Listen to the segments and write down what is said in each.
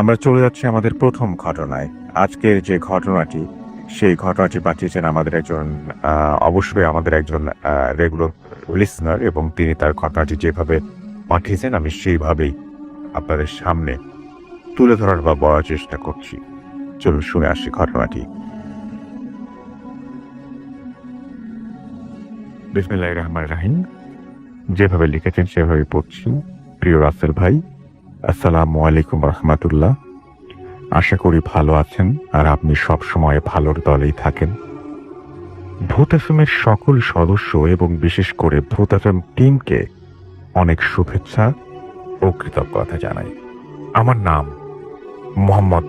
আমরা চলে যাচ্ছি আমাদের প্রথম ঘটনায়। আজকের যে ঘটনাটি, সেই ঘটনাটি পাঠিয়েছেন আমাদের একজন অবশ্যই আমাদের একজন রেগুলার লিসনার, এবং তিনি তার ঘটনাটি যেভাবে পাঠিয়েছেন আমি সেইভাবেই আপনাদের সামনে তুলে ধরার বা বলার চেষ্টা করছি। চলুন শুনে আসি ঘটনাটি। বিসমিল্লাহির রহমানির রহিম। যেভাবে লিখেছেন সেভাবে পড়ছি। প্রিয় রাসেল ভাই, আসসালামু আলাইকুম রহমাতুল্লাহ। আশা করি ভালো আছেন আর আপনি সব সময় ভালোর দলেই থাকেন। ভূত এফএমের সকল সদস্য এবং বিশেষ করে ভূত এফএম টিমকে অনেক শুভেচ্ছা ও কৃতজ্ঞতা জানাই। আমার নাম মোহাম্মদ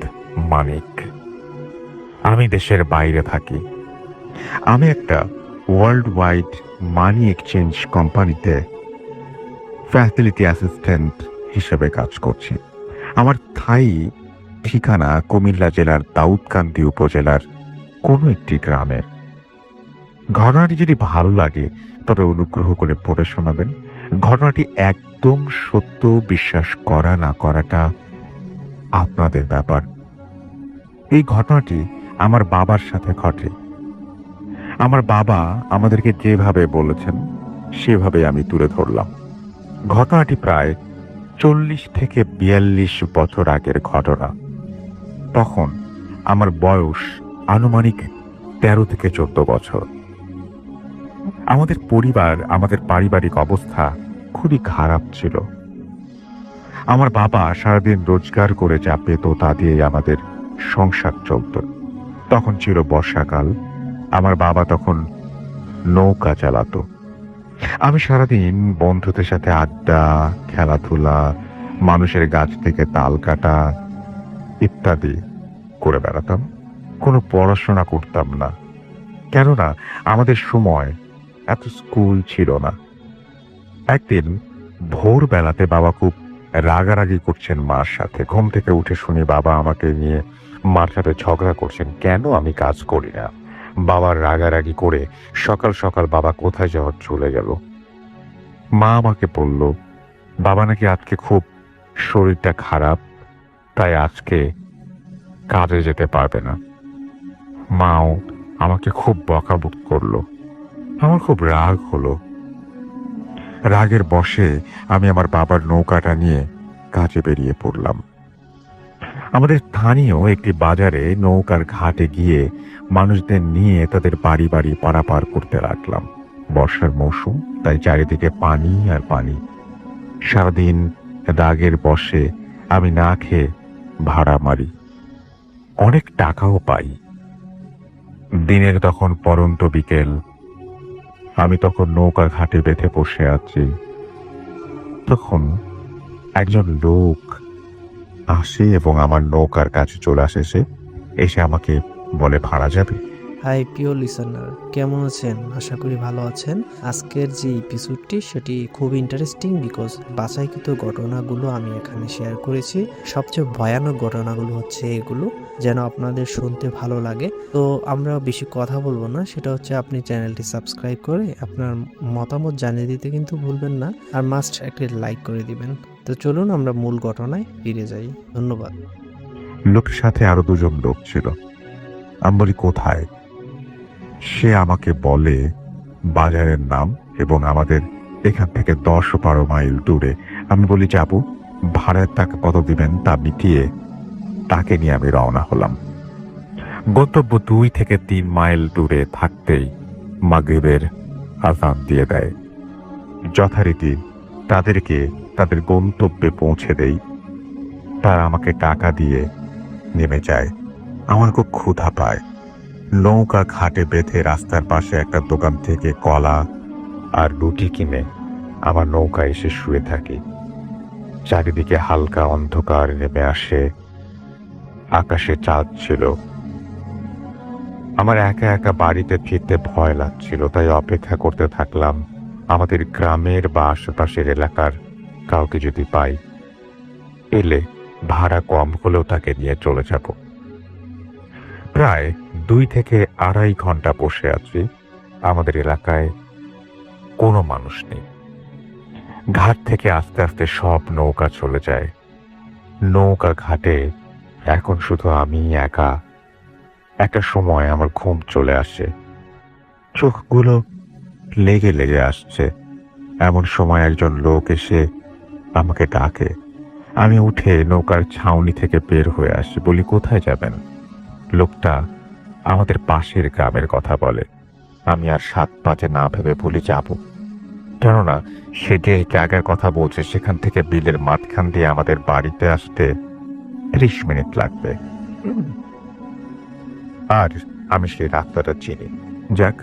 মানিক। আমি দেশের বাইরে থাকি। আমি একটা ওয়ার্ল্ড ওয়াইড মানি এক্সচেঞ্জ কোম্পানিতে ফ্যাসিলিটি অ্যাসিস্ট্যান্ট হিসেবে কাজ করছি। আমার স্থায়ী ঠিকানা কুমিল্লা জেলার দাউদকান্দি উপজেলার কোনো একটি গ্রামের। ঘটনাটি যদি ভালো লাগে তবে অনুগ্রহ করে পড়ে শোনাবেন। ঘটনাটি একদম সত্য, বিশ্বাস করা না করাটা আপনাদের ব্যাপার। এই ঘটনাটি আমার বাবার সাথে ঘটে। আমার বাবা আমাদেরকে যেভাবে বলেছেন সেভাবে আমি তুলে ধরলাম। ঘটনাটি প্রায় 40 থেকে 42 বছর আগের ঘটনা। তখন আমার বয়স আনুমানিক 13 থেকে 14 বছর। আমাদের পরিবার, আমাদের পারিবারিক অবস্থা খুবই খারাপ ছিল। আমার বাবা সারাদিন রোজগার করে যা পেত তা দিয়ে আমাদের সংসার চলত। তখন ছিল বর্ষাকাল। আমার বাবা তখন নৌকা চালাতো। আমি সারাদিন বন্ধুদের সাথে আড্ডা, খেলাধুলা, মানুষের গাছ থেকে তাল কাটা ইত্যাদি করে বেড়াতাম। কোনো পড়াশোনা করতাম না, কেননা আমাদের সময় এত স্কুল ছিল না। একদিন ভোরবেলাতে বাবা খুব রাগারাগি করছেন মার সাথে। ঘুম থেকে উঠে শুনি বাবা আমাকে নিয়ে মার সাথে ঝগড়া করছেন কেন আমি কাজ করি না। বাবার রাগারাগি করে সকাল সকাল বাবা কোথায় যাওয়ার চলে গেল। মা আমাকে বলল বাবা নাকি আজকে খুব শরীরটা খারাপ, তাই আজকে কাজে যেতে পারবে না। মাও আমাকে খুব বকাবকি করলো। আমার খুব রাগ হলো। রাগের বশে আমি আমার বাবার নৌকাটা নিয়ে কাজে বেরিয়ে পড়লাম। আমাদের স্থানীয় একটি বাজারে নৌকার ঘাটে গিয়ে মানুষদের নিয়ে তাদের বাড়ি বাড়ি পারাপার করতে লাগলাম। বর্ষার মৌসুম, তাই চারিদিকে পানি আর পানি। সারাদিন রাগের বশে আমি না খেয়ে ভাড়া মারি, অনেক টাকাও পাই। দিনের তখন পরন্ত বিকেল। আমি তখন নৌকা ঘাটে বেঁধে বসে আছি। তখন একজন লোক আসে এবং আমার নৌকার কাছে চলে আসে। সে এসে আমাকে বলে ভাড়া যাবে। হাই প্রিয় লিসনার, কেমন আছেন? আশা করি ভালো আছেন। আজকের যে এপিসোডটি সেটি খুব ইন্টারেস্টিং, বিকজ বাছাইকৃত ঘটনাগুলো আমি এখানে শেয়ার করেছি। সবচেয়ে ভয়ানক ঘটনাগুলো হচ্ছে এগুলো, যেন আপনাদের শুনতে ভালো লাগে। তো আমরা বেশি কথা বলবো না, সেটা হচ্ছে আপনি চ্যানেলটি সাবস্ক্রাইব করে আপনার মতামত জানিয়ে দিতে কিন্তু ভুলবেন না, আর মাস্ট একটি লাইক করে দিবেন। তো চলুন আমরা মূল ঘটনায় ফিরে যাই। ধন্যবাদ। লোকের সাথে আরো দুজন লোক ছিল। আমি বলি কোথায়? সে আমাকে বলে বাজারের নাম এবং আমাদের এখান থেকে 10-12 মাইল দূরে। আমি বলি যাবো। ভাড়ার টাকা কত দিবেন তা মিটিয়ে তাকে নিয়ে আমি রওনা হলাম। গন্তব্য 2 থেকে 3 মাইল দূরে থাকতেই মাগরিবের আযান দিয়ে দেয়। যথারীতি তাদেরকে তাদের গন্তব্যে পৌঁছে দেই। তারা আমাকে টাকা দিয়ে নেমে যায়। আমার খুব ক্ষুধা পায়। নৌকা ঘাটে বেঁধে রাস্তার পাশে একটা দোকান থেকে কলা আর রুটি কিনে আমার নৌকা এসে শুয়ে থাকি। চারিদিকে হালকা অন্ধকার নেমে আসে। আকাশে চাঁদ ছিল। আমার একা একা বাড়িতে ফিরতে ভয় লাগছিল, তাই অপেক্ষা করতে থাকলাম আমাদের গ্রামের বা আশেপাশের এলাকার কাউকে যদি পাই, এলে ভাড়া কম হলেও তাকে নিয়ে চলে যাব। প্রায় 2 থেকে 2.5 ঘন্টা বসে আছি। আমাদের এলাকায় কোনো মানুষ নেই। ঘাট থেকে আস্তে আস্তে সব নৌকা চলে যায়। নৌকা ঘাটে এখন শুধু আমি একা। একটা সময় আমার ঘুম চলে আসে, চোখগুলো লেগে লেগে আসছে। এমন সময় একজন লোক এসে আমাকে ডাকে। আমি উঠে নৌকার ছাউনি থেকে বের হয়ে আসি। বলি, কোথায় যাবেন? লোকটা আমাদের পাশের গ্রামের কথা বলে। আমি আর ৭ পাঁচে না ভেবে বলি, যাব। কেননা সে যে জায়গার কথা বলছে সেখান থেকে বিলের মাঝখান দিয়ে আমাদের বাড়িতে আসতে ৩০ মিনিট লাগবে। আর আমি সেই রাস্তাটা চিনি। যাক,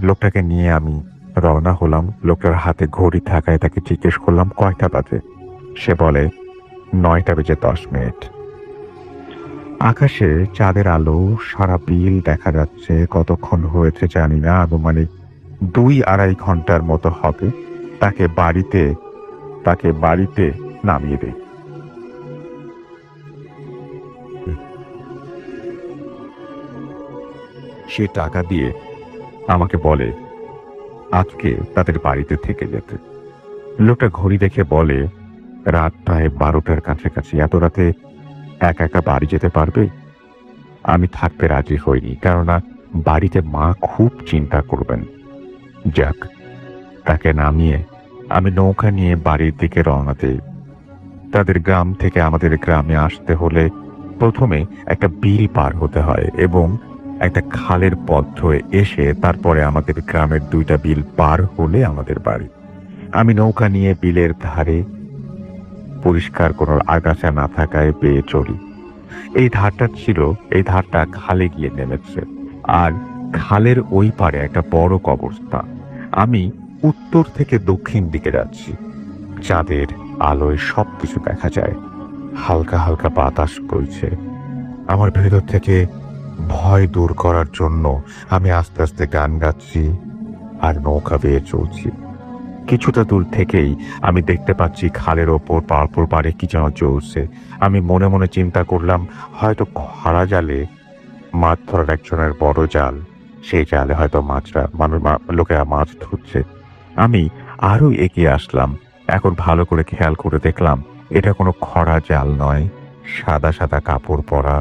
লোকটাকে নিয়ে আমি রওনা হলাম। লোকটার হাতে ঘড়ি থাকায় তাকে জিজ্ঞেস করলাম, কয়টা বাজে? সে বলে, ৯টা বেজে ১০ মিনিট। আকাশে চাঁদের আলো, সারা বিল দেখা যাচ্ছে। কতক্ষণ হয়েছে জানি না, আনুমানিক ২-২.৫ ঘন্টার মতো হবে। তাকে বাড়িতে নামিয়ে দেই। সে টাকা দিয়ে আমাকে বলে আজকে তাদের বাড়িতে থেকে যেতে। লোকটা ঘড়ি দেখে বলে, রাত প্রায় ১২টার কাছাকাছি। এত রাতে একা একা বাড়ি যেতে পারবে? আমি থাকতে রাজি হইনি, কেননা বাড়িতে মা খুব চিন্তা করবেন। যাক, তাকে নামিয়ে আমি নৌকা নিয়ে বাড়ির দিকে রওনা দিই। তাদের গ্রাম থেকে আমাদের গ্রামে আসতে হলে প্রথমে একটা বিল পার হতে হয় এবং একটা খালের পথ হয়ে এসে তারপরে আমাদের গ্রামের ২টা বিল পার হলে আমাদের বাড়ি। আমি নৌকা নিয়ে বিলের ধারে, পরিষ্কার কোনো আগাছা না থাকায় বেয়ে চলি। এই ধারটা খালে গিয়ে নেমেছে, আর খালের ওই পারে একটা বড় কবরস্থান। আমি উত্তর থেকে দক্ষিণ দিকে যাচ্ছি। চাঁদের আলোয় সবকিছু দেখা যায়। হালকা হালকা বাতাস বইছে। আমার ভেতর থেকে ভয় দূর করার জন্য আমি আস্তে আস্তে গান গাচ্ছি আর নৌকা বেয়ে চলছি। কিছুটা দূর থেকেই আমি দেখতে পাচ্ছি খালের ওপর পারে কি যেন চলছে। আমি মনে মনে চিন্তা করলাম, হয়তো খরা জালে মাছ ধরার একজনের বড় জাল, সেই জালে হয়তো লোকেরা মাছ ধরছে। আমি আরো এগিয়ে আসলাম। এখন ভালো করে খেয়াল করে দেখলাম এটা কোনো খরা জাল নয়। সাদা সাদা কাপড় পরা,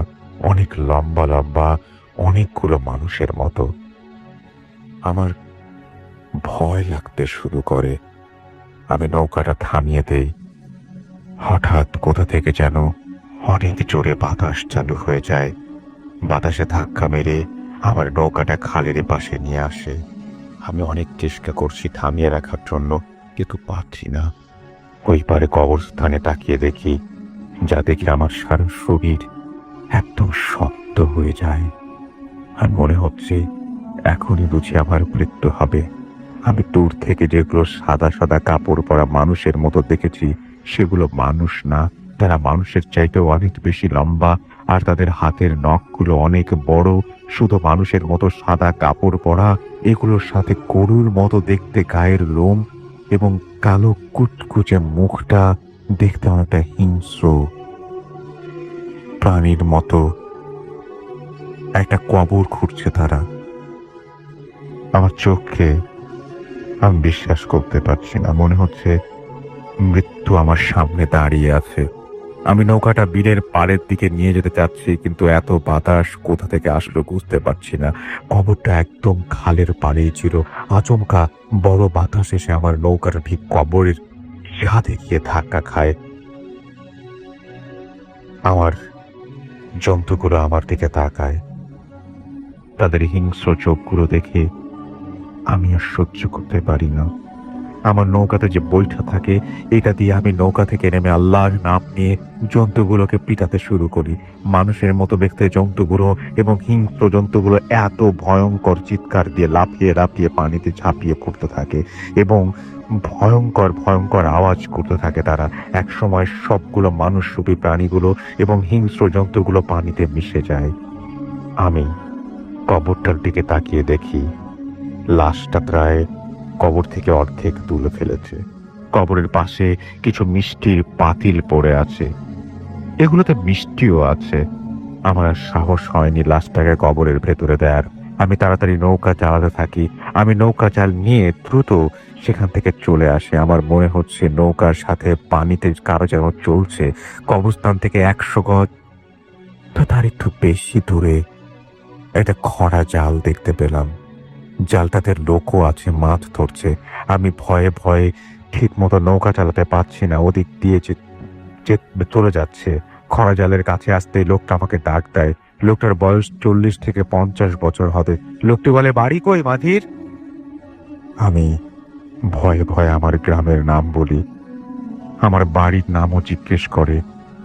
অনেক লম্বা লম্বা অনেকগুলো মানুষের মতো। আমার ভয় লাগতে শুরু করে। আমি নৌকাটা থামিয়ে দেই। হঠাৎ কোথা থেকে যেন অনেক জোরে বাতাস চালু হয়ে যায়। বাতাসে ধাক্কা মেরে আমার নৌকাটা খালের পাশে নিয়ে আসে। আমি অনেক চেষ্টা করছি থামিয়ে রাখার জন্য, কিন্তু পারছি না। ওই পারে কবরস্থানে তাকিয়ে দেখি, যা দেখে আমার সারা শরীর একদম শক্ত হয়ে যায়। আর মনে হচ্ছে এখনই বুঝি আমার মৃত্যু হবে। আমি দূর থেকে যেগুলো সাদা সাদা কাপড় পরা মানুষের মতো দেখেছি সেগুলো মানুষ না, তারা মানুষের চাইতেও অনেক বেশি লম্বা, আর তাদের হাতের নখগুলো অনেক বড়। শুধু মানুষের মতো সাদা কাপড় পরা, এগুলোর সাথে গরুর মতো দেখতে গায়ের লোম এবং কালো কুচকুচে মুখটা দেখতে অনেকটা হিংস্র প্রাণীর মতো। একটা কবর খুঁড়ছে তারা। আমার চোখে আমি বিশ্বাস করতে পারছি না। মনে হচ্ছে মৃত্যু আমার সামনে দাঁড়িয়ে আছে। আমি নৌকাটা বিলের পাড়ের দিকে নিয়ে যেতে চাচ্ছি, কিন্তু এত বাতাস কোথা থেকে আসলো বুঝতে পারছি না। কবরটা একদম খালের পাড়েই ছিল। আচমকা বড় বাতাস এসে আমার নৌকাটা ঠিক কবরের ছাদে গিয়ে ধাক্কা খায়। আমার জন্তুগুলো আমার দিকে তাকায়। তাদের হিংস্র চোখগুলো দেখে আমি আর সহ্য করতে পারি না। আমার নৌকাতে যে বৈঠা থাকে, এটা দিয়ে আমি নৌকা থেকে নেমে আল্লাহর নাম নিয়ে জন্তুগুলোকে পিটাতে শুরু করি। মানুষের মতো দেখতে জন্তুগুলো এবং হিংস্র জন্তুগুলো এত ভয়ঙ্কর চিৎকার দিয়ে লাফিয়ে লাফিয়ে পানিতে ঝাঁপিয়ে পড়তে থাকে এবং ভয়ঙ্কর ভয়ঙ্কর আওয়াজ করতে থাকে তারা। একসময় সবগুলো মানুষরূপী প্রাণীগুলো এবং হিংস্র জন্তুগুলো পানিতে মিশে যায়। আমি কবরটার দিকে তাকিয়ে দেখি লাশটা প্রায় কবর থেকে অর্ধেক তুলে ফেলেছে। কবরের পাশে কিছু মিষ্টির পাতিল পড়ে আছে, এগুলোতে মিষ্টিও আছে। আমার আর সাহস হয়নি লাশটাকে কবরের ভেতরে দেয়ার। আমি তাড়াতাড়ি নৌকা চালাতে থাকি। আমি নৌকা চাল নিয়ে দ্রুত সেখান থেকে চলে আসে। আমার মনে হচ্ছে নৌকার সাথে পানিতে কারো যেন চলছে। কবরস্থান থেকে ১০০ গজ তো তার একটু বেশি দূরে একটা খরা জাল দেখতে পেলাম। জালটাতে লোকও আছে, মাছ ধরছে। আমি ভয়ে ভয়ে ঠিক মতো নৌকা চালাতে পারছি না। ওদিক দিয়ে চলে যাচ্ছে। খরা জালের কাছে আসতেই লোকটা আমাকে ডাক দেয়। লোকটার বয়স ৪০ থেকে ৫০ বছর হবে। লোকটি বলে, বাড়ি কই মাঝির? আমি ভয়ে ভয়ে আমার গ্রামের নাম বলি। আমার বাড়ির নামও জিজ্ঞেস করে।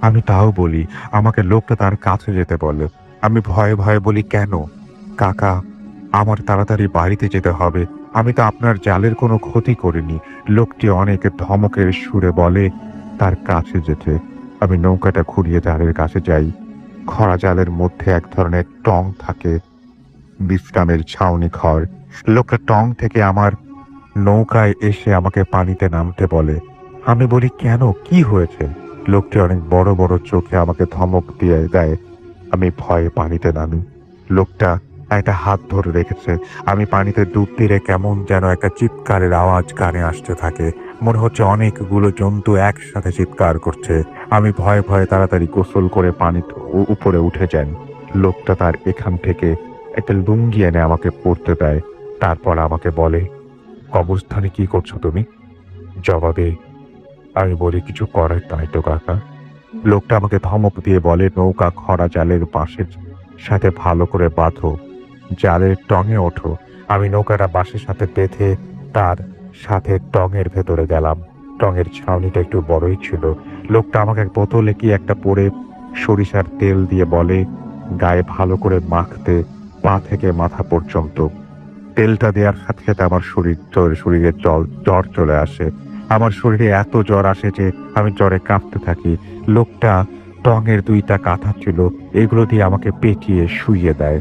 আমি তাও বলি। আমাকে লোকটা তার কাছে যেতে বলে। আমি ভয়ে ভয়ে বলি, কেন কাকা? আমার তাড়াতাড়ি বাড়িতে যেতে হবে। আমি তো আপনার জালের কোনো ক্ষতি করিনি। লোকটি অনেক ধমকের সুরে বলে তার কাছে যেতে। আমি নৌকাটা ঘুরিয়ে জালের কাছে যাই। খরা জালের মধ্যে এক ধরনের টং থাকে, বিশ্রামের ছাউনি ঘর। লোকটা টং থেকে আমার নৌকায় এসে আমাকে পানিতে নামতে বলে। আমি বলি, কেন, কি হয়েছে? লোকটি অনেক বড় বড় চোখে আমাকে ধমক দিয়ে দেয়। আমি ভয়ে পানিতে নামি। লোকটা একটা হাত ধরে রেখেছে। আমি পানিতে ডুব দিলে কেমন যেন একটা চিৎকারের আওয়াজ কানে আসতে থাকে। মনে হচ্ছে অনেকগুলো জন্তু একসাথে চিৎকার করছে। আমি ভয়ে ভয়ে তাড়াতাড়ি গোসল করে পানিতে উপরে উঠে যান। লোকটা তার এখান থেকে একটা লুঙ্গি এনে আমাকে পরতে দেয়। তারপর আমাকে বলে, কবরস্থানে কি করছো তুমি? জবাবে আমি বলি, কিছু করার নাই তো কাকা। লোকটা আমাকে ধমক দিয়ে বলে, নৌকা খরা জালের বাঁশের সাথে ভালো করে বাঁধো, জালের টঙে ওঠো। আমি নৌকাটা বাঁশের সাথে বেঁধে তার সাথে টঙের ভেতরে গেলাম। টঙের ছাউনিটা একটু বড়ই ছিল। লোকটা আমাকে এক বোতলে কি একটা পরে সরিষার তেল দিয়ে বলে গায়ে ভালো করে মাখতে, পা থেকে মাথা পর্যন্ত। তেলটা দেওয়ার সাথে সাথে আমার শরীরে জ্বর চলে আসে। আমার শরীরে এত জ্বর আসে যে আমি জ্বরে কাঁপতে থাকি। লোকটা টঙের ২টা কাঁথা ছিল, এগুলো দিয়ে আমাকে পেটিয়ে শুইয়ে দেয়।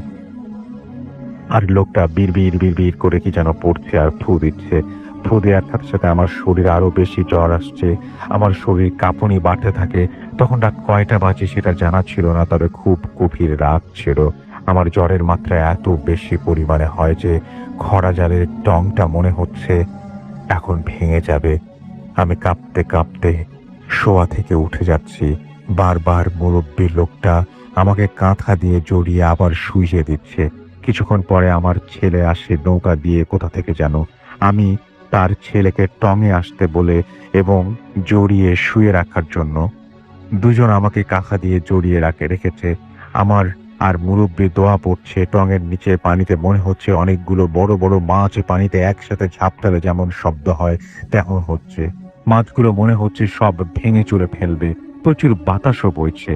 আর লোকটা বিড়বিড় করে কি যেন পড়ছে আর ফু দিচ্ছে। ফু দেওয়ার সাথে সাথে আমার শরীরে আরো বেশি জ্বর আসছে। আমার শরীর কাঁপুনি বাড়তে থাকে। তখন রাত কয়টা বাজে সেটা জানা ছিল না, তবে খুব গভীর রাত ছিল। আমার জ্বরের মাত্রা এত বেশি পরিমাণে হয় যে খরা জালের টংটা মনে হচ্ছে এখন ভেঙে যাবে। আমি কাঁপতে কাঁপতে শোয়া থেকে উঠে যাচ্ছি। বারবার মুরব্বী লোকটা আমাকে কাঁথা দিয়ে জড়িয়ে আবার শুইয়ে দিচ্ছে। কিছুক্ষণ পরে আমার ছেলে আসে নৌকা দিয়ে কোথা থেকে যেন। আমি তার ছেলেকে টঙে আসতে বলে এবং জড়িয়ে শুয়ে রাখার জন্য। দুজন আমাকে কাঁথা দিয়ে জড়িয়ে রেখেছে। আমার আর মুরব্বি দোয়া পড়ছে। টঙের নিচে পানিতে মনে হচ্ছে অনেকগুলো বড় বড় মাছ পানিতে একসাথে ঝাঁপ ফেলে যেমন শব্দ হয় তেমন হচ্ছে। মাছগুলো মনে হচ্ছে সব ভেঙে চুরে ফেলবে। প্রচুর বাতাসও বইছে।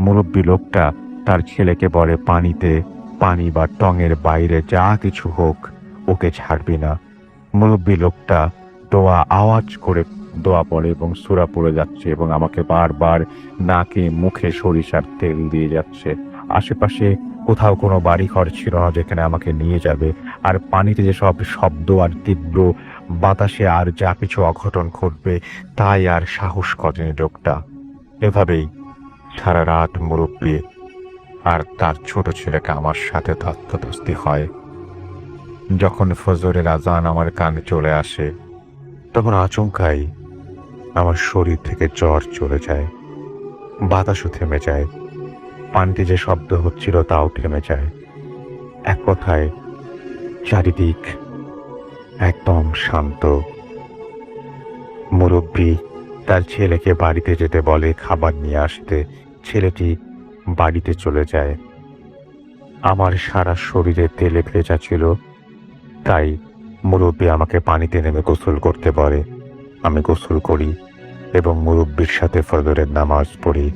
মুরব্বী লোকটা তার ছেলেকে বলে, পানি বা টঙের বাইরে যা কিছু হোক ওকে ছাড়বি না। মুরব্বী লোকটা আওয়াজ করে দোয়া পড়ে এবং সূরা পড়ে যাচ্ছে এবং আমাকে বারবার নাকে মুখে সরিষার তেল দিয়ে যাচ্ছে। আশেপাশে কোথাও কোনো বাড়িঘর ছিল না যেখানে আমাকে নিয়ে যাবে। আর পানিতে যে সব শব্দ আর তীব্র বাতাসে আর যা কিছু অঘটন ঘটবে তাই আর সাহস করেনি লোকটা। এভাবেই সারা রাত মুরব্বী আর তার ছোট ছেলেকে আমার সাথে ধস্তাধস্তি হয়। যখন ফজরের আজান আমার কানে চলে আসে তখন আচমকাই আমার শরীর থেকে জ্বর চলে যায়, বাতাসও থেমে যায়, পানিতে যে শব্দ হচ্ছিল তাও থেমে যায়। এক কথায় চারিদিক একদম শান্ত। মুরব্বী তার ছেলেকে বাড়িতে যেতে বলে খাবার নিয়ে আসতে। ছেলেটি বাড়িতে চলে যায়। আমার সারা শরীরে তেলে ভেজা ছিল, তাই মুরব্বী আমাকে পানিতে নেমে গোসল করতে বলে। আমি গোসল করি এবং মুরব্বীর সাথে ফজরের নামাজ পড়ি।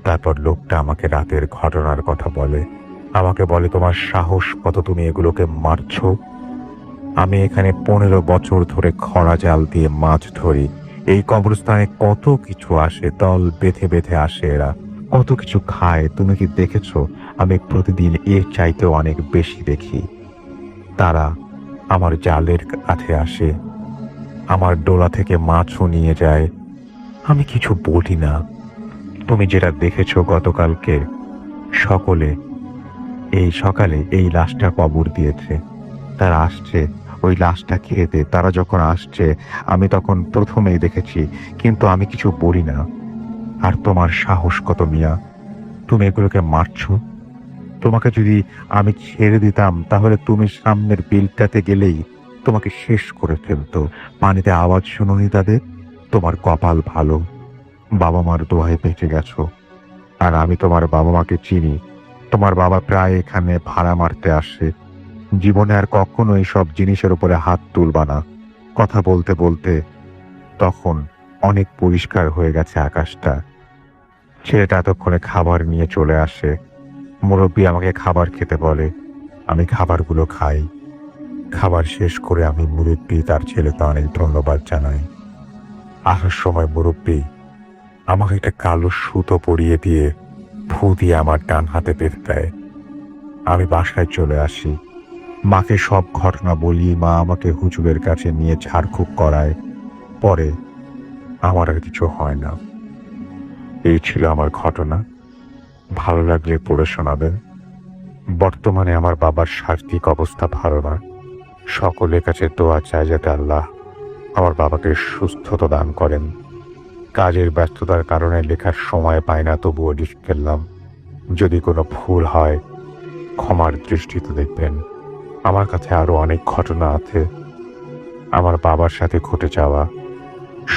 তারপর লোকটা আমাকে রাতের ঘটনার কথা বলে। আমাকে বলে, তোমার সাহস কত, তুমি এগুলোকে মারছো? আমি এখানে ১৫ বছর ধরে খরা জাল দিয়ে মাছ ধরি। এই কবরস্থানে কত কিছু আসে, দল বেঁধে বেঁধে আসে, এরা কত কিছু খায়। তুমি কি দেখেছো? আমি প্রতিদিন এর চাইতেও অনেক বেশি দেখি। তারা আমার জালের কাছে আসে, আমার ডোলা থেকে মাছও নিয়ে যায়। আমি কিছু বলি না। তুমি যেটা দেখেছো গতকালকে সকলে এই সকালে এই লাশটা কবর দিয়েছে, তারা আসছে ওই লাশটা খেতে। তারা যখন আসছে আমি তখন প্রথমেই দেখেছি, কিন্তু আমি কিছু বলি না। আর তোমার সাহস কত মিয়া, তুমি এগুলোকে মারছো? তোমাকে যদি আমি ছেড়ে দিতাম তাহলে তুমি সামনের বিলটাতে গেলেই তোমাকে শেষ করে ফেলতো। পানিতে আওয়াজ শুনোনি তাদের? তোমার কপাল ভালো, বাবা মার দোহায় বেঁচে গেছো। আর আমি তোমার বাবা মাকে চিনি। তোমার বাবা প্রায় এখানে ভাড়া মারতে আসে। জীবনে আর কখনো এইসব জিনিসের উপরে হাত তুলবা না। কথা বলতে বলতে তখন অনেক পরিষ্কার হয়ে গেছে আকাশটা। ছেলেটা এতক্ষণে খাবার নিয়ে চলে আসে। মুরব্বী আমাকে খাবার খেতে বলে, আমি খাবারগুলো খাই। খাবার শেষ করে আমি মুরব্বী তার ছেলেকে অনেক ধন্যবাদ জানাই। আসার সময় মুরব্বী আমাকে একটা কালো সুতো পরিয়ে দিয়ে ফু দিয়ে আমার ডান হাতে বেঁধে দেয়। আমি বাসায় চলে আসি, মাকে সব ঘটনা বলি। মা আমাকে হুজুরের কাছে নিয়ে ঝাড়ফুঁক করায়। পরে আমার আর কিছু হয় না। এই ছিল আমার ঘটনা। ভালো লাগলে পড়ে শোনাবেন। বর্তমানে আমার বাবার শারীরিক অবস্থা ভালো না। সকলের কাছে দোয়া চাই যাতে আল্লাহ আমার বাবাকে সুস্থতা দান করেন। কাজের ব্যস্ততার কারণে লেখার সময় পাই না, তবুও লিখে ফেললাম। যদি কোনো ভুল হয় ক্ষমার দৃষ্টিতে দেখবেন। আমার কাছে আরো অনেক ঘটনা আছে আমার বাবার সাথে ঘটে যাওয়া,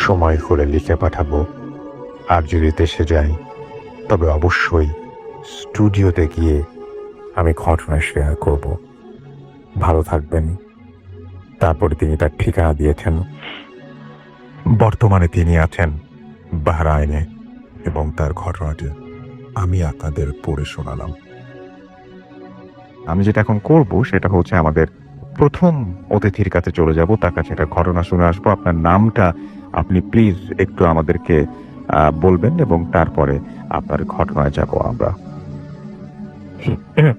সময় করে লিখে পাঠাবো। আর যদি দেশে যাই তবে অবশ্যই স্টুডিওতে গিয়ে আমি ঘটনা শেয়ার করব। ভালো থাকবেন। তারপরে তিনি তার ঠিকানা দিয়েছেন। বর্তমানে তিনি আছেন বাহরাইনে এবং তার ঘটনাটি আমি আপনাদের পড়ে শোনালাম। আমি যেটা এখন করব সেটা হচ্ছে আমাদের প্রথম অতিথির কাছে চলে যাব, তার কাছে একটা ঘটনা শুনে আসবো। আপনার নামটা আপনি প্লিজ একটু আমাদেরকে বলবেন এবং তারপরে আপনার ঘটনায় যাব আমরা।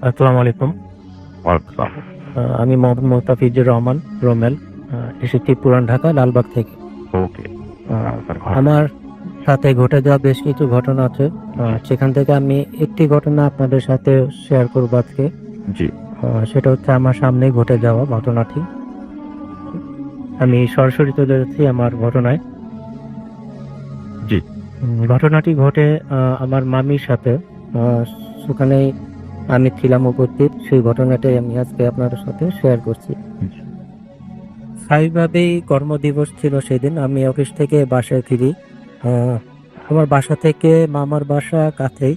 আসসালামু আলাইকুম। আমি মোহাম্মদ মোস্তাফিজুর রহমান রোমেল, এসেছি পুরান ঢাকা লালবাগ থেকে। ওকে, আমার সাথে ঘটে যাওয়া বেশ কিছু ঘটনা আছে, সেখান থেকে আমি একটি ঘটনা আপনাদের সাথে শেয়ার করবো আজকে। জি, সেটা হচ্ছে আমার সামনেই ঘটে যাওয়া ঘটনাটি। আমি সরাসরি চলে যাচ্ছি আমার ঘটনায়। জি। ঘটনাটি ঘটে আমার মামির সাথে। সেখানেই আমি ছিলাম উপস্থিত। সেই ঘটনাটাই আমি আজকে আপনাদের সাথে শেয়ার করছি। স্বাভাবিকভাবেই কর্মদিবস ছিল সেদিন। আমি অফিস থেকে বাসায় ফিরি। আমার বাসা থেকে মামার বাসা কাছেই,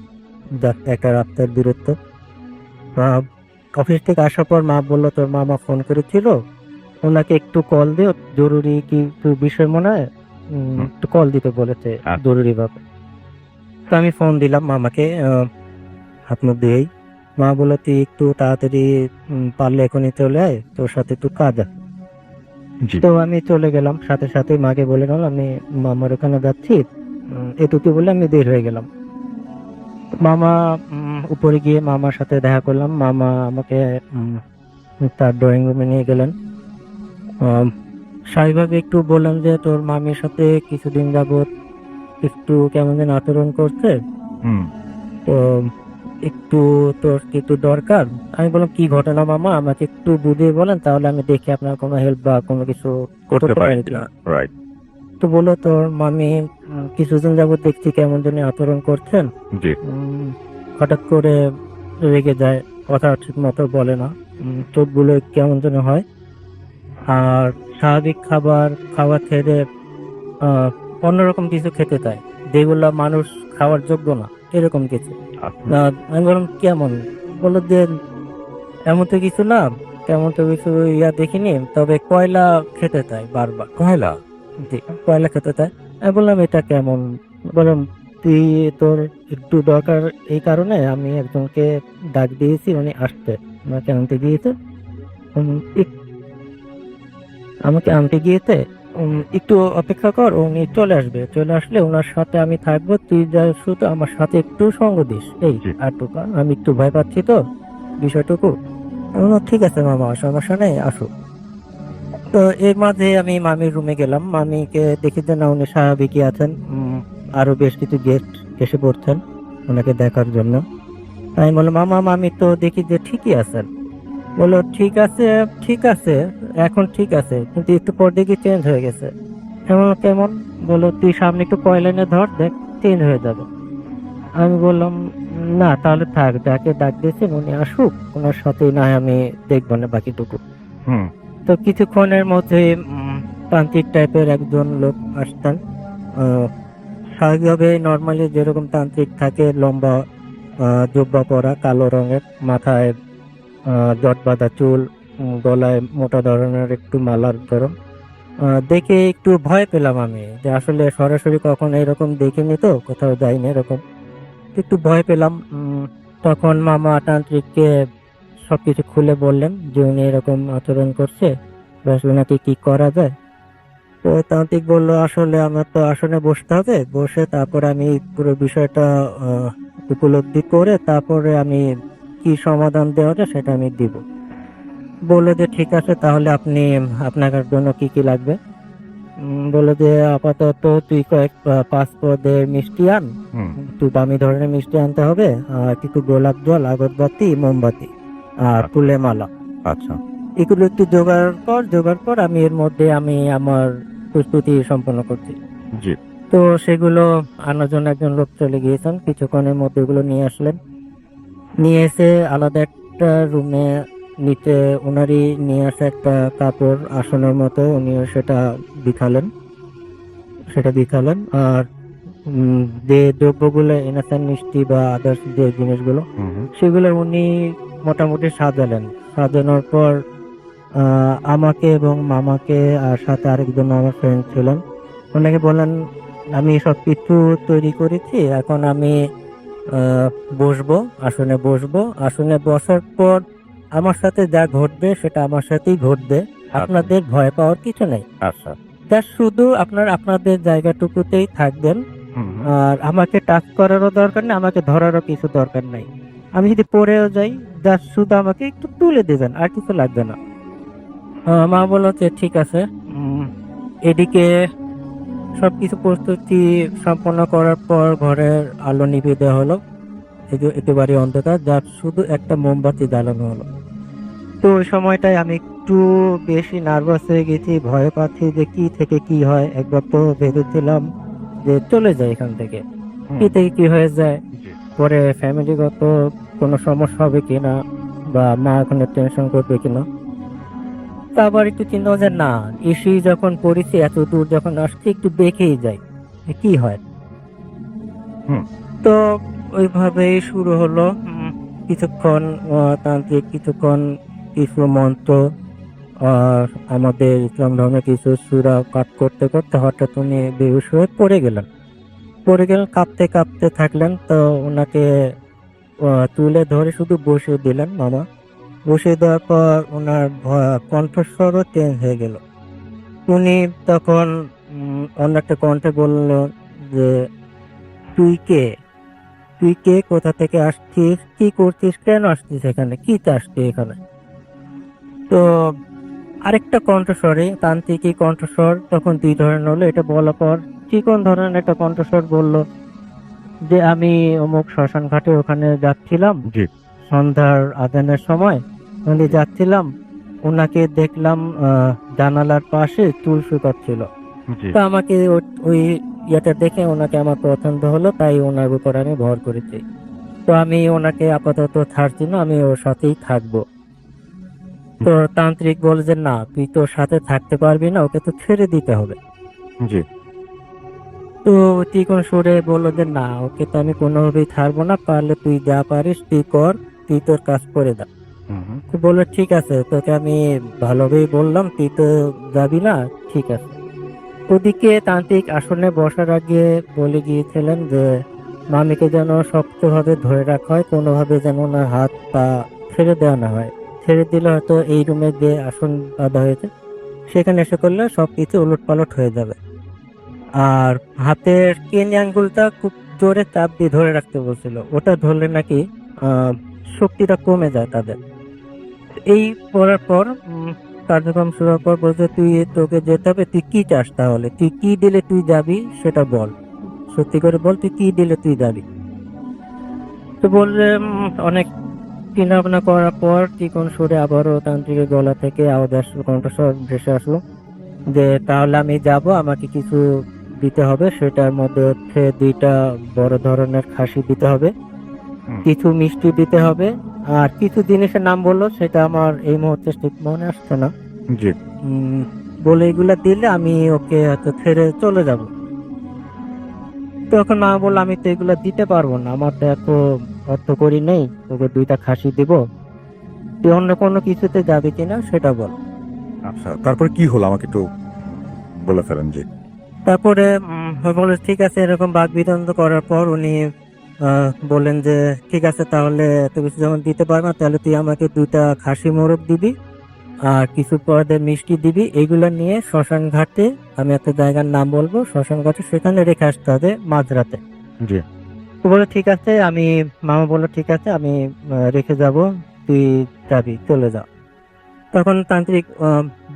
একটা রাস্তার দূরত্ব। অফিস থেকে আসার পর মা বললো, তোর মামা ফোন করেছিল, ওনাকে একটু কল দিও, জরুরি কিছু বিষয় মনে হয়, একটু কল দিতে বলেছে জরুরি ভাবে। তো আমি ফোন দিলাম মামাকে, আপনার দিয়েই। মা বললো, তুই একটু তাড়াতাড়ি পারলে এখনই চলে আয়, তোর সাথে একটু কাজ আছে। তো আমি চলে গেলাম, সাথে সাথে মাকে বলে গেলাম আমি মামার ওখানে যাচ্ছি, এটুকু বলে আমি বের হয়ে গেলাম। মামা উপরে গিয়ে মামার সাথে দেখা করলাম। মামা আমাকে তার ড্রয়িং রুমে নিয়ে গেলেন। স্বাভাবিকভাবে একটু বললাম যে তোর মামির সাথে কিছুদিন যাবত একটু কেমন যেন আচরণ করছে, তো একটু তোর কিছু দরকার। আমি বললাম, কি ঘটনা মামা, আমাকে একটু বুঝিয়ে বলেন, তাহলে আমি দেখি আপনার কোনো হেল্প বা কোনো কিছু করতে পারি কিনা। তো বললো, তোর মামি কিছুদিন যাবত দেখছি কেমন যেন আচরণ করছেন, হঠাৎ করে রেগে যায়, কথা ঠিক মতো বলে না, চোখগুলো কেমন যেন হয়, আর স্বাভাবিক খাবার খেতে অন্যরকম কিছু খেতে চায়, যেগুলো মানুষ খাওয়ার যোগ্য না, এরকম কিছু। আমি বললাম, কেমন? বললো যে এমন তো কিছু না, তেমন তো কিছু দেখিনি, তবে কয়লা খেতে চায় বারবার। কয়লা? জি, কয়লা খেতে চায়। আমি বললাম, এটা কেমন? বললাম, তুই তোর একটু দরকার, এই কারণে আমি একজনকে ডাক দিয়েছি, উনি আসতে, আমাকে আনতে গিয়েছে। আমাকে আনতে গিয়েছে, একটু অপেক্ষা কর, উনি চলে আসবে। চলে আসলে ওনার সাথে আমি থাকবো, তুই যা শুধু আমার সাথে একটু সঙ্গ দিস, এই আরটুকু। আমি একটু ভয় পাচ্ছি তো বিষয়টুকু। ঠিক আছে মামা, সমস্যা নেই, আসো। তো এর মাঝে আমি মামির রুমে গেলাম। মামিকে দেখি যে না, উনি স্বাভাবিকই আছেন। আরো বেশ কিছু গেস্ট এসে পড়ছেন ওনাকে দেখার জন্য। আমি বললাম মামা মামি তো দেখি যে ঠিকই আছেন। বললো ঠিক আছে, ঠিক আছে, এখন ঠিক আছে, কিন্তু একটু পর দেখি চেঞ্জ হয়ে গেছে। এমন কেমন? বললো তুই সামনে একটু কয়লাইনে ধর, দেখ চেঞ্জ হয়ে যাবে। আমি বললাম না তাহলে থাক, যাকে ডাক দিয়েছেন উনি আসুক, ওনার সাথেই না হয় আমি দেখবো না বাকিটুকু। হুম তো কিছুক্ষণের মধ্যে তান্ত্রিক টাইপের একজন লোক আসতেন। আহ, স্বাভাবিকভাবে নর্মালি যেরকম তান্ত্রিক থাকে, লম্বা জুব্বা পরা, কালো রঙের, মাথায় জট বাঁধা চুল, গলায় মোটা ধরনের একটু মালার ধরন। দেখে একটু ভয় পেলাম আমি, যে আসলে সরাসরি কখনো এরকম দেখিনি, তো কোথাও যাইনি এরকম, একটু ভয় পেলাম। তখন মামা তান্ত্রিককে সবকিছু খুলে বললেন যে উনি এরকম আচরণ করছে, তো আসলে নাকি কি করা যায়। তো তান্ত্রিক বললো আসলে আমার তো আসনে বসতে হবে, বসে তারপরে আমি পুরো বিষয়টা উপলব্ধি করে তারপরে আমি কি সমাধান দেওয়া যায় সেটা আমি দিব। বললো যে ঠিক আছে, তাহলে আপনি আপনার জন্য কি কি লাগবে। বললো যে আপাতত তুই কয়েক 5 পদের মিষ্টি আন, হুম একটু দামি ধরনের মিষ্টি আনতে হবে, আর একটু গোলাপ জল, আগরবাতি, মোমবাতি আর আচ্ছা। ফুলের মালা। আচ্ছা। এগুলো একটু জোগাড় কর, আমি এর মধ্যে আমি আমার প্রস্তুতি সম্পন্ন করছি। জি। তো সেগুলো আনার জন্য একজন লোক চলে গিয়েছেন, কিছুক্ষণের মধ্যে এগুলো নিয়ে আসলেন। নিয়ে এসে আলাদা একটা রুমে নিচে ওনারই নিয়ে আসা একটা কাপড় আসনের মতো উনিও সেটা বিছালেন। আর যে দ্রব্যগুলো এনেছেন, মিষ্টি বা আদার্স যে জিনিসগুলো, হুম হুম, সেগুলো উনি মোটামুটি সাজালেন। সাজানোর পর আমাকে এবং মামাকে আর সাথে আরেকজন আমার ফ্রেন্ড ছিলেন, ওনাকে বললেন আমি সব কিছু তৈরি করেছি, এখন আমি আহ, বসবো, আসনে বসবো। আসনে বসার পর আমার সাথে যা ঘটবে সেটা আমার সাথেই ঘটবে, আপনাদের ভয় পাওয়ার কিছু নেই। আচ্ছা। জাস্ট শুধু আপনাদের জায়গাটুকুতেই থাকবেন, হুম হুম, আর আমাকে টাচ করারও দরকার নেই, আমাকে ধরারও কিছু দরকার নেই। আমি যদি পড়েও যাই, জাস্ট শুধু আমাকে একটু তুলে দেবেন, আর কিছু লাগবে না। মা বলল যে ঠিক আছে। এদিকে সবকিছু প্রস্তুতি সম্পন্ন করার পর ঘরের আলো নিভিয়ে দেওয়া হলো, একেবারে অন্ধকার, যার শুধু একটা মোমবাতি জ্বালানো হলো। তো ওই সময়টায় আমি একটু বেশি নার্ভাস হয়ে গেছি, ভয় পাচ্ছি যে কি থেকে কি হয়। একবার তো ভেবেছিলাম যে চলে যায় এখান থেকে, হুম, কি থেকে কি হয়ে যায়, জি। পরে ফ্যামিলিগত কোনো সমস্যা হবে কিনা, বা মা এখন টেনশন করবে কিনা। তা আবার একটু চিন্তা যে না, এসেই যখন পড়েছি, এত দূর যখন আসছি, একটু দেখেই যাই যে কি হয়। হুম তো ওইভাবেই শুরু হলো। কিছুক্ষণ তান্ত্রিক কিছুক্ষণ কিছু মন্ত্র আর আমাদের ইসলাম ধর্মের কিছু সূরা পাঠ করতে করতে হঠাৎ উনি বেহুশ হয়ে পড়ে গেলেন, কাঁপতে কাঁপতে থাকলেন। তো ওনাকে তুলে ধরে শুধু বসিয়ে দিলেন মামা। বসিয়ে দেওয়ার পর ওনার কণ্ঠস্বরও চেঞ্জ হয়ে গেল। উনি তখন অন্য একটা কণ্ঠে বলল যে তুই কে, তুই কে, কোথা থেকে আসছিস, কি করছিস, কেন আসছিস এখানে, কি চাস তুই এখানে। তো আরেকটা কণ্ঠস্বরে, তান্ত্রিকই কণ্ঠস্বর তখন দুই ধরনের হলো। এটা বলার পর চিকন ধরনের একটা কণ্ঠস্বর বলল যে আমি অমুক শ্মশান ঘাটে ওখানে যাচ্ছিলাম, জি। সন্ধ্যার আজানের সময় ওখানে যাচ্ছিলাম, ওনাকে দেখলাম জানালার পাশে চুল শুকাচ্ছিল। জি। তো আমাকে ওই ইয়েটা দেখে ওনাকে আমার পছন্দ হলো, তাই ওনার উপর আমি ভর করেছি। তো আমি ওনাকে আপাতত ছাড়ছি না, আমি ওর সাথেই থাকবো। তো তান্ত্রিক বলে যে না, তুই তোর সাথে থাকতে পারবি না, ওকে তো ছেড়ে দিতে হবে। জি। তো চিকন সুরে বললো যে না, ওকে তো আমি কোনোভাবেই ছাড়বো না, পারলে তুই যা পারিস তুই কর, তুই তোর কাজ করে দা। হুম হুম, তো বললো ঠিক আছে, তোকে আমি ভালোভাবেই বললাম, তুই তো যাবি না, ঠিক আছে। ওদিকে তান্ত্রিক আসনে বসার আগে বলে গিয়েছিলেন যে মামিকে যেন শক্তভাবে ধরে রাখা হয়, কোনোভাবে যেন ওনার হাত পা ছেড়ে দেওয়া না হয়। ছেড়ে দিলে হয়তো এই রুমে যে আসন বাঁধা হয়েছে সেখানে এসে করলে সবকিছু উলটপালট হয়ে যাবে। আর হাতের কেনি আঙ্গুলটা খুব জোরে চাপ দিয়ে ধরে রাখতে বলছিল, ওটা ধরলে নাকি আহ শক্তিটা কমে যায় তাদের। এই করার পর কার্যক্রম শুরু হওয়ার পর বলছে তোকে যেতে হবে, তুই কি চাস, তাহলে তুই কি দিলে তুই যাবি সেটা বল, সত্যি করে বল, তুই কি দিলে তুই যাবি। তো বললে অনেক চিন্তা ভাবনা করার পর চিকন সুরে আবারও তান্ত্রিকের গলা থেকে আওয়াজ আসলো, কণ্ঠস্বর ভেসে আসলো যে তাহলে আমি যাব, আমাকে কিছু দিতে হবে। সেটার মধ্যে হচ্ছে 2টা বড় ধরনের খাসি দিতে হবে, কিছু মিষ্টি দিতে হবে, আর কিছু জিনিসের নাম বললো, সেটা আমার এই মুহূর্তে ঠিক মনে আসছে না। জি। বলে এগুলা দিলে আমি ওকে হয়তো ছেড়ে চলে যাব। তখন মা বললো আমি তো এগুলা দিতে পারবো না, আমার তো এত অর্থ করি নেই, তোকে 2টা খাসি দিব, তুই অন্য কোনো কিছুতে যাবি কিনা সেটা বল। আচ্ছা, তারপর কি হলো আমাকে একটু বলে ফেলেন। জি। তারপরে বলে ঠিক আছে, এরকম বাক বিতন্ড করার পর উনি বললেন যে ঠিক আছে, তাহলে এত কিছু যখন দিতে পারবো না, তাহলে তুই আমাকে 2টা খাসি মোরগ দিবি আর কিছু পদের মিষ্টি দিবি, এগুলো নিয়ে শ্মশান ঘাটে, আমি একটা জায়গার নাম বলবো, শ্মশান ঘাটে, সেখানে রেখে আসতে হবে মাঝরাতে। জি। তো বলে ঠিক আছে, মামা বললো ঠিক আছে, আমি রেখে যাব, তুই যাবি, চলে যা। তখন তান্ত্রিক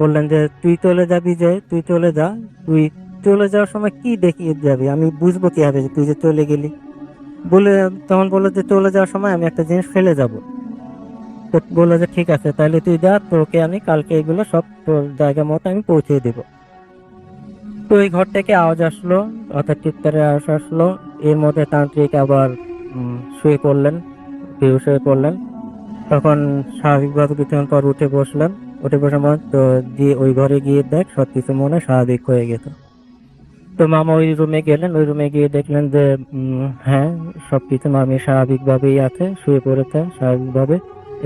বললেন যে তুই চলে যাবি, যে তুই চলে যা, তুই চলে যাওয়ার সময় কি দেখিয়ে যাবি, আমি বুঝবো কিভাবে যে তুই যে চলে গেলি। বলে তখন বললো যে চলে যাওয়ার সময় আমি একটা জিনিস ফেলে যাব। তো বললো যে ঠিক আছে, তাহলে তুই যা, তোকে আমি কালকে এগুলো সব তোর জায়গা মতো আমি পৌঁছে দিব। তো এই ঘর থেকে আওয়াজ আসলো, অর্থাৎ চিৎকারের আওয়াজ আসলো। এর মধ্যে তান্ত্রিক আবার শুয়ে পড়লেন, বেহুশ হয়ে পড়লেন। তখন স্বাভাবিকভাবে কিছুক্ষণ পর উঠে বসলেন। উঠে বসার পর তো দিয়ে ওই ঘরে গিয়ে দেখ সবকিছু মনে হয় স্বাভাবিক হয়ে গেছে। তো মামা ওই রুমে গেলেন, ওই রুমে গিয়ে দেখলেন যে হ্যাঁ, সবকিছু মামি স্বাভাবিকভাবেই আছে, শুয়ে পড়েছে স্বাভাবিকভাবে,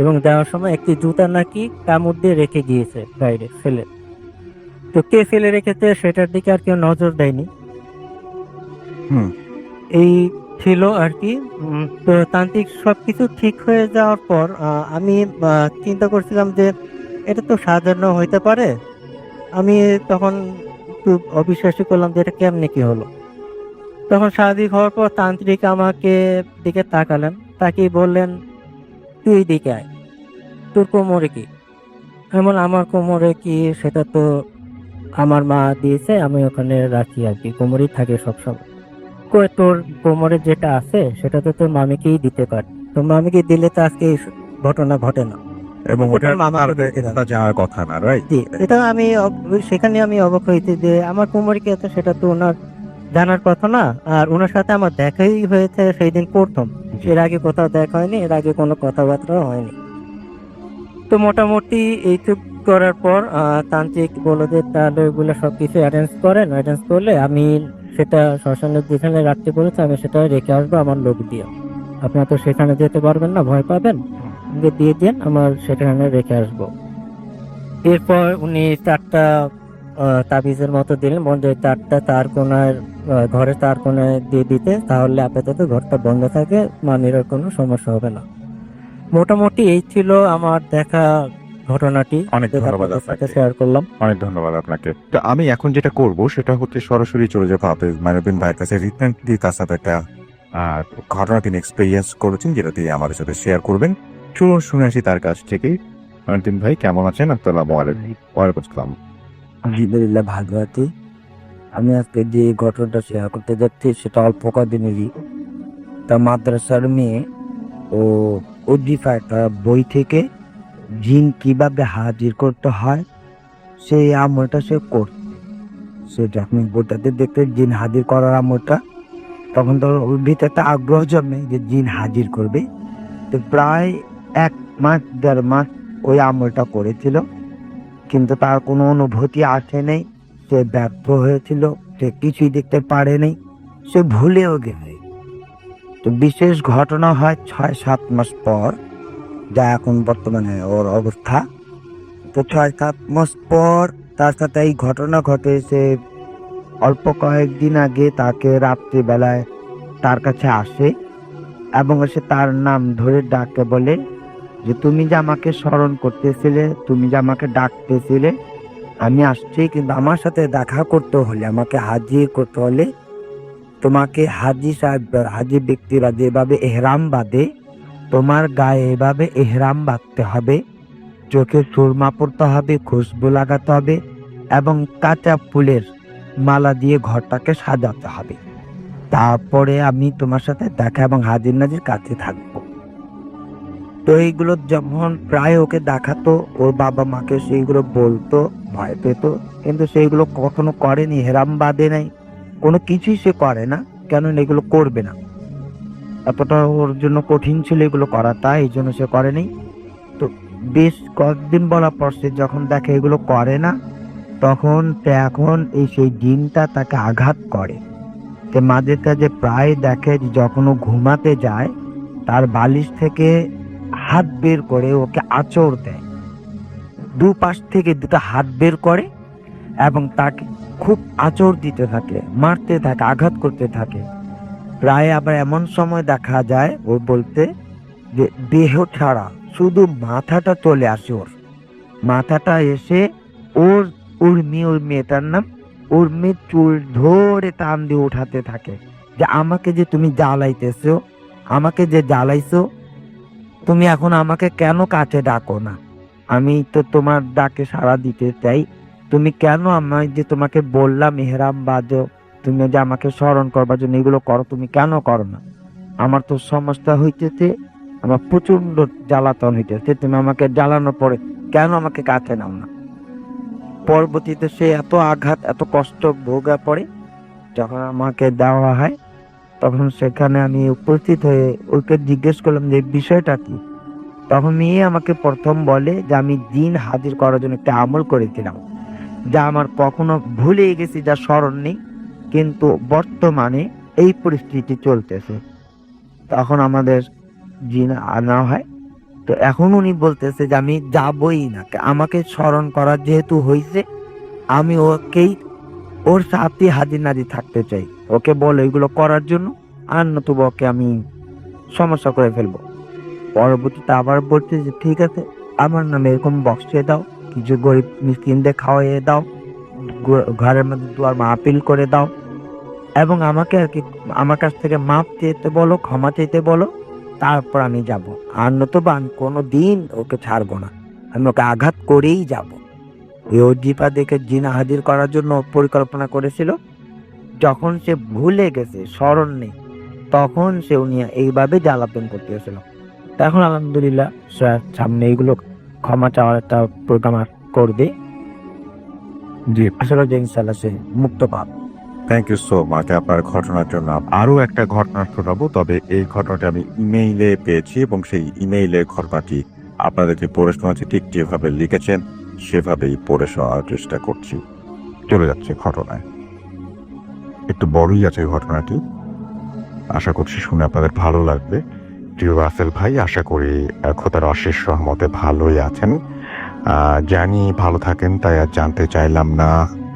এবং যাওয়ার সময় একটি জুতা নাকি কামড় দিয়ে রেখে গিয়েছে বাইরে ফেলে। তো কে ফেলে রেখেছে সেটার দিকে আর কেউ নজর দেয়নি। হুম। এই ছিল আর কি। তো তান্ত্রিক সবকিছু ঠিক হয়ে যাওয়ার পর আমি চিন্তা করছিলাম যে এটা তো সাজানো হইতে পারে। আমি তখন একটু অবিশ্বাসই করলাম যে এটা কেমনে কি হলো। তখন স্বাভাবিক হওয়ার পর তান্ত্রিক আমাকে দিকে তাকালেন, তাকিয়ে বললেন তুই দিকে আয়, তোর কোমরে কি? আমি বললাম আমার কোমরে কি, সেটা তো আমার মা দিয়েছে, আমি ওখানে রাখি আর কি, কোমরেই থাকে সবসময়। কই তোর কোমরে যেটা আছে সেটা তো তোর মামিকেই দিতে পার, তোর মামিকে দিলে তো আজকে এই ঘটনা ঘটে না। এবং ওটা এটা মামাকে তার বলতে হবে। যাওয়ার কথা না, রাইট? জি, এটা আমি সেখানে আমি অবাক হয়েছি যে আমার কোমরে কি আছে সেটা তো ওনার জানার কথা না। আর ওনার সাথে আমার দেখাই হয়েছে সেই দিন প্রথম, এর আগে কোথাও দেখা হয়নি, এর আগে কোনো কথাবার্তাও হয়নি। তো মোটামুটি এইটুক করার পর তান্ত্রিক বললো যে তাহলে ওইগুলো সবকিছু অ্যারেঞ্জ করেন, অ্যারেঞ্জ করলে আমি সেটা শ্মশানের যেখানে রাখতে বলেছে আমি সেটা রেখে আসবো আমার লোক দিয়ে। আপনারা তো সেখানে যেতে পারবেন না, ভয় পাবেন, আমাকে দিয়ে দেন, আমার সেখানে রেখে আসবো। এরপর উনি 4টা তাবিজের মতো দিলেন, বন্ধ 4টা তার কোনার ঘরে তার কোনায় দিয়ে দিতে, তাহলে আপাতত ঘরটা বন্ধ থাকে, মামির আর কোনো সমস্যা হবে না। মোটামুটি এই ছিল আমার দেখা ঘটনাটি, অনেক যেটা ধন্যবাদ আপনাদের সাথে আপনাকে। শেয়ার করলাম। অনেক ধন্যবাদ আপনাকে। তো আমি এখন যেটা করব সেটা হচ্ছে সরাসরি চলে যাবো হাফেজ মাইনুদ্দিন ভাইয়ের কাছে। রিসেন্টলি তার সাথে একটা ঘটনা তিনি এক্সপেরিয়েন্স করেছেন, যেটা তিনি আমাদের সাথে শেয়ার করবেন। চলুন শুনে আসি তার কাছ থেকে। মাইনুদ্দিন ভাই কেমন আছেন? আসসালামু আলাইকুম। ওয়ালাইকুম আসসালাম। আলহামদুলিল্লাহ ভালো আছি। আমি আজকে যে ঘটনাটা শেয়ার করতে যাচ্ছি সেটা অল্প কদিনেরই। তা মাদ্রাসার মেয়ে, ও উদ্দীপা একটা বই থেকে জিন কিভাবে হাজির করতে হয় সেই আমলটা সে করত। সে যখন বইটাতে দেখতে জিন হাজির করার আমলটা, তখন তো ওর ভিতরে একটা আগ্রহ জন্মে যে জিন হাজির করবে। তো প্রায় 1 মাস 1.5 মাস ওই আমলটা করেছিল, কিন্তু তার কোনো অনুভূতি আসে নেই, সে ব্যর্থ হয়েছিল, সে কিছুই দেখতে পারেনি, সে ভুলেও গেছে। তো বিশেষ ঘটনা হয় 6-7 মাস পর, যা এখন বর্তমানে ওর অবস্থা। তো 6-7 মাস পর তার সাথে এই ঘটনা ঘটেছে। অল্প কয়েকদিন আগে তাকে রাত্রিবেলায় তার কাছে আসে এবং এসে তার নাম ধরে ডাকে, বলে যে তুমি যে আমাকে স্মরণ করতেছিলে, তুমি যে আমাকে ডাকতেছিলে, আমি আসছি, কিন্তু আমার সাথে দেখা করতে হলে, আমাকে হাজির করতে হলে, তোমাকে হাজি সাহেব, হাজি ব্যক্তিরা যেভাবে এহরাম বাঁধে, তোমার গায়ে এভাবে এহরাম বাঁধতে হবে, চোখে সুরমা পড়তে হবে, খুশবু লাগাতে হবে এবং কাঁচা ফুলের মালা দিয়ে ঘরটাকে সাজাতে হবে। তারপরে আমি তোমার সাথে দেখা এবং হাজির নাজির কাছে থাকবো। তো এইগুলো যখন প্রায় ওকে দেখাতো, ওর বাবা মাকে সেইগুলো বলতো, ভয় পেত, কিন্তু সেইগুলো কখনো করেনি, হেরাম বাদে নাই, কোনো কিছুই সে করে না। কেন এগুলো করবে না? এতটা ওর জন্য কঠিন ছিল এগুলো করা, তাই এই জন্য সে করেনি। তো বেশ কয়েকদিন বলার পর সে যখন দেখে এগুলো করে না, তখন এখন এই সেই দিনটা তাকে আঘাত করে। সে মাঝে সাঝে প্রায় দেখে যে যখন ও ঘুমাতে যায়, তার বালিশ থেকে হাত বের করে ওকে আঁচড় দেয়, দুপাশ থেকে দুটো হাত বের করে এবং তাকে খুব আঁচড় দিতে থাকে, মারতে থাকে, আঘাত করতে থাকে। প্রায় আবার এমন সময় দেখা যায় ও বলতে যে দেহ ছাড়া শুধু মাথাটা চলে আসে, ওর মাথাটা এসে ওর ওর মেয়েটার নাম উর্মির চুল ধরে টান দিয়ে উঠাতে থাকে যে আমাকে যে তুমি জ্বালাইতেছো, আমাকে যে জ্বালাইছো, তুমি এখন আমাকে কেন কাছে ডাকো না? আমি তো তোমার ডাকে সাড়া দিতে চাই, তুমি কেন আমায় যে তোমাকে বললাম মেহরাম বাজো, তুমি যে আমাকে স্মরণ করবার জন্য এগুলো করো, তুমি কেন করো না? আমার তো সমস্যা হইতেছে, আমার প্রচন্ড জ্বালাতন হইতেছে, তুমি আমাকে জ্বালানোর পরে কেন আমাকে কাছে নাও না? পরবর্তীতে সে এত আঘাত এত কষ্ট ভোগা পড়ে, যখন আমাকে দেওয়া হয় তখন সেখানে আমি উপস্থিত হয়ে ওকে জিজ্ঞেস করলাম যে বিষয়টা কি। তখন মেয়ে আমাকে প্রথম বলে যে আমি দিন হাজির করার জন্য একটা আমল করেছিলাম, যা আমার কখনো ভুলে গেছি, যা স্মরণ নেই, কিন্তু বর্তমানে এই পরিস্থিতি চলতেছে। তখন আমাদের জিন আনা হয়। তো এখন উনি বলতেছে যে আমি যাবই না, আমাকে স্মরণ করার যেহেতু হয়েছে, আমি ওকেই ওর সাথে হাজির নাজির থাকতে চাই, ওকে বলে এগুলো করার জন্য, আর নতুবা ওকে আমি সমস্যা করে ফেলবো। পরবর্তীতে আবার বলছে যে ঠিক আছে, আমার নামে এরকম বক্সে দাও, কিছু গরিব মিসকিনদের খাওয়াইয়ে দাও, ঘরের মধ্যে দুয়ার মাহফিল করে দাও, এবং আমাকে আর কি আমার কাছ থেকে মাপ চেতে বলো, ক্ষমা চেতে বলো, তারপর আমি যাব। আর নতুবা আমি কোনো দিন ওকে ছাড়বো না, আমি ওকে আঘাত করেই যাব। ওই অজিফা দেখে জিনা হাজির করার জন্য পরিকল্পনা করেছিল, যখন সে ভুলে গেছে, স্মরণ নেই, তখন সে উনি এইভাবে জ্বালাতন করতেছিল। এখন আলহামদুলিল্লাহ সামনে এইগুলো ক্ষমা চাওয়ার একটা প্রোগ্রাম করবে, জি, আসলে যে ইনশাল্লাহ সে মুক্ত পাবে। থ্যাংক ইউ সো মাচ আপনার ঘটনার জন্য। আরো একটা ঘটনা শোনাবো, তবে এই ঘটনাটা আমি ইমেইলে পেয়েছি এবং সেই ইমেইলের ঘটনাটি আপনাদেরকে পড়ে শোনাচ্ছি, ঠিক যেভাবে লিখেছেন সেভাবেই পড়ে শোনার চেষ্টা করছি। চলে যাচ্ছে ঘটনায়। একটু বড়ই আছে ঘটনাটি, আশা করছি শুনে আপনাদের ভালো লাগবে। প্রিয় রাসেল ভাই, আশা করি খোদার অশেষ রহমতে ভালোই আছেন। জানি ভালো থাকেন, তাই আর জানতে চাইলাম না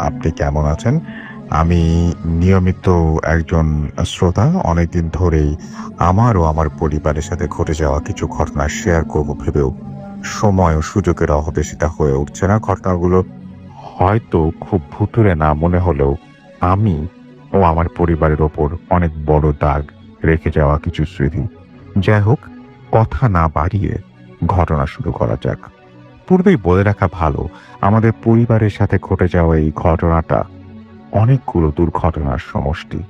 আপনি কেমন আছেন। আমি নিয়মিত একজন শ্রোতা, অনেকদিন ধরেই আমার ও আমার পরিবারের সাথে ঘটে যাওয়া কিছু ঘটনা শেয়ার করবো ভেবেও সময় ও সুযোগের অভাবে সেটা হয়ে উঠছে না। ঘটনাগুলো হয়তো খুব ভুতুরে না মনে হলেও আমি ও আমার পরিবারের ওপর অনেক বড় দাগ রেখে যাওয়া কিছু স্মৃতি। যাই হোক, কথা না বাড়িয়ে ঘটনা শুরু করা যাক। পূর্বেই বলে রাখা ভালো, আমাদের পরিবারের সাথে ঘটে যাওয়া এই ঘটনাটা অনেকগুলো দুর্ঘটনার সমষ্টি।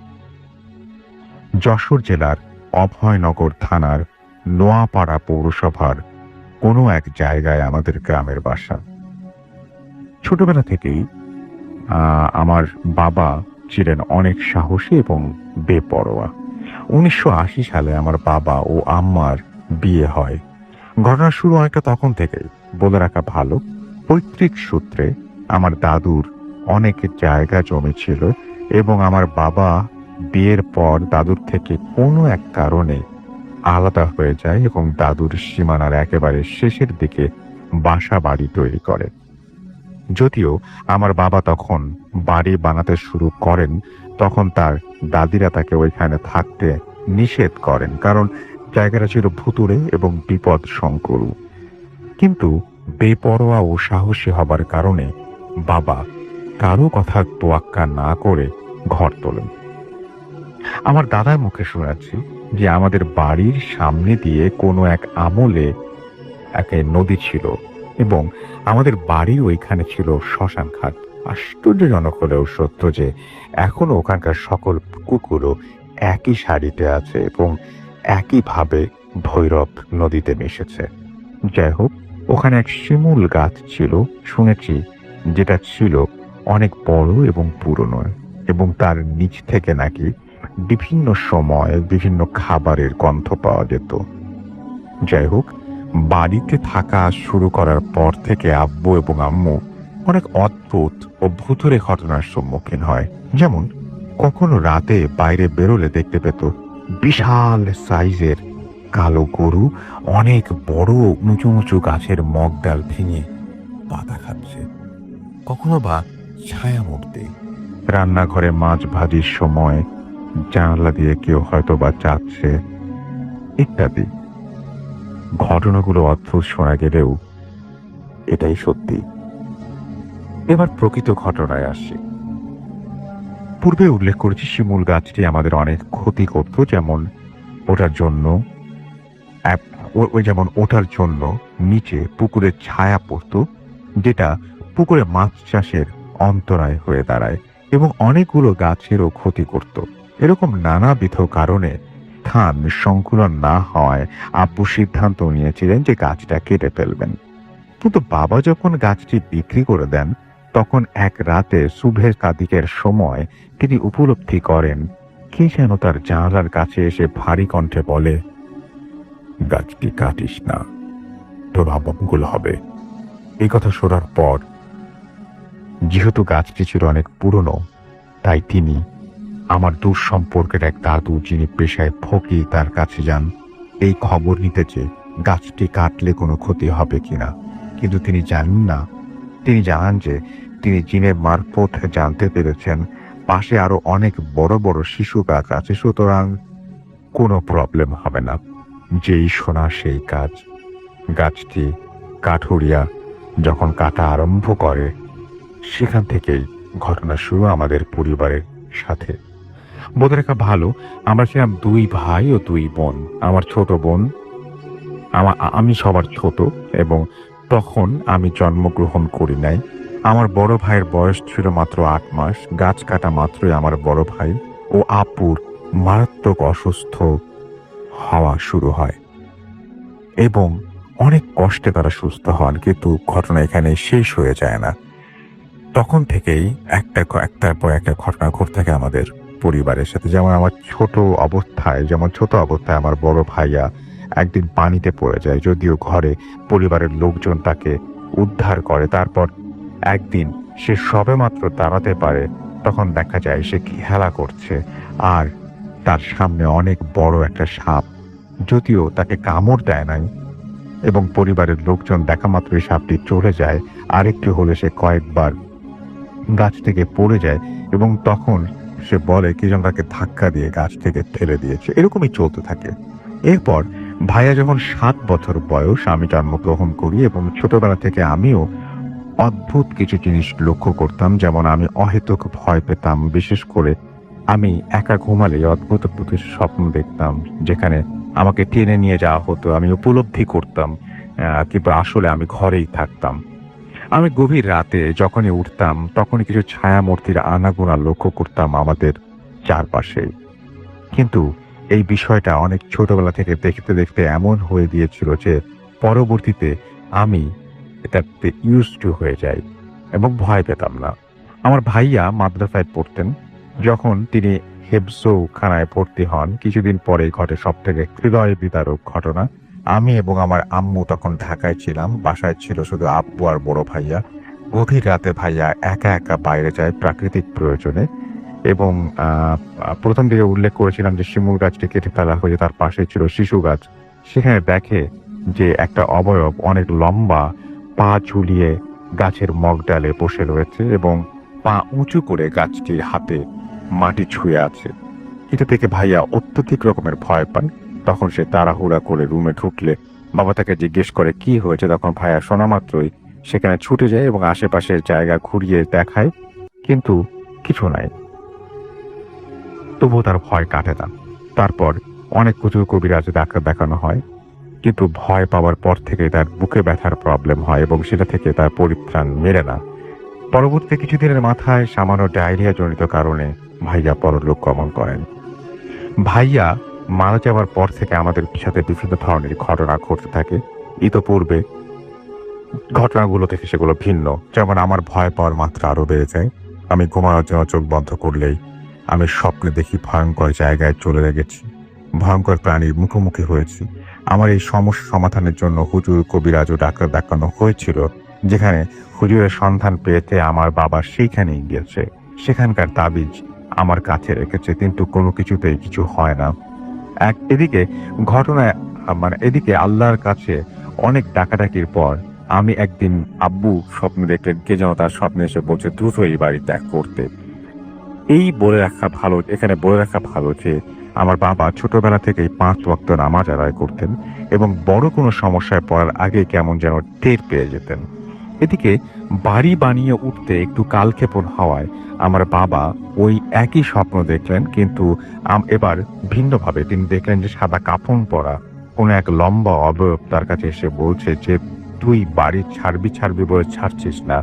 যশোর জেলার অভয়নগর থানার নোয়াপাড়া পৌরসভার কোনো এক জায়গায় আমাদের গ্রামের বাসা। ছোটবেলা থেকেই আমার বাবা ছিলেন অনেক সাহসী এবং বেপরোয়া। 1980 সালে আমার বাবা ও আম্মার বিয়ে হয়। ঘটনা শুরু অনেকটা তখন থেকেই। বলে রাখা ভালো, পৈতৃক সূত্রে আমার দাদুর অনেক জায়গা জমি ছিল এবং আমার বাবা বিয়ের পর দাদুর থেকে কোনো এক কারণে আলাদা হয়ে যায় এবং দাদুর সীমানার একেবারে শেষের দিকে বাসা বাড়ি তৈরি করে। যদিও আমার বাবা তখন বাড়ি বানাতে শুরু করেন, তখন তার দাদিরা তাকে ওইখানে থাকতে নিষেধ করেন, কারণ জায়গাটা ছিল ভুতুড়ে এবং বিপদ সংকুল। কিন্তু বেপরোয়া ও সাহসী হবার কারণে বাবা কারো কথা তোয়াক্কা না করে ঘর তোলেন। আমার দাদার মুখে শুনেছি যে আমাদের বাড়ির সামনে দিয়ে কোনো এক আমলে এক নদী ছিল এবং আমাদের বাড়ির ওইখানে ছিল শ্মশান ঘাট। আশ্চর্যজনক হলেও সত্য যে এখনো ওখানকার সকল কুকুরও একই সারিতে আছে এবং একইভাবে ভৈরব নদীতে মিশেছে। যাই হোক, ওখানে এক শিমুল গাছ ছিল, শুনেছি যেটা ছিল অনেক বড় এবং পুরনো, এবং তার নিচ থেকে নাকি বিভিন্ন সময় বিভিন্ন খাবারের গন্ধ পাওয়া যেত। যাই হোক, বাড়িতে থাকা শুরু করার পর থেকে আব্বু এবং আম্মু অনেক অদ্ভুত ও ভুতুড়ে ঘটনার সম্মুখীন হয়। যেমন কখনো রাতে বাইরে বেরোলে দেখতে পেত বিশাল সাইজের কালো গরু অনেক বড় উঁচু উঁচু গাছের মগডাল ভেঙে পাতা খাচ্ছে, কখনো বা ছায়ামূর্তি। রান্নাঘরে মাছ ভাজির সময় জানালা দিয়ে কেউ হয়তো বা যাচ্ছে, ইত্যাদি। ঘটনাগুলো অদ্ভুত শোনা গেলেও এটাই সত্যি। এবার প্রকৃত ঘটনায় আসি। পূর্বে উল্লেখ করেছি শিমুল গাছটি আমাদের অনেক ক্ষতি করত, যেমন ওটার জন্য নিচে পুকুরের ছায়া পড়ত, যেটা পুকুরে মাছ চাষের অন্তরায় হয়ে দাঁড়ায় এবং অনেকগুলো গাছেরও ক্ষতি করত। এরকম নানাবিধ কারণে স্থান সংকুলন না হওয়ায় আব্বু সিদ্ধান্ত নিয়েছিলেন যে গাছটা কেটে ফেলবেন। কিন্তু বাবা যখন গাছটি বিক্রি করে দেন, তখন এক রাতে শুভের কাদিকের সময় তিনি উপলব্ধি করেন কে যেন তার জানালার কাছে এসে ভারী কণ্ঠে বলে, গাছটি কাটিস না, তোর অমঙ্গল হবে। এই কথা শোনার পর, যেহেতু গাছটি ছিল অনেক পুরনো, তাই তিনি আমার দূর সম্পর্কের এক দাদু, যিনি পেশায় ফকির, তার কাছে যান এই খবর নিতে, যে গাছটি কাটলে কোনো ক্ষতি হবে কিনা। কিন্তু তিনি জানেন না। তিনি জানান যে তিনি জিনের মারফত জানতে পেরেছেন পাশে আরো অনেক বড় বড় শিশু গাছ আছে, সুতরাং কোনো প্রবলেম হবে না। যেই শোনা সেই কাজ। গাছটি কাঠুরিয়া যখন কাটা আরম্ভ করে, সেখান থেকেই ঘটনা শুরু আমাদের পরিবারের সাথে। বলতে রাখা ভালো, আমরা ছিলাম 2 ভাই ও 2 বোন। আমার ছোট বোন, আমি সবার ছোট, এবং তখন আমি জন্মগ্রহণ করি নাই। আমার বড় ভাইয়ের বয়স ছিল মাত্র 8 মাস। গাছ কাটা মাত্রই আমার বড় ভাই ও আপুর মারাত্মক অসুস্থ হওয়া শুরু হয় এবং অনেক কষ্টে তারা সুস্থ হন। কিন্তু ঘটনা এখানে শেষ হয়ে যায় না। তখন থেকেই একটার পর একটা ঘটনা ঘটতে থাকে আমাদের পরিবারের সাথে। যেমন ছোট অবস্থায় আমার বড় ভাইয়া একদিন পানিতে পড়ে যায়, যদিও ঘরে পরিবারের লোকজন তাকে উদ্ধার করে। তারপর একদিন সে সবেমাত্র দাঁড়াতে পারে, তখন দেখা যায় সে খেলা করছে আর তার সামনে অনেক বড় একটা সাপ, যদিও তাকে কামড় দেয় নাই, এবং পরিবারের লোকজন দেখা মাত্রই সাপটি চলে যায়। আরেকটু হলে সে কয়েকবার গাছ থেকে পড়ে যায় এবং তখন সে বলে কি যেন তাকে ধাক্কা দিয়ে গাছ থেকে ঠেলে দিয়েছে। এরকমই চলতে থাকে। এরপর ভাইয়া যখন 7 বছর বয়স, আমি জন্মগ্রহণ করি এবং ছোটবেলা থেকে আমিও অদ্ভুত কিছু জিনিস লক্ষ্য করতাম। যেমন আমি অহেতুক ভয় পেতাম। বিশেষ করে আমি একা ঘুমালে অদ্ভুত অদ্ভুত স্বপ্ন দেখতাম, যেখানে আমাকে টেনে নিয়ে যাওয়া হতো। আমি উপলব্ধি করতাম কিন্তু আসলে আমি ঘরেই থাকতাম। আমি গভীর রাতে যখনই উঠতাম, তখনই কিছু ছায়ামূর্তির আনাগোনা লক্ষ্য করতাম আমাদের চারপাশে। কিন্তু এই বিষয়টা অনেক ছোটবেলা থেকে দেখতে দেখতে এমন হয়ে গিয়েছিল যে পরবর্তীতে আমি এটাতে ইউজ টু হয়ে যাই এবং ভয় পেতাম না। আমার ভাইয়া মাদ্রাসায় পড়তেন। যখন তিনি হেফজখানায় ভর্তি হন, কিছুদিন পরে ঘটে সব থেকে হৃদয় বিদারক ঘটনা। আমি এবং আমার আম্মু তখন ঢাকায় ছিলাম। বাসায় ছিল শুধু আব্বু আর বড় ভাইয়া। গভীর রাতে ভাইয়া একা একা বাইরে যায় প্রাকৃতিক প্রয়োজনে, এবং প্রথম দিকে উল্লেখ করেছিলাম যে শিমুল গাছটি কেটে ফেলা হয়েছে, তার পাশে ছিল শিশু গাছ। সেখানে দেখে যে একটা অবয়ব অনেক লম্বা, পা ঝুলিয়ে গাছের মগডালে বসে রয়েছে এবং পা উঁচু করে গাছটির হাতে মাটি ছুঁয়ে আছে। এটা থেকে ভাইয়া অত্যধিক রকমের ভয় পায়। তখন সে তাড়াহুড়া করে রুমে ঢুকলে বাবা তাকে জিজ্ঞেস করে কি হয়েছে। তখন ভাইয়া শোনা মাত্রই সেখানে ছুটে যায় এবং আশেপাশের জায়গা ঘুরিয়ে দেখায়, কিন্তু কিছু নাই। তবুও তার ভয় কাটে না। তারপর অনেক কিছু কবিরাজে ডাক্তার দেখানো হয়, কিন্তু ভয় পাওয়ার পর থেকে তার বুকে ব্যথার প্রবলেম হয় এবং সেটা থেকে তার পরিত্রাণ মেলে না। পরবর্তী কিছুদিনের মাথায় সামান্য ডায়রিয়া জনিত কারণে ভাইয়া পরলোক গমন করেন। ভাইয়া মারা যাওয়ার পর থেকে আমাদের সাথে বিভিন্ন ধরনের ঘটনা ঘটতে থাকে। ইতোপূর্বে ঘটনাগুলো থেকে সেগুলো ভিন্ন। যেমন আমার ভয় পাওয়ার মাত্রা আরো বেড়ে যায়। আমি ঘুমানোর জন্য চোখ বন্ধ করলেই আমি স্বপ্নে দেখি ভয়ঙ্কর জায়গায় চলে গেছি, ভয়ঙ্কর প্রাণীর মুখোমুখি হয়েছি। আমার এই সমস্যা সমাধানের জন্য হুজুর, কবিরাজ ও ডাক্তার দেখানো হয়েছিল, যেখানে হুজুরের সন্ধান পেয়েছে আমার বাবা সেইখানেই গিয়েছে, সেখানকার তাবিজ আমার কাছে রেখেছে, কিন্তু কোনো কিছুতেই কিছু হয় না। এদিকে ঘটনায় এদিকে আল্লাহর কাছে অনেক ডাকাডাকির পর আমি একদিন আব্বু স্বপ্নে দেখলেন কে যেন তার স্বপ্নে এসে বলছে দ্রুত এই বাড়ি ত্যাগ করতে। এখানে বলে রাখা ভালো যে আমার বাবা ছোটবেলা থেকেই 5 ওয়াক্ত নামাজ আদায় করতেন এবং বড় কোনো সমস্যায় পড়ার আগে কেমন যেন টের পেয়ে যেতেন। এদিকে বাড়ি বানিয়ে উঠতে একটু কালক্ষেপণ হওয়ায় আমার বাবা ওই একই স্বপ্ন দেখলেন, কিন্তু এবার ভিন্নভাবে। তিনি দেখলেন যে সাদা কাফন পরা কোনো এক লম্বা অবয়ব তার কাছে এসে বলছে যে তুই বাড়ি ছাড়বি বলে ছাড়ছিস না,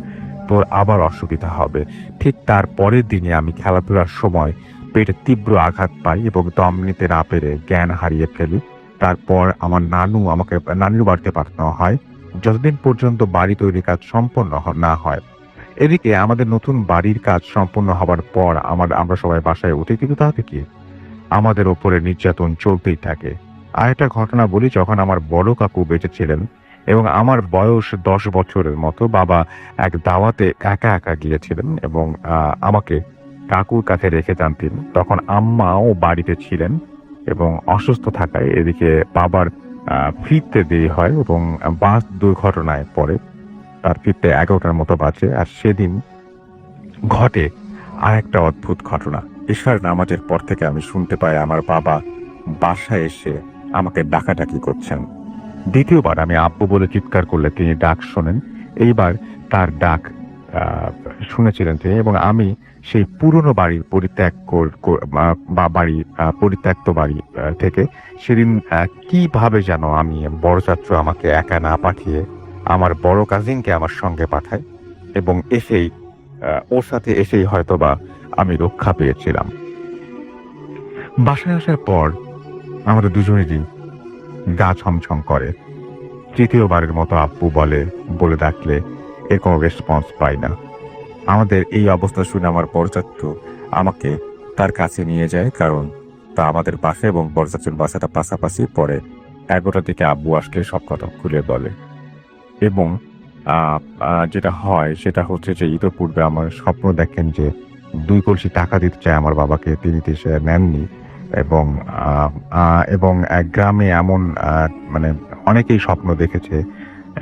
তোর আবার অসুবিধা হবে। ঠিক তার পরের দিনে আমি খেলাধুলার সময় পেটে তীব্র আঘাত পাই এবং দম নিতে না পেরে জ্ঞান হারিয়ে ফেলি। তারপর আমার নানুর বাড়িতে পাঠানো হয় যতদিন পর্যন্ত বাড়ি তৈরির কাজ সম্পন্ন না হয়। এদিকে আমাদের নতুন বাড়ির কাজ সম্পন্ন হবার পর আমরা সবাই বাসায় উঠি, কিন্তু তা থেকে আমাদের ওপরে নির্যাতন চলতেই থাকে। আর একটা ঘটনা বলি, যখন আমার বড় কাকু বেঁচে ছিলেন এবং আমার বয়স 10 বছরের মতো, বাবা এক দাওয়াতে একা একা গিয়েছিলেন এবং আমাকে কাকুর কাছে রেখে যান তিনি। তখন আম্মাও বাড়িতে ছিলেন এবং অসুস্থ থাকায় এদিকে বাবার ফিরতে দেরি হয় এবং বাস দুর্ঘটনায় পড়ে। তার ফিরতে 11টার মতো বাজে। আর সেদিন ঘটে আর একটা অদ্ভুত ঘটনা। ঈশার নামাজের পর থেকে আমি শুনতে পাই আমার বাবা বাসায় এসে আমাকে ডাকাডাকি করছেন। দ্বিতীয়বার আমি আব্বু বলে চিৎকার করলে তিনি ডাক শোনেন। এইবার তার ডাক শুনেছিলেন তিনি এবং আমি সেই পুরনো বাড়ির পরিত্যক্ত বাড়ি থেকে সেদিন কিভাবে যেন আমি বড় চাচু আমাকে একা না পাঠিয়ে আমার বড় কাজিনকে আমার সঙ্গে পাঠায় এবং ওর সাথে এসেই হয়তোবা আমি রক্ষা পেয়েছিলাম। বাসায় আসার পর আমাদের দুজনেরই গা ছমছম করে। তৃতীয়বারের মতো আব্বু বলে ডাকলে এর কোনো রেসপন্স পাই না। আমাদের এই অবস্থা শুনে আমার বড় চাচু আমাকে তার কাছে নিয়ে যায়, কারণ তা আমাদের বাসা এবং বড় চাচুর বাসাটা পাশাপাশি। পরে 11টার দিকে আব্বু আসলে সব কথা খুলে বলে এবং যেটা হয় সেটা হচ্ছে যে ইতোপূর্বে আমার স্বপ্ন দেখেন যে 2 কলসি টাকা দিতে চায় আমার বাবাকে, তিনি সে নেননি এবং এক গ্রামে এমন অনেকেই স্বপ্ন দেখেছে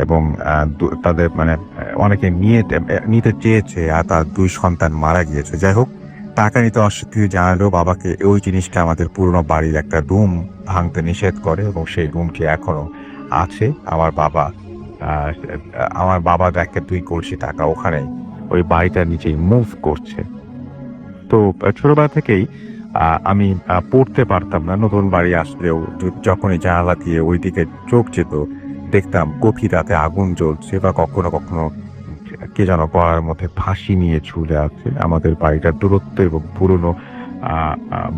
এবং তাদের অনেকে নিতে চেয়েছে আর তার 2 সন্তান মারা গিয়েছে। যাই হোক, টাকা নিতে অস্বীকৃতি জানালেও বাবাকে ওই জিনিসটা আমাদের পুরনো বাড়ির একটা রুম ভাঙতে নিষেধ করে এবং সেই রুমটি এখনো আছে। আমার বাবা দেখে 2 কলসি টাকা ওখানে ওই বাড়িটার নিচেই মুভ করছে। তো ছোটবেলা থেকেই আমি পড়তে পারতাম না। নতুন বাড়ি আসলেও যখনই জানালা দিয়ে ওইদিকে চোখ যেত, দেখতাম গভীর রাতে আগুন জ্বলছে বা কখনো কখনো কে যেন গলার মধ্যে ফাঁসি নিয়ে ঝুলে আছে। আমাদের বাড়িটার দূরত্ব এবং পুরনো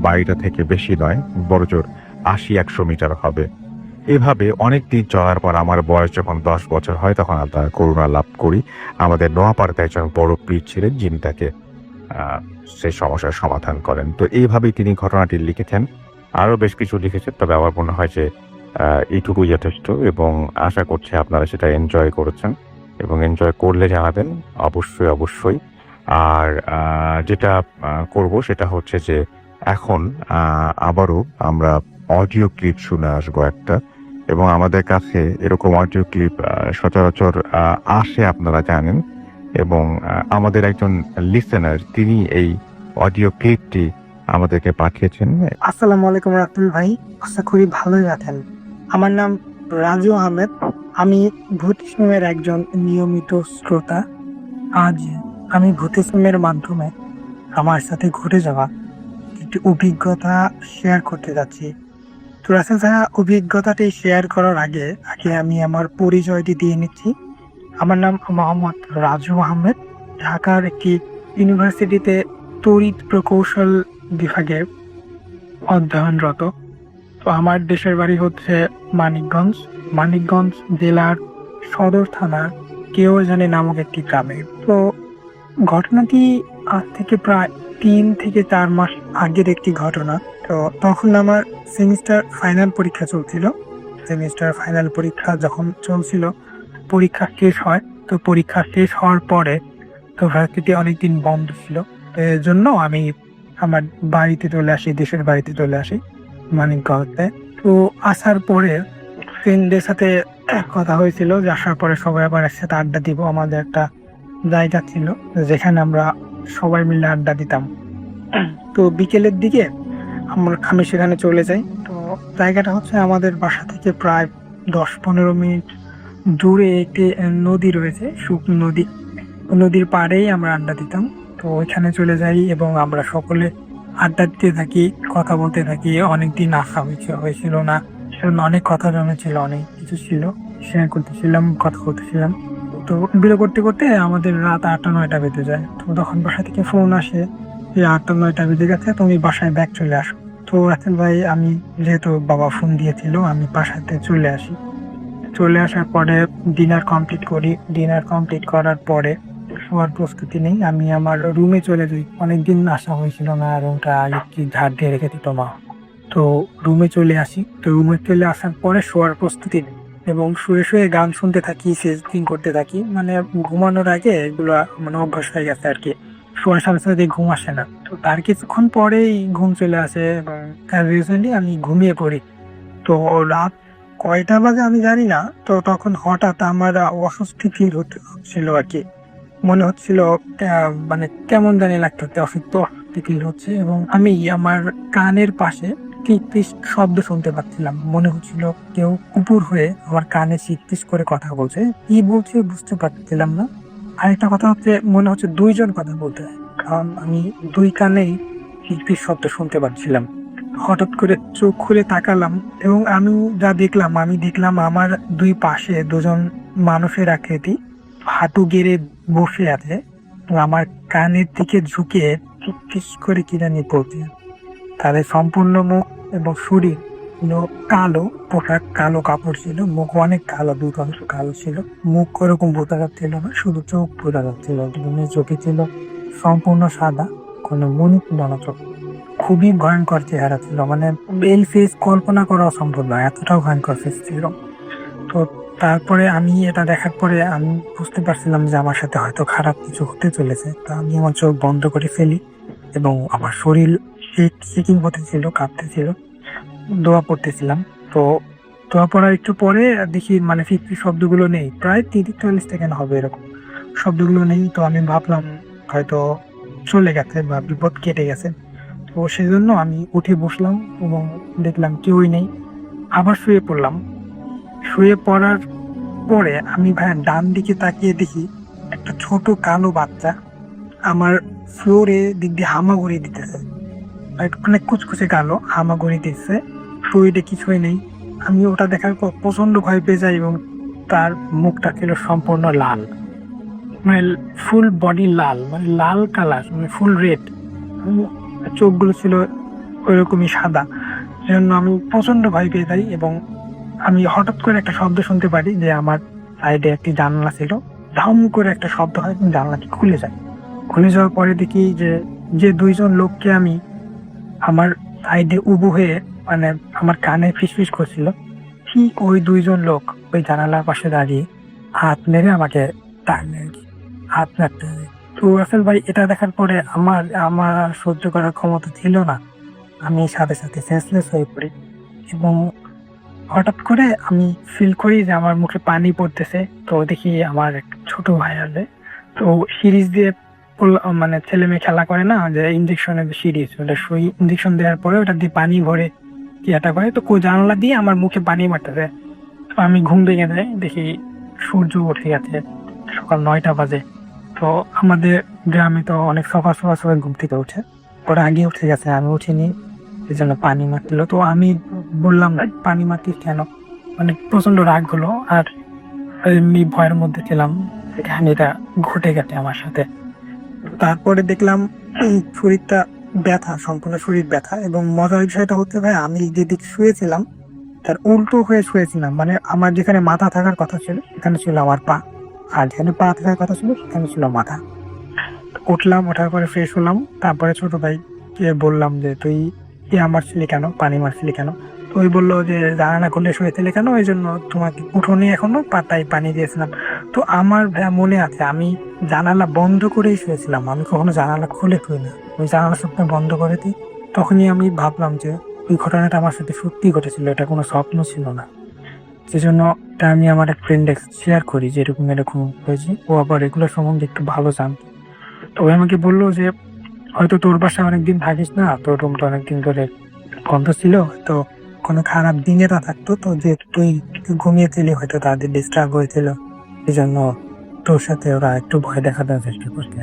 বাড়িটা থেকে বেশি নয়, বড়জোর 80-100 মিটার হবে। এভাবে অনেক দিন চলার পর আমার বয়স যখন 10 বছর হয়, তখন আমরা করুণা লাভ করি। আমাদের নোয়াপাড়াতে একজন বড় পীর ছিলেন, যিনি তাকে সেই সমস্যার সমাধান করেন। তো এইভাবেই তিনি ঘটনাটি লিখেছেন। আরো বেশ কিছু লিখেছেন, তবে আমার মনে হয় যে এইটুকুই যথেষ্ট এবং আশা করছি আপনারা সেটা এনজয় করেছেন এবং এনজয় করলে জানাবেন অবশ্যই। আর যেটা করব সেটা হচ্ছে যে এখন আবারও আমরা অডিও ক্লিপ শুনে আসবো একটা, এবং আমাদের কাছে এরকম অডিও ক্লিপ সচরাচর আসে, আপনারা জানেন। এবং আমাদের একজন লিসেনার তিনি এই অডিও ক্লিপটি আমাদেরকে পাঠিয়েছেন। আসসালামু আলাইকুম রাতুল ভাই, আশা করি ভালোই আছেন। আমার নাম রাজু আহমেদ, আমি ভূতিসমের একজন নিয়মিত শ্রোতা। আজ আমি ভূতিসমের মাধ্যমে আমার সাথে ঘটে যাওয়া একটি অভিজ্ঞতা শেয়ার করতে যাচ্ছি। তো রাসেল ভাইয়া, অভিজ্ঞতাটি শেয়ার করার আগে আমি আমার পরিচয়টি দিয়ে নিচ্ছি। আমার নাম মোহাম্মদ রাজু আহমেদ, ঢাকার একটি ইউনিভার্সিটিতে তড়িৎ প্রকৌশল বিভাগে অধ্যয়নরত। তো আমার দেশের বাড়ি হচ্ছে মানিকগঞ্জ। মানিকগঞ্জ জেলার সদর থানার কেওয়াজানি নামক একটি গ্রামে। তো ঘটনাটি আজ থেকে প্রায় 3 থেকে 4 মাস আগের একটি ঘটনা। তো তখন আমার সেমিস্টার ফাইনাল পরীক্ষা চলছিল। সেমিস্টার ফাইনাল পরীক্ষা যখন চলছিল, পরীক্ষা শেষ হয়। তো পরীক্ষা শেষ হওয়ার পরে তো ভার্সিটি অনেকদিন বন্ধ ছিল। তো এর জন্য আমি আমার বাড়িতে চলে আসি, দেশের বাড়িতে চলে আসি মানিকগঞ্জে। তো আসার পরে ফ্রেন্ডদের সাথে কথা হয়েছিল যে আসার পরে সবাই আবার একসাথে আড্ডা দিব। আমাদের একটা জায়গা ছিল যেখানে আমরা সবাই মিলে আড্ডা দিতাম। তো বিকেলের দিকে আমি সেখানে চলে যাই। তো জায়গাটা হচ্ছে আমাদের বাসা থেকে প্রায় 10-15 মিনিট দূরে একটি নদী রয়েছে, শুকনো নদী। নদীর পাড়েই আমরা আড্ডা দিতাম। তো ওইখানে চলে যাই এবং আমরা সকলে আড্ডা দিতে থাকি, কথা বলতে থাকি। অনেকদিন আসা হয়েছিল না, সেজন্য অনেক কথা জমেছিল, অনেক কিছু ছিল, শেয়ার করতেছিলাম, কথা বলতেছিলাম। তো বিলো করতে করতে আমাদের রাত 8-9টা বেজে যায়। তো তখন বাসা থেকে ফোন আসে যে 8-9টা বেজে গেছে, তুমি বাসায় ব্যাক চলে আসো। তো রাসেল ভাই, আমি যেহেতু বাবা ফোন দিয়েছিল, আমি বাসাতে চলে আসি। চলে আসার পরে ডিনার কমপ্লিট করি। ডিনার কমপ্লিট করার পরে শোয়ার প্রস্তুতি নেই, আমি আমার রুমে চলে যাই। অনেকদিন আসা হয়েছিল না, রুমটা একটু ঝাড় দিয়ে রেখে দিত মা। তো রুমে চলে আসি। তো রুমে চলে আসার পরে শোয়ার প্রস্তুতি নেই এবং শুয়ে শুয়ে গান শুনতে থাকি, সেজিং করতে থাকি। মানে ঘুমানোর আগে এগুলো মানে অভ্যাস হয়ে গেছে আর কি। শোয়ার সাথে সাথে ঘুম আসে না। তো তার কিছুক্ষণ পরেই ঘুম চলে আসে এবং তার রিজেন্টলি আমি ঘুমিয়ে পড়ি। তো রাত কয়টা বাজে আমি জানি না। তো তখন হঠাৎ আমার অস্বস্তি ফিল হচ্ছিল আর কি। মনে হচ্ছিল মানে কেমন জানি লাগতেছে, অস্বস্তি ফিল হচ্ছে এবং আমি আমার কানের পাশে ফিস শব্দ শুনতে পাচ্ছিলাম। মনে হচ্ছিল কেউ কুকুর হয়ে আমার কানে ফিস করে কথা বলছে। কি বলছে বুঝতে পারছিলাম না। আরেকটা কথা হচ্ছে, মনে হচ্ছে দুইজন কথা বলতে, কারণ আমি দুই কানেই ফিস শব্দ শুনতে পাচ্ছিলাম। হঠাৎ করে চোখ খুলে তাকালাম এবং আমি দেখলাম আমার দুই পাশে দুজন মানুষের আকৃতি হাঁটু গেড়ে বসে আছে। আমার কানের দিকে ঝুঁকে ফিস করে কি জানি বলছে। তাদের সম্পূর্ণ মুখ এবং শরীর কালো, পোশাক কালো, কাপড় ছিল, মুখ অনেক কালো, দুই অংশ কালো ছিল। মুখ ওরকম বোঝা যাচ্ছিল না, শুধু চোখ বোঝা যাচ্ছিল। চোখে ছিল সম্পূর্ণ সাদা, কোনো মনি ছিল না চোখ। খুবই ভয়ঙ্কর চেহারা ছিল, মানে এই ফেস কল্পনা করা অসম্ভব নয়, এতটাও ভয়ঙ্কর ফেস ছিল। তো তারপরে আমি এটা দেখার পরে আমি বুঝতে পারছিলাম যে আমার সাথে হয়তো খারাপ কিছু হতে চলেছে। তা আমি আমার চোখ বন্ধ করে ফেলি এবং আমার শরীর শেকিং হতেছিল, কাঁপতেছিল, দোয়া পড়তেছিলাম। তো দোয়া পড়ার একটু পরে দেখি মানে ফিটফিট শব্দগুলো নেই, প্রায় 30-40 সেকেন্ড হবে এরকম, শব্দগুলো নেই। তো আমি ভাবলাম হয়তো চলে গেছে বা বিপদ কেটে গেছে। তো সেজন্য আমি উঠে বসলাম এবং দেখলাম কেউই নেই। আবার শুয়ে পড়লাম। শুয়ে পড়ার পরে আমি ডান দিকে তাকিয়ে দেখি একটা ছোট কালো বাচ্চা আমার ফ্লোরে দিক দিয়ে হামাগুড়ি দিতেছে। মানে কুচকুচে কালো হামাগুড়ি দিচ্ছে, শরীরে কিছুই নেই। আমি ওটা দেখার পর প্রচন্ড ভয় পেয়ে যাই এবং তার মুখটা ছিল সম্পূর্ণ লাল, মানে ফুল বডি লাল, মানে লাল কালার, মানে ফুল রেড। চোখগুলো ছিল ওইরকমই সাদা। সেজন্য আমি প্রচন্ড ভয় পেয়ে যাই এবং আমি হঠাৎ করে একটা শব্দ শুনতে পারি যে আমার সাইডে একটি জানলা ছিল, ধাম করে একটা শব্দ হয় এবং জানলাটি খুলে যায়। খুলে যাওয়ার পরে দেখি যে দুইজন লোককে আমি আমার সাইডে উবু হয়ে মানে আমার কানে ফিসফিস করছিল, ঠিক ওই দুইজন লোক ওই জানালার পাশে দাঁড়িয়ে হাত নেড়ে আমাকে টানলে আর কি, হাত নাড়তে। তো রাসেল ভাই, এটা দেখার পরে আমার সহ্য করার ক্ষমতা ছিল না। আমি সাথে সাথে সেন্সলেস হয়ে পড়ি এবং হঠাৎ করে আমি ফিল করি যে আমার মুখে পানি পড়তেছে। তো দেখি আমার এক ছোট ভাই আছে, তো সিরিজ দিয়ে মানে ছেলে মেয়ে খেলা করে না, যে ইঞ্জেকশনের সিরিজ, ওটা সুই ইঞ্জেকশন দেওয়ার পরে ওটা দিয়ে পানি ভরে ইয়েটা করে, তো জানালা দিয়ে আমার মুখে পানি মারতেছে। তো আমি ঘুম ভেঙে যাই, দেখি সূর্য উঠে গেছে, সকাল 9টা বাজে। তো আমাদের গ্রামে তো অনেক সকাল ঘুম থেকে উঠে, ওরা আগে উঠে গেছে, আমি উঠিনি, এই জন্য পানি মারছিল। তো আমি বললাম পানি মারতিস কেন, মানে প্রচন্ড রাগ হলো। আর এমনি ভয়ের মধ্যে ছিলাম, এটা ঘটে গেছে আমার সাথে। তারপরে দেখলাম শরীরটা ব্যথা, সম্পূর্ণ শরীর ব্যথা। এবং মজার বিষয়টা হচ্ছে ভাই, আমি যেদিক শুয়েছিলাম তার উল্টো হয়ে শুয়েছিলাম। মানে আমার যেখানে মাথা থাকার কথা ছিল সেখানে ছিল আমার পা, আর যেখানে পা থাকার কথা ছিল সেখানে ছিল মাথা। উঠলাম, ওঠার পরে ফ্রেশ হলাম, তারপরে ছোট ভাইকে বললাম যে তুই মারছিলি কেন, পানি মারছিলি কেন? তো ওই বললো যে জানালা খুলে শুয়েছিলে কেন, ওই জন্য তোমাকে উঠোনি এখনো পাতায় পানি দিয়েছিলাম। তো আমার ভাইয়া মনে আছে আমি জানালা বন্ধ করেই শুয়েছিলাম, আমি কখনো জানালা খুলে শুই না, ওই জানালা সবসময় বন্ধ করে দিই। তখনই আমি ভাবলাম যে ওই ঘটনাটা আমার সাথে সত্যি ঘটেছিল, এটা কোনো স্বপ্ন ছিল না। সেজন্য এটা আমি আমার এক ফ্রেন্ড শেয়ার করি যে এরকম এরকম হয়েছে। ও আবার এগুলো সম্বন্ধে একটু ভালো জানতো। তো ও আমাকে বললো যে হয়তো তোর বাসায় অনেকদিন থাকিস না, তোর রুমটা অনেকদিন ধরে বন্ধ ছিল, তো কোনো খারাপ দিনে না থাকতো, তো যে তুই ঘুমিয়েছিলি হয়তো তাদের ডিস্টার্ব হয়েছিল, এই জন্য তোর সাথে ওরা একটু ভয় দেখানোর চেষ্টা করছে।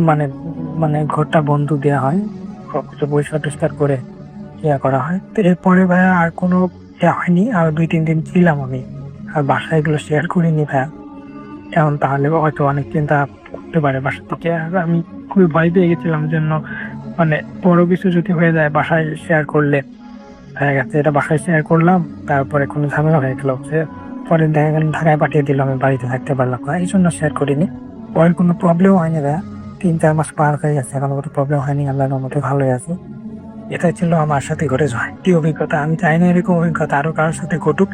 মানে মানে ঘরটা বন্ধ দেওয়া হয়, সবকিছু পরিষ্কার টরিষ্কার করে ইয়া করা হয়। তো এরপরে ভাইয়া আর কোনো ইয়া হয়নি, আর 2-3 দিন ছিলাম আমি, আর বাসায় এগুলো শেয়ার করিনি ভাইয়া। এখন তাহলে হয়তো অনেক চিন্তা করতে পারে বাসা থেকে, আর আমি খুবই ভয় পেয়ে গেছিলাম জন্য, মানে বড় কিছু যদি হয়ে যায় বাসায় শেয়ার করলে, হয়ে গেছে এটা বাসায় শেয়ার করলাম, তারপরে কোনো ঝামেলা হয়ে গেল, সে পরে দেখা গেল ঢাকায় পাঠিয়ে দিল, আমি বাড়িতে থাকতে পারলাম না, এই জন্য শেয়ার করিনি। পরে কোনো প্রবলেম হয়নি ভাইয়া, 3-4 মাস পার হয়ে গেছে, এখন কোনো প্রবলেম হয়নি, আল্লাহর রহমতে ভালোই আছে। এটাই ছিল আমার সাথে ঘটে যায় কি অভিজ্ঞতা। আমি চাই না এরকম অভিজ্ঞতা আরো কারোর সাথে ঘটুক,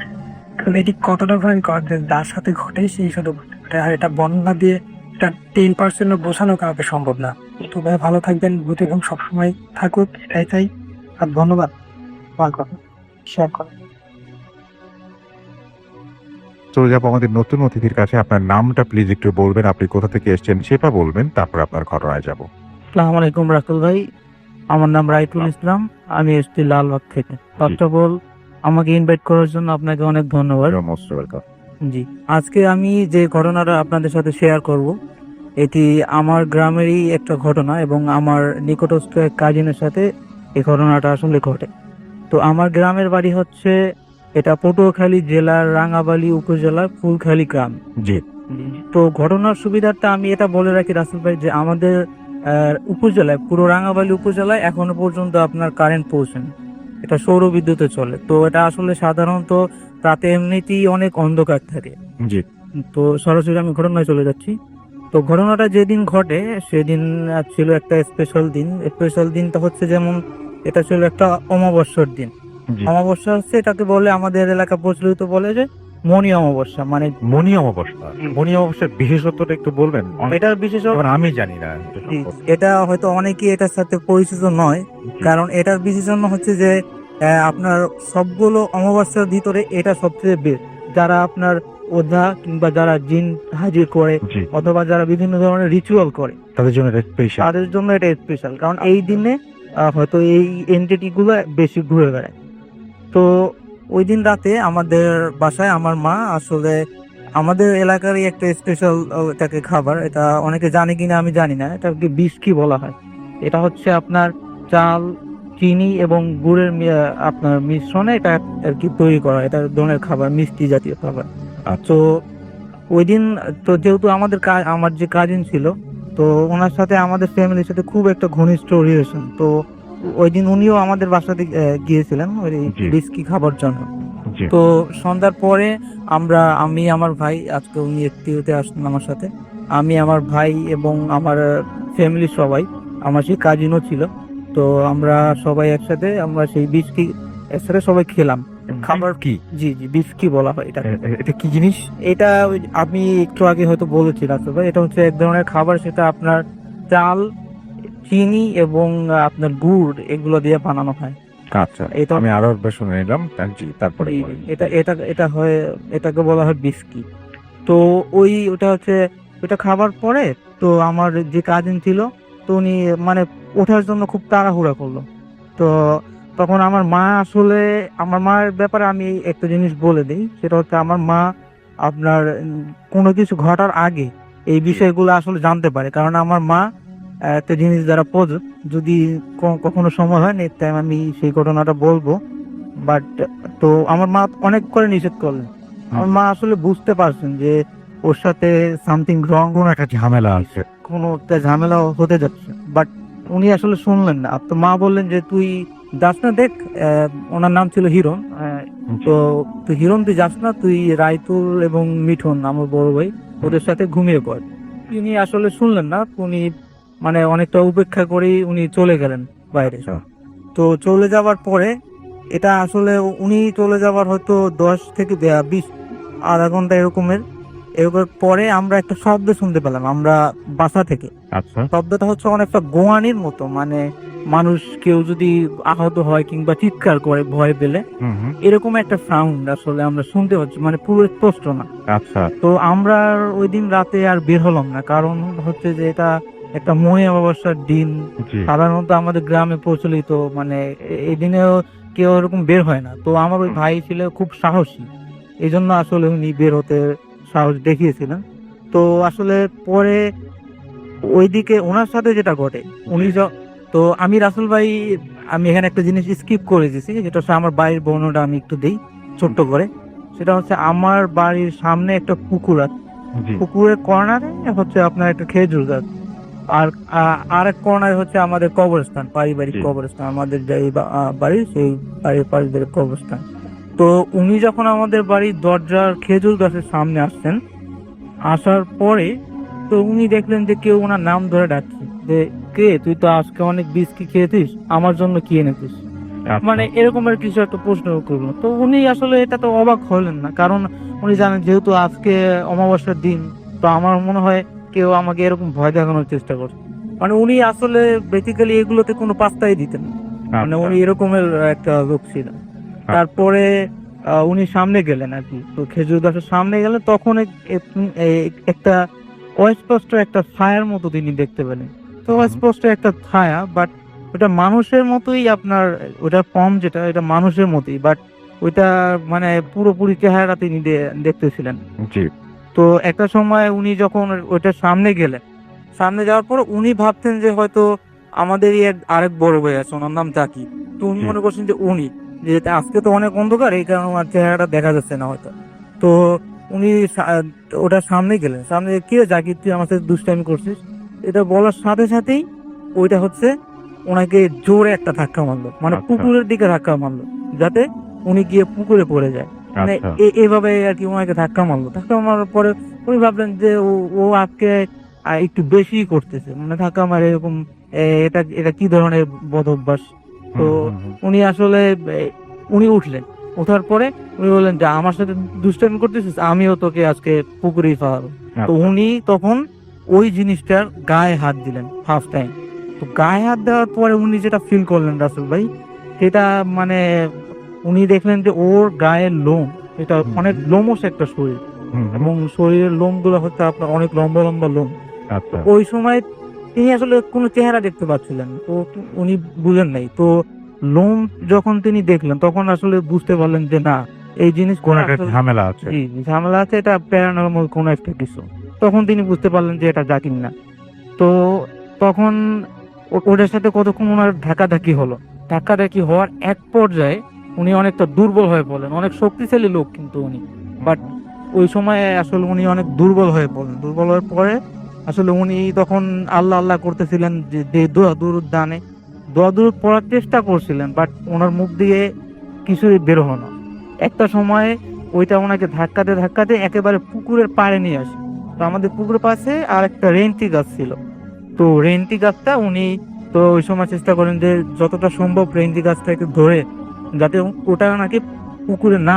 কারণ এটি কতটা ভয়ঙ্কর যে যার সাথে ঘটে সেই শুধু ঘটে, আর এটা বর্ণনা দিয়ে এটা 10% বোঝানো কাউকে সম্ভব না। তো ভাই ভালো থাকবেন, ভূত এবং সবসময় থাকুক, এটাই চাই। আর ধন্যবাদ আমার কথা শেয়ার করেন। চলে যাবো আমাদের নতুন অতিথির কাছে। আপনার নামটা প্লিজ একটু বলবেন, আপনি কোথা থেকে এসেছেন সেটা বলবেন, তারপর আপনার ঘটনায় যাব। আসসালামু আলাইকুম রাকুল ভাই, আমার নাম রাইতুল ইসলাম, আমি এসছি লালবাগ থেকে। ফার্স্ট অফ অল আমাকে ইনভাইট করার জন্য আপনাকে অনেক ধন্যবাদ। Most welcome. জি, আজকে আমি যে ঘটনাটা আপনাদের সাথে শেয়ার করব, এটি আমার গ্রামেরই একটা ঘটনা এবং আমার নিকটস্থ এক কাজিনের সাথে এই ঘটনাটা আসলে ঘটে। তো আমার গ্রামের বাড়ি হচ্ছে, এটা পটুয়াখালী জেলার রাঙাবালী উপজেলার ফুলখালী গ্রাম। জি। তো ঘটনার সুবিধাটা আমি এটা বলে রাখি রাসেল ভাই, যে আমাদের উপজেলায়, পুরো রাঙাবালী উপজেলায় এখনো পর্যন্ত আপনার কারেন্ট পৌঁছায়নি, এটা সৌর বিদ্যুতে চলে। তো এটা আসলে সাধারণত রাতে এমনিতেই অনেক অন্ধকার থাকে। জি। তো সরাসরি আমি ঘটনায় চলে যাচ্ছি। তো ঘটনাটা যেদিন ঘটে সেদিন ছিল একটা স্পেশাল দিন। স্পেশাল দিনটা হচ্ছে যেমন, এটা ছিল একটা অমাবস্যার দিন। জি। অমাবস্যা হচ্ছে, এটাকে বলে আমাদের এলাকা প্রচলিত বলে যে মণি অমাবস্যা, মানে মণি অমাবস্যা। মণি অমাবস্যার বিশেষত্বটা একটু বলবেন? এটার বিশেষ, যেমন আমি জানি না এটা জি, সম্পর্কে। এটা হয়তো অনেকেই এটার সাথে পরিচিত নয়, কারণ এটার বিশেষণ হচ্ছে যে আপনার সবগুলো অমাবস্যার ভিতরে এটা সবচেয়ে বেস্ট। যারা আপনার ওঝা কিংবা যারা জিন হাজির করে জি। অথবা যারা বিভিন্ন ধরনের রিচুয়াল করে, তাদের জন্য এটা স্পেশাল। তাদের জন্য এটা স্পেশাল, কারণ এই দিনে হয়তো এই এন্টিটি গুলো বেশি ঘুরে বেড়ায়। তো ওই দিন রাতে আমাদের বাসায় আমার মা আসলে আমাদের এলাকারই একটা স্পেশাল এটাকে খাবার, এটা অনেকে জানে কিনা আমি জানি না, এটাকে বিস্কি বলা হয়। এটা হচ্ছে আপনার চাল, চিনি এবং গুড়ের আপনার মিশ্রণে এটা আর কি তৈরি করা, এটা ধরনের খাবার, মিষ্টি জাতীয় খাবার। তো ওই দিন, তো যেহেতু আমাদের আমার যে কাজিন ছিল, তো ওনার সাথে আমাদের ফ্যামিলির সাথে খুব একটা ঘনিষ্ঠ রিলেশন। তো ওই দিন উনিও আমাদের বাসাতে গিয়েছিলেন ওই জি। বিস্কি খাবার জন্য। জি। তো সন্ধ্যার পরে আমি আমার ভাই, আজকে উনি একটিতে আসলেন আমার সাথে, আমি আমার ভাই এবং আমার ফ্যামিলির সবাই, আমার সেই কাজিনও ছিল। তো আমরা সবাই একসাথে আমরা সেই বিস্কি একসাথে সবাই খেলাম। খাবার কি? জি জি, বিস্কি বলা হয় এটা। এটা কি জিনিস? এটা আমি একটু আগে হয়তো বলেছিলাম তো ভাই, এটা হচ্ছে এক ধরনের খাবার, সেটা আপনার চাল, চিনি এবং আপনার গুড় এগুলো দিয়ে বানানো হয়। আচ্ছা, এটা আমি আরো একবার শুনে নিলাম। জি, তারপরে জি, বলেন। এটা এটা এটা হয়, এটাকে বলা হয় বিস্কি। তো ওটা হচ্ছে, ওটা খাবার পরে তো আমার যে কাজিন ছিল, তো উনি মানে ওঠার জন্য খুব তাড়াহুড়া করলো। তো তখন আমার মা, আসলে আমার মায়ের ব্যাপারে আমি একটা জিনিস বলে দিই, সেটা হচ্ছে আমার মা আপনার কোনো কিছু ঘটার আগে এই বিষয়গুলো আসলে জানতে পারে, কারণ আমার মা একটা জিনিস দ্বারা প্রযোজক। যদি কখনো সময় হয় নেক্সট টাইম আমি সেই ঘটনাটা বলবো, বাট তো আমার মা অনেক করে নিষেধ করলেন। আমার মা আসলে বুঝতে পারছেন যে ওর সাথে সামথিং রং, কোন একটা ঝামেলা আছে। কোনো একটা ঝামেলা হতে যাচ্ছে, বাট উনি আসলে শুনলেন না। তো মা বললেন যে তুই যাস না, দেখ ওনার নাম ছিল হিরণ। তো তুই হিরণ, তুই যাস না, তুই রাইতুল এবং মিঠুন আমার বড় ভাই, ওদের সাথে ঘুমিয়ে পড়। উনি আসলে শুনলেন না, উনি মানে অনেকটা উপেক্ষা করেই উনি চলে গেলেন বাইরে। তো চলে যাওয়ার পরে এটা আসলে উনি চলে যাওয়ার হয়তো 10 থেকে 20 আধা ঘন্টা এরকমের পরে আমরা একটা শব্দ শুনতে পেলাম আমরা বাসা থেকে। আচ্ছা। শব্দটা হচ্ছে অনেকটা গোয়ানির মতো, মানে মানুষ কেউ যদি আহত হয় কিংবা চিৎকার করে ভয় পেলে এরকম একটা সাউন্ড আসলে আমরা শুনতে পাচ্ছি, মানে পুরো স্পষ্ট না। আচ্ছা। তো আমরা ওই দিন রাতে আর বের হলাম না, কারণ হচ্ছে যে এটা একটা মহি অমাবস্যার দিন। জি। সাধারণত আমাদের গ্রামে প্রচলিত, মানে এই দিনেও কেউ এরকম বের হয় না। তো আমার ওই ভাই ছিল খুব সাহসী, এই জন্য আসলে উনি বের হতে সাহস দেখিয়েছিলেন। তো আসলে পরে ওইদিকে ওনার সাথে যেটা ঘটে, উনি তো আমি রাসেল ভাই, আমি এখানে একটা জিনিস স্কিপ করে দিয়েছি, যেটা হচ্ছে আমার বাড়ির বর্ণনাটা আমি একটু দিই ছোট্ট করে। সেটা হচ্ছে আমার বাড়ির সামনে একটা পুকুর আছে, জি। পুকুরের কর্নারে হচ্ছে আপনার একটা খেজুর গাছ, আর আরেক কর্নারে হচ্ছে আমাদের কবরস্থান, পারিবারিক জি। কবরস্থান, আমাদের যে বাড়ি সেই বাড়ির পারিবারিক কবরস্থান। তো উনি যখন আমাদের বাড়ির দরজার খেজুর গাছের সামনে আসছেন, আসার পরে তো উনি দেখলেন যে কেউ ওনার নাম ধরে ডাকছে যে, কে তুই, তো আজকে অনেক বিস্কি খেয়েছিস, আমার জন্য কি এনেছিস? আচ্ছা। মানে এরকমের কিছু একটা প্রশ্ন করলো। তো উনি আসলে এটা তো অবাক হলেন না, কারণ উনি জানেন যেহেতু আজকে অমাবস্যার দিন, তো আমার মনে হয় কেউ আমাকে এরকম ভয় দেখানোর চেষ্টা করছে। মানে উনি আসলে বেসিক্যালি এগুলোতে কোনো পাত্তাই দিতেন না, মানে আচ্ছা। উনি এরকমের একটা লোক ছিলেন। তারপরে উনি সামনে গেলেন আর কি, তো খেজুর গাছের সামনে গেলেন, তখন একটা অস্পষ্ট একটা ছায়ার মতো তিনি দেখতে পেলেন। তো অস্পষ্ট একটা ছায়া, বাট ওটা মানুষের মতোই, আপনার ওটার ফর্ম যেটা, এটা মানুষের মতোই, বাট ওইটা মানে পুরোপুরি চেহারা তিনি দেখতেছিলেন। জি। তো একটা সময় উনি যখন ওইটার সামনে গেলেন, সামনে যাওয়ার পর উনি ভাবতেন যে হয়তো আমাদেরই আরেক বড় ভাই আছে, ওনার নাম জাকি। তো উনি জি। মনে করছেন যে উনি, যে আজকে তো অনেক অন্ধকার, এই কারণে আমার চেহারাটা দেখা যাচ্ছে না হয়তো। তো উনি ওটার সামনে গেলেন, সামনে গিয়ে, কি রে জাকি, তুই আমার সাথে দুষ্টামি করছিস? এটা বলার সাথে সাথেই ওইটা হচ্ছে ওনাকে জোরে একটা ধাক্কা মারলো, মানে আচ্ছা। পুকুরের দিকে ধাক্কা মারলো, যাতে উনি গিয়ে পুকুরে পড়ে যায়। মানে আচ্ছা। এভাবে আর কি ওনাকে ধাক্কা মারলো। ধাক্কা মারার পরে উনি ভাবলেন যে ও আজকে একটু বেশি করতেছে, মানে ধাক্কা মারে এরকম, এটা এটা কি ধরনের বদ অভ্যাস। তো উনি আসলে উনি উঠলেন, ওঠার পরে উনি বললেন যে আমার সাথে দুষ্টামি করতেছিস, আমিও তোকে আজকে পুকুরেই ফেলাবো। তো উনি তখন ওই জিনিসটার গায়ে হাত দিলেন ফার্স্ট টাইম। তো গায়ে হাত দেওয়ার পরে উনি যেটা ফিল করলেন রাসেল ভাই, সেটা মানে উনি দেখলেন যে ওর গায়ের লোম, এটা অনেক লোমস একটা শরীর, এবং শরীরের লোম গুলো হচ্ছে আপনার অনেক লম্বা লম্বা লোম। আচ্ছা। ওই সময় তিনি আসলে কোনো চেহারা দেখতে পাচ্ছিলেন, তো উনি বুঝেন নাই। তো লোম যখন তিনি দেখলেন, তখন আসলে বুঝতে পারলেন যে না, এই জিনিস কোন একটা ঝামেলা আছে। জি ঝামেলা আছে, এটা প্যারানর্মাল কোনো একটা কিছু। তখন তিনি বুঝতে পারলেন যে এটা জাকির না। তো তখন ওদের সাথে কতক্ষণ ওনার ধাক্কাধাক্কি হলো। ধাক্কাধাক্কি হওয়ার এক পর্যায়ে উনি অনেকটা দুর্বল হয়ে পড়লেন। অনেক শক্তিশালী লোক কিন্তু উনি, বাট ওই সময় আসলে উনি অনেক দুর্বল হয়ে পড়লেন। দুর্বল হয়ে পরে আসলে উনি তখন আল্লাহ আল্লাহ করতেছিলেন, যে দোয়া দুরুদ দানে দোয়া দুরুদ পড়ার চেষ্টা করছিলেন, বাট ওনার মুখ দিয়ে কিছুই বের হলো না। একটা সময় ওইটা ওনাকে ধাক্কাতে একেবারে পুকুরের পাড়ে নিয়ে আসে। তো আমাদের পুকুরের পাশে আর একটা রেন্টি গাছ ছিল। তো রেন্টি গাছটা উনি তো ওই সময় চেষ্টা করেন যে যতটা সম্ভব রেন্টি গাছটাকে ধরে, যাতে ওটা নাকি পুকুরে না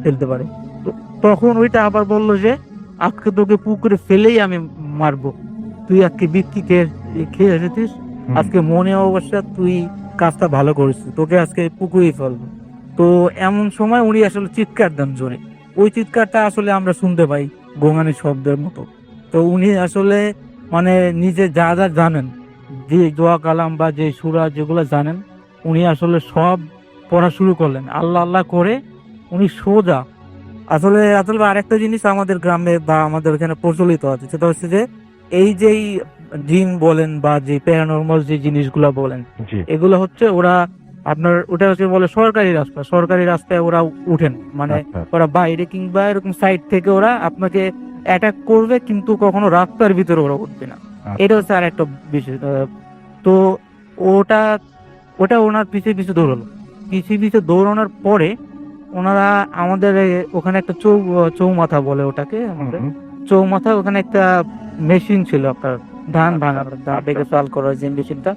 ফেলতে পারে। তো তখন ওইটা আবার বললো যে আজকে তোকে পুকুরে ফেলেই আমি মারবো, তুই আজকে বিক্রি খেয়ে এসেছিস, আজকে মনে অবশ্যই তুই কাজটা ভালো করেছিস, তোকে আজকে পুকুরেই ফেলবো। তো এমন সময় উনি আসলে চিৎকার দেন জোরে। ওই চিৎকারটা আসলে আমরা শুনতে পাই গোঙানি শব্দের মতো। তো উনি আসলে মানে নিজে যা যা জানেন, যে দোয়া কালাম বা যে সূরা যেগুলো জানেন, উনি আসলে সব পড়া শুরু করলেন। আল্লাহ আল্লাহ করে উনি সোজা আসলে আরেকটা জিনিস আমাদের গ্রামে বা আমাদের এখানে প্রচলিত আছে, সেটা হচ্ছে যে এই যেই জিন বলেন বা যে প্যারানর্মাল যে জিনিসগুলা বলেন, এগুলো হচ্ছে ওরা আপনার ওটা হচ্ছে বলে সরকারি রাস্তায় ওরা উঠেন, মানে ওরা বাইরে কিংবা এরকম সাইড থেকে ওরা আপনাকে অ্যাটাক করবে, কিন্তু কখনো রাস্তার ভিতরে ওরা উঠবে না। এটা হচ্ছে আর একটা বিষয়। তো ওটা ওটা ওনার পিছে পিছে দৌড়ালো, পিছে দৌড়ানোর পরে ওনারা আমাদের ওখানে একটা চৌমাথা বলে ওটাকে আমাদের, চৌমাথা ওখানে একটা মেশিন ছিল আপনার ধান ভাঙার, ধান থেকে চাল করার যে মেশিনটা।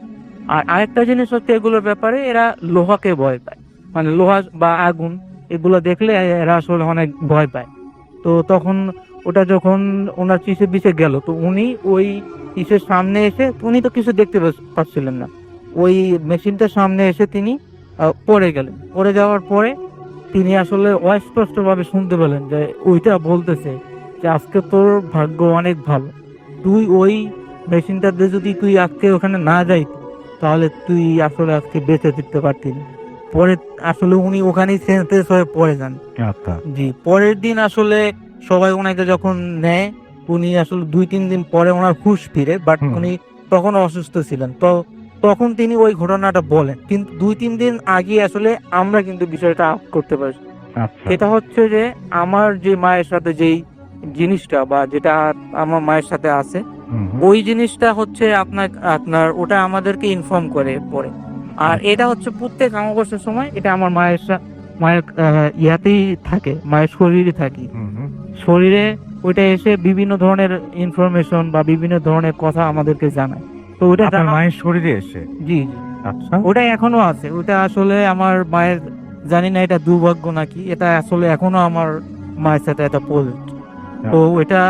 আর আরেকটা জিনিস হচ্ছে এগুলোর ব্যাপারে এরা লোহাকে ভয় পায়, মানে লোহা বা আগুন এগুলো দেখলে এরা আসলে অনেক ভয় পায়। তো তখন ওটা যখন ওনার পিছে পিছে গেল, তো উনি ওই পিছের সামনে এসে, উনি তো কিছু দেখতে পাচ্ছিলেন না, ওই মেশিনটার সামনে এসে তিনি পড়ে গেলেন। পড়ে যাওয়ার পরে তিনি আসলে অস্পষ্ট ভাবে শুনতে পেলেন যে ওইটা বলতেছে যে আজকে তোর ভাগ্য অনেক ভালো, তুই ওই মেশিনটাতে যদি তুই আজকে ওখানে না যাই তাহলে তুই আসলে আজকে বেঁচে ফিরতে পারতি না। পরে আসলে উনি ওখানেই সেন্সলেস হয়ে পড়ে যান। আচ্ছা। জি, পরের দিন আসলে সবাই ওনাকে যখন নেয়, উনি আসলে 2-3 দিন পরে ওনার হুঁশ ফিরে, বাট উনি তখন অসুস্থ ছিলেন। তো তখন তিনি ওই ঘটনাটা বলেন, কিন্তু 2-3 দিন আগে আসলে আমরা কিন্তু বিষয়টা আপ করতে পারি। আচ্ছা। এটা হচ্ছে যে আমার যে মায়ের সাথে যেই জিনিসটা বা যেটা আমার মায়ের সাথে আছে, ওই জিনিসটা হচ্ছে আপনার ওটা আমাদেরকে ইনফর্ম করে পরে। আর এটা হচ্ছে প্রত্যেক অমাবস্যার সময় এটা আমার মায়ের ইয়াতেই থাকে, মায়ের শরীরে থাকে, শরীরে ওইটা এসে বিভিন্ন ধরনের ইনফরমেশন বা বিভিন্ন ধরনের কথা আমাদেরকে জানায়। তো ওটা মায়ের শরীরে এসে? জি। আচ্ছা। ওটা এখনো আছে, ওটা আসলে আমার মায়ের, জানি না এটা দুর্ভাগ্য নাকি, এটা আসলে এখনো আমার মায়ের সাথে এটা পজিটিভ। তো এটা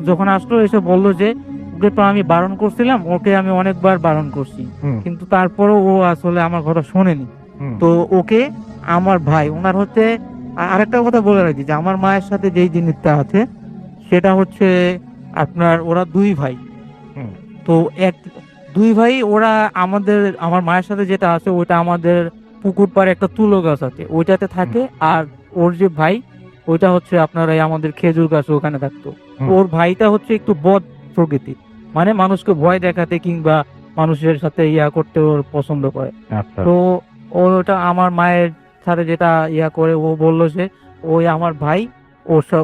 যখন আসলো এসে বললো যে ওকে তো আমি বারণ করছিলাম, ওকে আমি অনেকবার বারণ করছি, কিন্তু তারপরও ও আসলে আমার কথা শোনেনি। তো ওকে আমার ভাই, ওনার হচ্ছে আরেকটা কথা বলে রাখি যে আমার মায়ের সাথে যেই জিনিসটা আছে সেটা হচ্ছে আপনার ওরা 2 ভাই। তো দুই ভাই ওরা আমার মায়ের সাথে যেটা আছে ওইটা আমাদের পুকুর পাড়ে একটা তুলো গাছ আছে ওইটাতে থাকে, আর ওর যে ভাই ওইটা হচ্ছে আপনার এই আমাদের খেজুর গাছ ওখানে থাকতো। ওর ভাইটা হচ্ছে একটু বদ প্রকৃতির, মানে মানুষকে ভয় দেখাতে কিংবা মানুষের সাথে ইয়া করতে ওর পছন্দ করে। তো ওটা আমার মায়ের সাথে যেটা ইয়া করে, ও বললো যে ওই আমার ভাই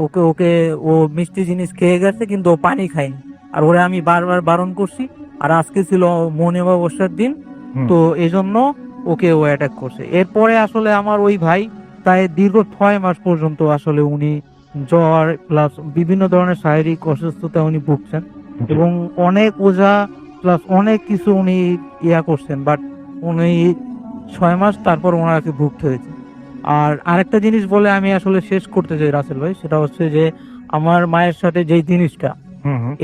ওকে ওকে ও মিষ্টি জিনিস খেয়ে গেছে কিন্তু ও পানি খায়নি, আর ওরা আমি বারবার বারণ করছি, আর আজকে ছিল মনে অবস্যার দিন, তো এই জন্য ওকে ও অ্যাটাক করছে। এরপরে আসলে আমার ওই ভাই তাই দীর্ঘ 6 মাস পর্যন্ত আসলে উনি জ্বর প্লাস বিভিন্ন ধরনের শারীরিক অসুস্থতা উনি ভুগছেন, এবং অনেক ওঝা প্লাস অনেক কিছু উনি ইয়া করছেন, বাট উনি 6 মাস তারপর ওনাকে ভুগতে হয়েছে। আর আরেকটা জিনিস বলে আমি আসলে শেষ করতে চাই রাসেল ভাই, সেটা হচ্ছে যে আমার মায়ের সাথে যেই জিনিসটা,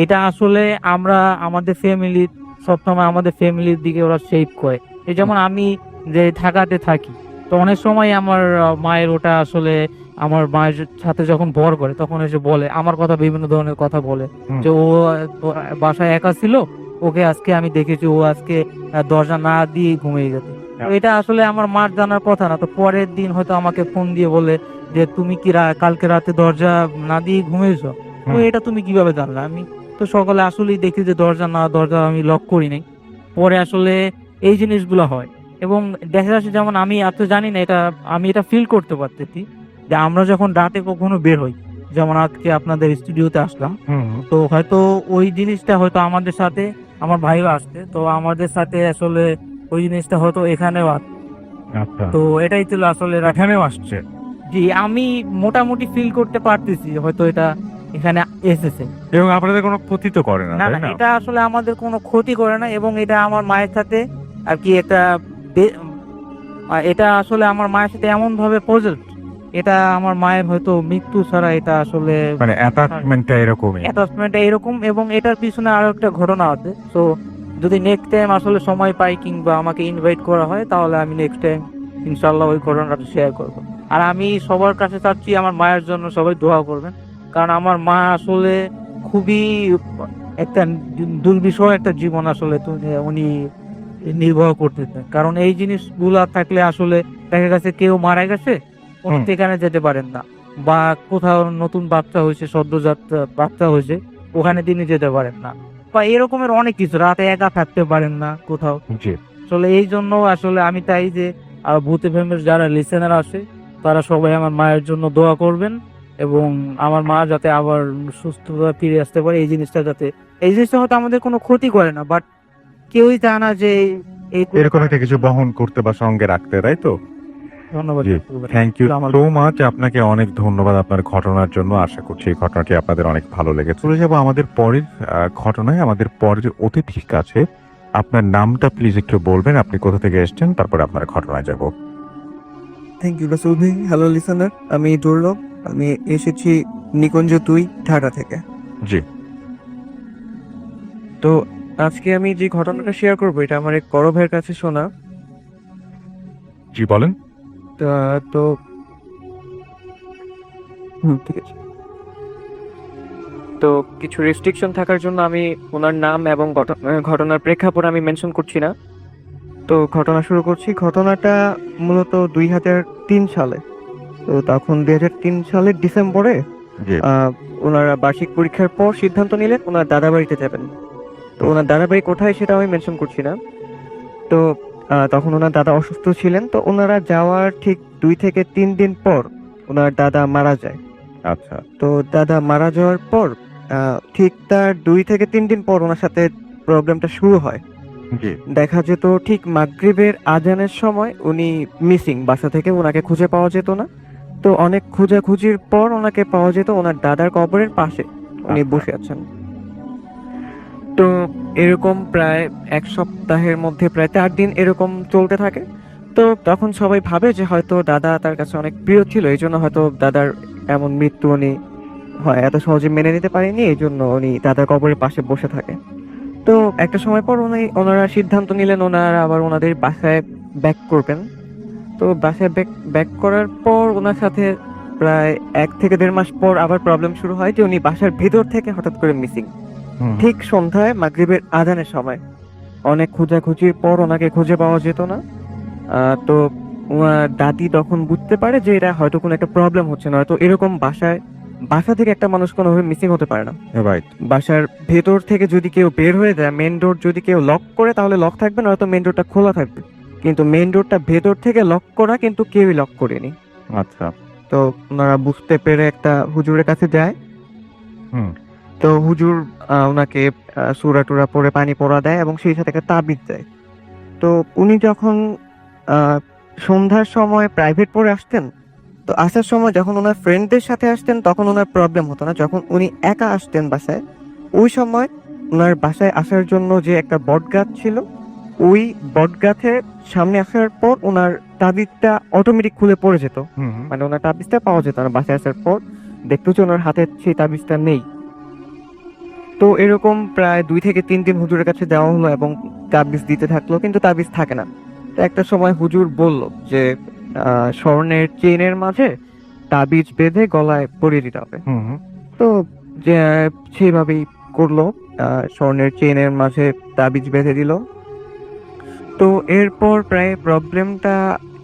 এটা আসলে আমরা আমাদের ফ্যামিলির সবসময় আমাদের ফ্যামিলির দিকে ওরা শেপ করে। এই যেমন আমি যে ঢাকাতে থাকি, তো অনেক সময় আমার মায়ের ওটা আসলে আমার মায়ের সাথে যখন ভর করে তখন এসে বলে আমার কথা, বিভিন্ন ধরনের কথা বলে যে ও বাসায় একা ছিল, ওকে আজকে আমি দেখেছি ও আজকে দরজা না দিয়ে ঘুমিয়ে গেছে। তো এটা আসলে আমার মার জানার কথা না, তো পরের দিন হয়তো আমাকে ফোন দিয়ে বলে যে তুমি কি কালকে রাতে দরজা না দিয়ে ঘুমিয়েছো, তো এটা তুমি কিভাবে জানলে? আমি তো সকালে আসলেই দেখি যে দরজা আমি লক করি নাই। পরে আসলে এই জিনিসগুলো হয়, এবং দেখা যাচ্ছে যেমন আমি এত জানি না, আমি এটা ফিল করতে পারতেছি যে আমরা যখন রাতে কখনো বের হই, যেমন আজকে আপনাদের স্টুডিওতে আসলাম, তো হয়তো ওই জিনিসটা হয়তো আমাদের সাথে, আমার ভাইও আসছে, তো আমাদের সাথে আসলে ওই জিনিসটা হয়তো এখানেও আসছে। তো এটাই ছিল আসলে এখানেও আসছে। জি, আমি মোটামুটি ফিল করতে পারতেছি হয়তো এটা এখানে এসেছে, এবং আপনাদের কোনো ক্ষতি তো করে না, না তাই না? এটা আসলে আমাদের কোনো ক্ষতি করে না, এবং এটা আমার মায়ের সাথে আর কি এটা আসলে আমার মায়ের সাথে এমন ভাবে পজিটিভ, এটা আমার মায়ের হয়তো মৃত্যু ছাড়া এটা আসলে মানে অ্যাটাচমেন্টটা এরকমই। এরকম, এবং এটার পিছনে আরো একটা ঘটনা আছে। তো যদি নেক্সট টাইম আসলে সময় পাই কিংবা আমাকে ইনভাইট করা হয়, তাহলে আমি নেক্সট টাইম ইনশাল্লাহ ওই ঘটনাটা শেয়ার করবো। আর আমি সবার কাছে চাচ্ছি আমার মায়ের জন্য সবাই দোয়া করবেন, কারণ আমার মা আসলে খুবই একটা দুর্বিষহ একটা জীবন আসলে উনি নির্বাহ করতেছেন। কারণ এই জিনিসগুলা থাকলে আসলে দেখা গেছে কেউ মারা গেছে, উনি সেখানে যেতে পারেন না, বা কোথাও নতুন বাচ্চা হয়েছে, সদ্যজাত বাচ্চা হয়েছে, ওখানে তিনি যেতে পারেন না, বা এরকমের অনেক কিছু, রাতে একা থাকতে পারেন না কোথাও। আসলে এই জন্য আসলে আমি চাই যে ভূত এফএমের যারা লিসেনার আছে তারা সবাই আমার মায়ের জন্য দোয়া করবেন, এবং আমার মা যাতে আবার সুস্থতা ফিরে আসতে পারে। এই জিনিসটা হয়তো আমাদের কোনো ক্ষতি করে না, বাট কেউই চায় না যে এরকম একটা কিছু বহন করতে বা সঙ্গে রাখতে, তাই তো? ধন্যবাদ জি, জাকুর ভাই। থ্যাংক ইউ আমার সো মাচ। আপনাকে অনেক ধন্যবাদ আপনার ঘটনার জন্য। আশা করছি এই ঘটনাটি আপনাদের অনেক ভালো লেগেছে। চলে যাবো আমাদের পরের ঘটনায়, আমাদের পরের অতিথির কাছে। আপনার নামটা প্লিজ একটু বলবেন, আপনি কোথা থেকে এসেছেন, তারপরে আপনার ঘটনায় যাব। থ্যাংক ইউ রাসুল ভাই। হ্যালো লিসেনার, আমি দুর্লভ। আমি এসেছি নিকুঞ্জ 2 ঢাকা থেকে। জি। তো আজকে আমি যে ঘটনাটা শেয়ার করবো এটা আমার এক বড় ভাইয়ের কাছে শোনা। জি বলেন। তো ঠিক আছে। তো কিছু রেস্ট্রিকশন থাকার জন্য আমি ওনার নাম এবং ঘটনার প্রেক্ষাপট আমি মেনশন করছি না। তো ঘটনা শুরু করছি। ঘটনাটা মূলত 2003 সালে। তো তখন 2003 সালের ডিসেম্বরে জি। ওনারা বার্ষিক পরীক্ষার পর সিদ্ধান্ত নিলেন ওনার দাদা বাড়িতে যাবেন। তো ওনার দাদা বাড়ি কোথায় সেটা আমি মেনশন করছি না। তো তখন ওনার দাদা অসুস্থ ছিলেন। তো ওনারা যাওয়ার ঠিক 2 থেকে 3 দিন পর ওনার দাদা মারা যায়। আচ্ছা। তো দাদা মারা যাওয়ার পর ঠিক তার 2 থেকে 3 দিন পর ওনার সাথে প্রবলেমটা শুরু হয়। জি। দেখা যেত ঠিক মাগরিবের আজানের সময় উনি মিসিং, বাসা থেকে ওনাকে খুঁজে পাওয়া যেত না। তো অনেক খোঁজাখুঁজির পর ওনাকে পাওয়া যেত ওনার দাদার কবরের পাশে উনি আচ্ছা। বসে আছেন। তো এরকম প্রায় 1 সপ্তাহের মধ্যে প্রায় 4 দিন এরকম চলতে থাকে। তো তখন সবাই ভাবে যে হয়তো দাদা তার কাছে অনেক প্রিয় ছিল, এই জন্য হয়তো দাদার এমন মৃত্যু উনি এত সহজে মেনে নিতে পারেনি, এই জন্য উনি দাদার কবরের পাশে বসে থাকে। তো একটা সময় পর ওনারা সিদ্ধান্ত নিলেন ওনারা আবার ওনাদের বাসায় ব্যাক করবেন। তো বাসায় ব্যাক করার পর ওনার সাথে প্রায় 1 থেকে 1.5 মাস পর আবার প্রবলেম শুরু হয় যে উনি বাসার ভিতর থেকে হঠাৎ করে মিসিং। হুম। ঠিক সন্ধ্যায় মাগরিবের আজানের সময় অনেক খোঁজাখুঁজির পর ওনাকে খুঁজে পাওয়া যেত না। তো ওনার দাদি তখন বুঝতে পারে যে এটা হয়তো কোনো একটা প্রবলেম হচ্ছে না, হয়তো এরকম বাসা থেকে একটা মানুষ কোনোভাবে মিসিং হতে পারে না। রাইট। বাসার ভেতর থেকে যদি কেউ বের হয়ে যায়, মেন ডোর যদি কেউ লক করে তাহলে লক থাকবে, নয়তো মেন ডোরটা খোলা থাকবে। কিন্তু মেন ডোরটা ভেতর থেকে লক করা, কিন্তু কেউই লক করেনি। আচ্ছা। তো ওনারা বুঝতে পেরে একটা হুজুরের কাছে যায়। হুম। তো হুজুর ওনাকে সূরা টুরা পড়ে পানি পড়া দেয় এবং সেই সাথে একটা তাবিজ দেয়। তো উনি যখন সন্ধ্যার সময় প্রাইভেট পড়ে আসতেন, তো আসার সময় যখন ওনার ফ্রেন্ডদের সাথে আসতেন তখন ওনার প্রবলেম হতো না। যখন উনি একা আসতেন বাসায়, ওই সময় ওনার বাসায় আসার জন্য যে একটা বটগাছ ছিল, ওই বটগাছের সামনে আসার পর ওনার তাবিজটা অটোমেটিক খুলে পড়ে যেত। হুম। মানে ওনার তাবিজটা পাওয়া যেত না। বাসায় আসার পর দেখতো যে ওনার হাতে সেই তাবিজটা নেই। তো এরকম প্রায় 2 থেকে 3 দিন হুজুরের কাছে যাওয়া হলো এবং তাবিজ দিতে থাকলো, কিন্তু তাবিজ থাকে না। তো একটা সময় হুজুর বলল যে স্বর্ণের চেইনের মাঝে তাবিজ বেঁধে গলায় পরিয়ে দিতে হবে। হুম। তো যে সেইভাবেই করলো, স্বর্ণের চেইনের মাঝে তাবিজ বেঁধে দিল। তো এরপর প্রায় প্রবলেমটা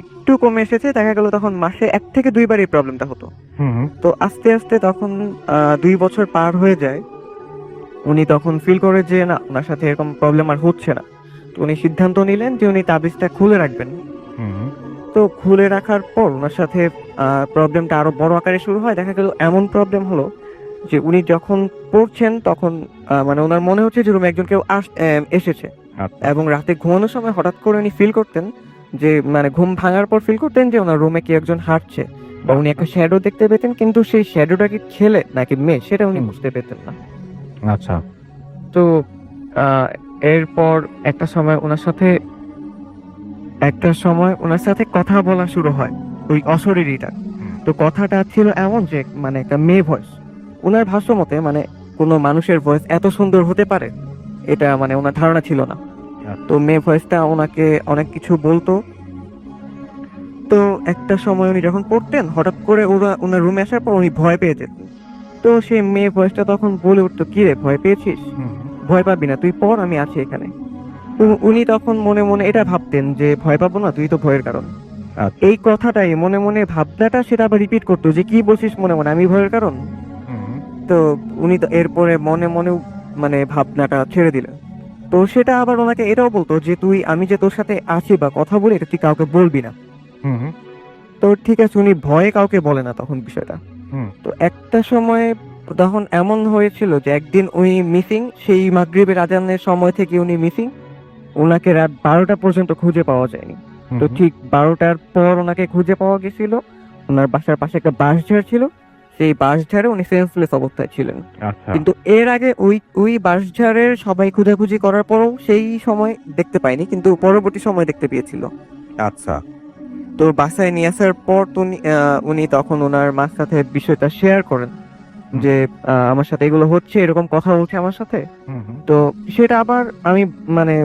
একটু কমে এসেছে। দেখা গেল তখন মাসে 1 থেকে 2 বার এই প্রবলেমটা হতো। হুম। তো আস্তে আস্তে তখন 2 বছর পার হয়ে যায়। উনি তখন ফিল করে যে না, ওনার সাথে এরকম প্রবলেম আর হচ্ছে না। তো উনি সিদ্ধান্ত নিলেন যে উনি তাবিজটা খুলে রাখবেন। হুম। তো খুলে রাখার পর ওনার সাথে প্রবলেমটা আরো বড় আকারে শুরু হয়। দেখা গেল এমন প্রবলেম হলো যে উনি যখন পড়ছেন তখন মানে ওনার মনে হচ্ছে যে রুমে একজন কেউ এসেছে। আচ্ছা। এবং রাতে ঘুমানোর সময় হঠাৎ করে উনি ফিল করতেন যে মানে ঘুম ভাঙার পর ফিল করতেন যে ওনার রুমে কেউ একজন হাঁটছে, বা উনি একটা শ্যাডো দেখতে পেতেন, কিন্তু সেই শ্যাডোটা কি ছেলে নাকি মেয়ে সেটা উনি বুঝতে পেতেন না। আচ্ছা। তো এরপর একটা সময় ওনার সাথে কথা বলা শুরু হয় ওই অশরীরীটা। তো কথাটা ছিল এমন যে মানে একটা মেয়ে ভয়েস। ওনার ভাষ্য মতে মানে কোনো মানুষের ভয়েস এত সুন্দর হতে পারে এটা মানে ওনার ধারণা ছিল না। তো মেয়ে ভয়েসটা ওনাকে অনেক কিছু বলতো। তো একটা সময় উনি যখন পড়তেন হঠাৎ করে ওনার রুমে আসার পর উনি ভয় পেয়ে যেতেন। তো সেই মেয়ে ভয়েসটা তখন বলে উঠতো, কি রে ভয় পেয়েছিস? ভয় পাবি না, তুই পড়, আমি আছি এখানে। তো উনি তখন মনে মনে এটা ভাবতেন যে ভয় পাবো না, তুই তো ভয়ের কারণ। আচ্ছা। এই কথাটাই মনে মনে ভাবনাটা সেটা আবার রিপিট করতো যে কি বলছিস মনে মনে, আমি ভয়ের কারণ। হুম। তো উনি তো এরপরে মনে মনেও মানে ভাবনাটা ছেড়ে দিলেন। তো সেটা আবার ওনাকে এটাও বলতো যে আমি যে তোর সাথে আছি বা কথা বলি এটা তুই কাউকে বলবি না। হুম। তো ঠিক আছে, উনি ভয়ে কাউকে বলে না তখন বিষয়টা। হুম। তো একটা সময় তখন এমন হয়েছিল যে একদিন উনি মিসিং, সেই মাগরিবের আজানের সময় থেকে উনি মিসিং। ওনাকে রাত 12টা পর্যন্ত খুঁজে পাওয়া যায়নি। তো ঠিক 12টার পর ওনাকে খুঁজে পাওয়া গেছিল। ওনার বাসার পাশে একটা বাঁশঝাড় ছিল, সেই বাঁশঝাড়ে উনি সেন্সলেস অবস্থায় ছিলেন। আচ্ছা কিন্তু এর আগে ওই বাঁশঝাড়ের সবাই খোঁজাখুঁজি করার পরও সেই সময় দেখতে পায়নি, কিন্তু পরবর্তী সময় দেখতে পেয়েছিল। আচ্ছা তো বাসায় নিয়ে আসার পর তো উনি তখন ওনার মার সাথে বিষয়টা শেয়ার করেন যে আমার সাথে এগুলো হচ্ছে, এরকম কথা বলছে আমার সাথে। তো সেটা আবার আমি মানে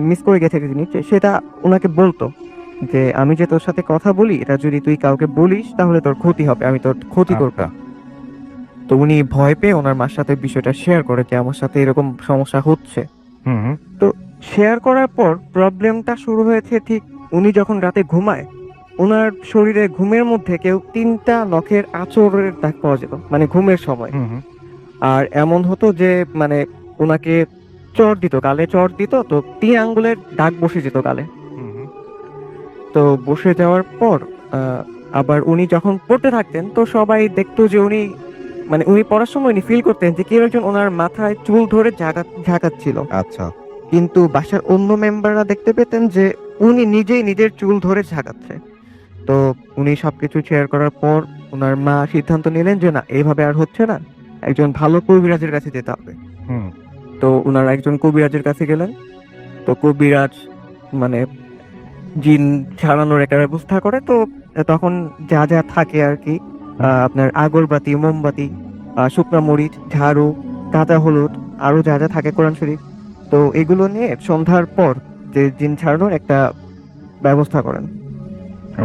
মিস করে গেছে একটা জিনিস, যে সেটা ওনাকে বলতো যে আমি যে তোর সাথে কথা বলি, এটা যদি তুই কাউকে বলিস তাহলে তোর ক্ষতি হবে, আমি তোর ক্ষতি করবো। তো উনি ভয় পেয়ে ওনার মার সাথে বিষয়টা শেয়ার করে যে আমার সাথে এরকম সমস্যা হচ্ছে। তো শেয়ার করার পর প্রবলেমটা শুরু হয়েছে ঠিক উনি যখন রাতে ঘুমায়, ওনার শরীরে ঘুমের মধ্যে কেউ 3টা নখের আঁচড়ের দাগ পাওয়া যেত, মানে ঘুমের সময়। আর এমন হতো যে মানে ওনাকে চড় দিত, গালে চড় দিত, তো 3 আঙ্গুলের দাগ বসে যেত গালে। তো বসে যাওয়ার পর আবার উনি যখন পড়তে থাকতেন তো সবাই দেখতো যে উনি মানে উনি পড়ার সময় উনি ফিল করতেন যে কেউ একজন ওনার মাথায় চুল ধরে ঝাঁকাচ্ছিল। আচ্ছা কিন্তু বাসার অন্য মেম্বাররা দেখতে পেতেন যে উনি নিজেই নিজের চুল ধরে ঝাঁকাচ্ছে। তো উনি সবকিছু শেয়ার করার পর ওনার মা সিদ্ধান্ত নিলেন যে না, এইভাবে আর হচ্ছে না, একজন ভালো কবিরাজের কাছে যেতে হবে। তো ওনারা একজন কবিরাজের কাছে গেলেন। তো কবিরাজ মানে জিন ছাড়ানোর একটা ব্যবস্থা করে। তো তখন যা যা থাকে আর কি, আপনার আগরবাতি, মোমবাতি, শুকনা মরিচ, ঝাড়ু, কাঁচা হলুদ, আরো যা যা থাকে কোরআন শরীফ, তো এগুলো নিয়ে সন্ধ্যার পর যে জিন ছাড়ানোর একটা ব্যবস্থা করেন।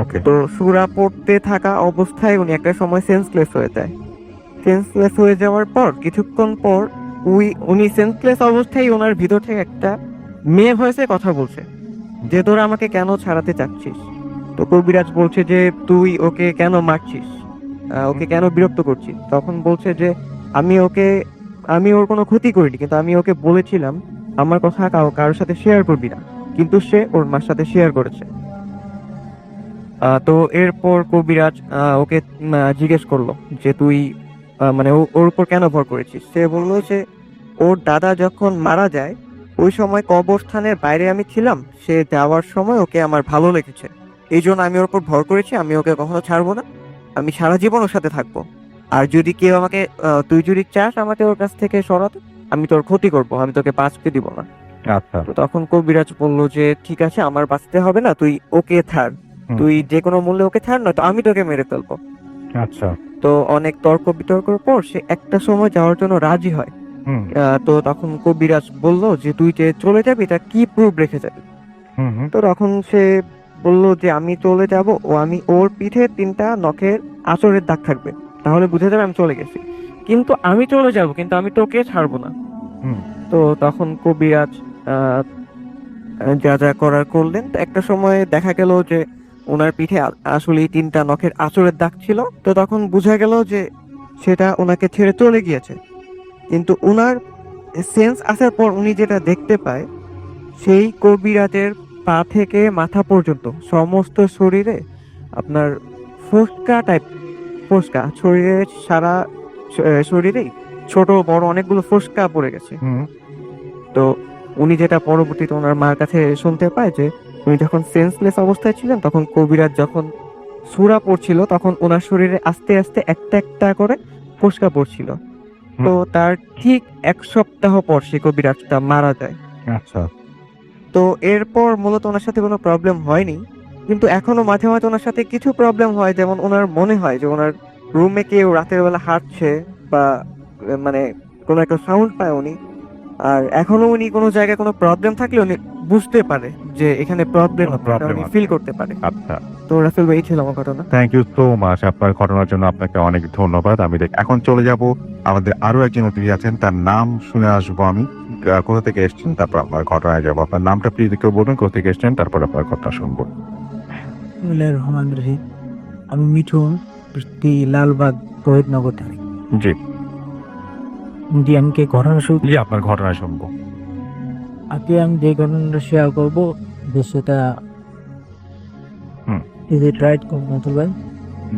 ওকে তো সূরা পড়তে থাকা অবস্থায় উনি একটা সময় সেন্সলেস হয়ে যায়। সেন্সলেস হয়ে যাওয়ার পর কিছুক্ষণ পর উনি সেন্সলেস অবস্থায় ওনার ভিতর থেকে একটা মেয়ে ভয়েসে কথা বলছে যে তোরা আমাকে কেন ছাড়াতে চাচ্ছিস। তো কবিরাজ বলছে যে তুই ওকে কেন মারছিস, ওকে কেন বিরক্ত করছিস। তখন বলছে যে আমি ওর কোনো ক্ষতি করিনি, কিন্তু আমি ওকে বলেছিলাম আমার কথা কারোর সাথে শেয়ার করবি না, কিন্তু সে ওর মার সাথে শেয়ার করেছে। তো এরপর কবিরাজ ওকে জিজ্ঞেস করলো যে তুই মানে ওর উপর কেন ভর করেছিস। সে বললো যে ওর দাদা যখন মারা যায় ওই সময় কবরস্থানের বাইরে আমি ছিলাম, সে যাওয়ার সময় ওকে আমার ভালো লেগেছে, এই জন্য আমি ওর উপর ভর করেছি, আমি ওকে কখনো ছাড়বো না, আমি সারা জীবন ওর সাথে থাকবো। আর যদি কেউ আমাকে তুই যদি চাস আমাকে ওর কাছ থেকে সরাতে, আমি তোর ক্ষতি করব, আমি তোকে বাঁচতে দিব না। আচ্ছা তো তখন কবিরাজ বললো যে ঠিক আছে, আমার বাঁচতে হবে না, তুই ওকে ছাড়, তুই যে কোনো মূল্যে ওকে ছাড়, না তো আমি তোকে মেরে ফেলবো। আচ্ছা তো অনেক তর্ক বিতর্কের পর সে একটা সময় যাওয়ার জন্য রাজি হয়। তো তখন কবিরাজ বলল যে তুই যে চলে যাবি এটা কি প্রুফ রেখে যাবি। তো তখন সে বলল যে আমি চলে যাব ও আমি ওর পিঠে 3টা নখের আঁচড়ের দাগ থাকবে, তাহলে বুঝে যাবে আমি চলে গেছি, কিন্তু আমি চলে যাব, কিন্তু আমি তোকে ছাড়বো না। তো তখন কবিরাজ যা যা করার করলেন। তো একটা সময় দেখা গেল যে ওনার পিঠে আসলে 3টা নখের আঁচড়ের দাগ ছিল। তো তখন বোঝা গেল যে সেটা ওনাকে ছেড়ে চলে গিয়েছে, কিন্তু ওনার সেন্স আসার পর উনি যেটা দেখতে পায়, সেই কবিরাজের পা থেকে মাথা পর্যন্ত সমস্ত শরীরে আপনার ফোস্কা টাইপ, ফোস্কা শরীরে সারা শরীরেই ছোট বড় অনেকগুলো ফোস্কা পড়ে গেছে। তো উনি যেটা পরবর্তীতে ওনার মার কাছে শুনতে পায় যে উনি যখন সেন্সলেস অবস্থায় ছিলেন তখন কবিরাজ যখন সূরা পড়ছিল তখন ওনার শরীরে আস্তে আস্তে একটা একটা করে ফোস্কা পড়ছিল। তো তার ঠিক 1 সপ্তাহ পর সে কবিরাজটা মারা যায়। আচ্ছা তো এরপর মূলত ওনার সাথে কোনো প্রবলেম হয়নি, কিন্তু এখনো মাঝে মাঝে ওনার সাথে কিছু প্রবলেম হয়, যেমন ওনার মনে হয় যে ওনার রুমে কেউ রাতের বেলা হাঁটছে বা মানে কোনো একটা সাউন্ড পায় উনি। আর এখনো উনি কোনো জায়গায় কোনো প্রবলেম থাকলে উনি বুঝতে পারে যে এখানে প্রবলেম problem উনি আছে। ফিল করতে পারে। আচ্ছা তো রাসেল ভাই, এই ছিল আমার ঘটনা। থ্যাংক ইউ সো মাচ আপনার ঘটনার জন্য, আপনাকে অনেক ধন্যবাদ। আমি এখন চলে যাব, আমাদের আরো একজন অতিথি আছেন, তার নাম শুনে আসবো আমি, কোথা থেকে এসেছেন, তারপর আপনার ঘটনায় যাবো। আপনার নামটা প্লিজ কেউ বলবেন, কোথা থেকে এসেছেন, তারপর আপনার কথা শুনবো। বিসমিল্লাহির রহমানির রহিম। আমি মিঠুন, লালবাগ তহিদনগর থেকে। জি জি, আমি কি ঘটনা শুরু? জি আপনার ঘটনায় শুনবো। আজকে আমি যে ঘটনাটা শেয়ার করবো যে সেটা ইজ ইট রাইট নতুল ভাই?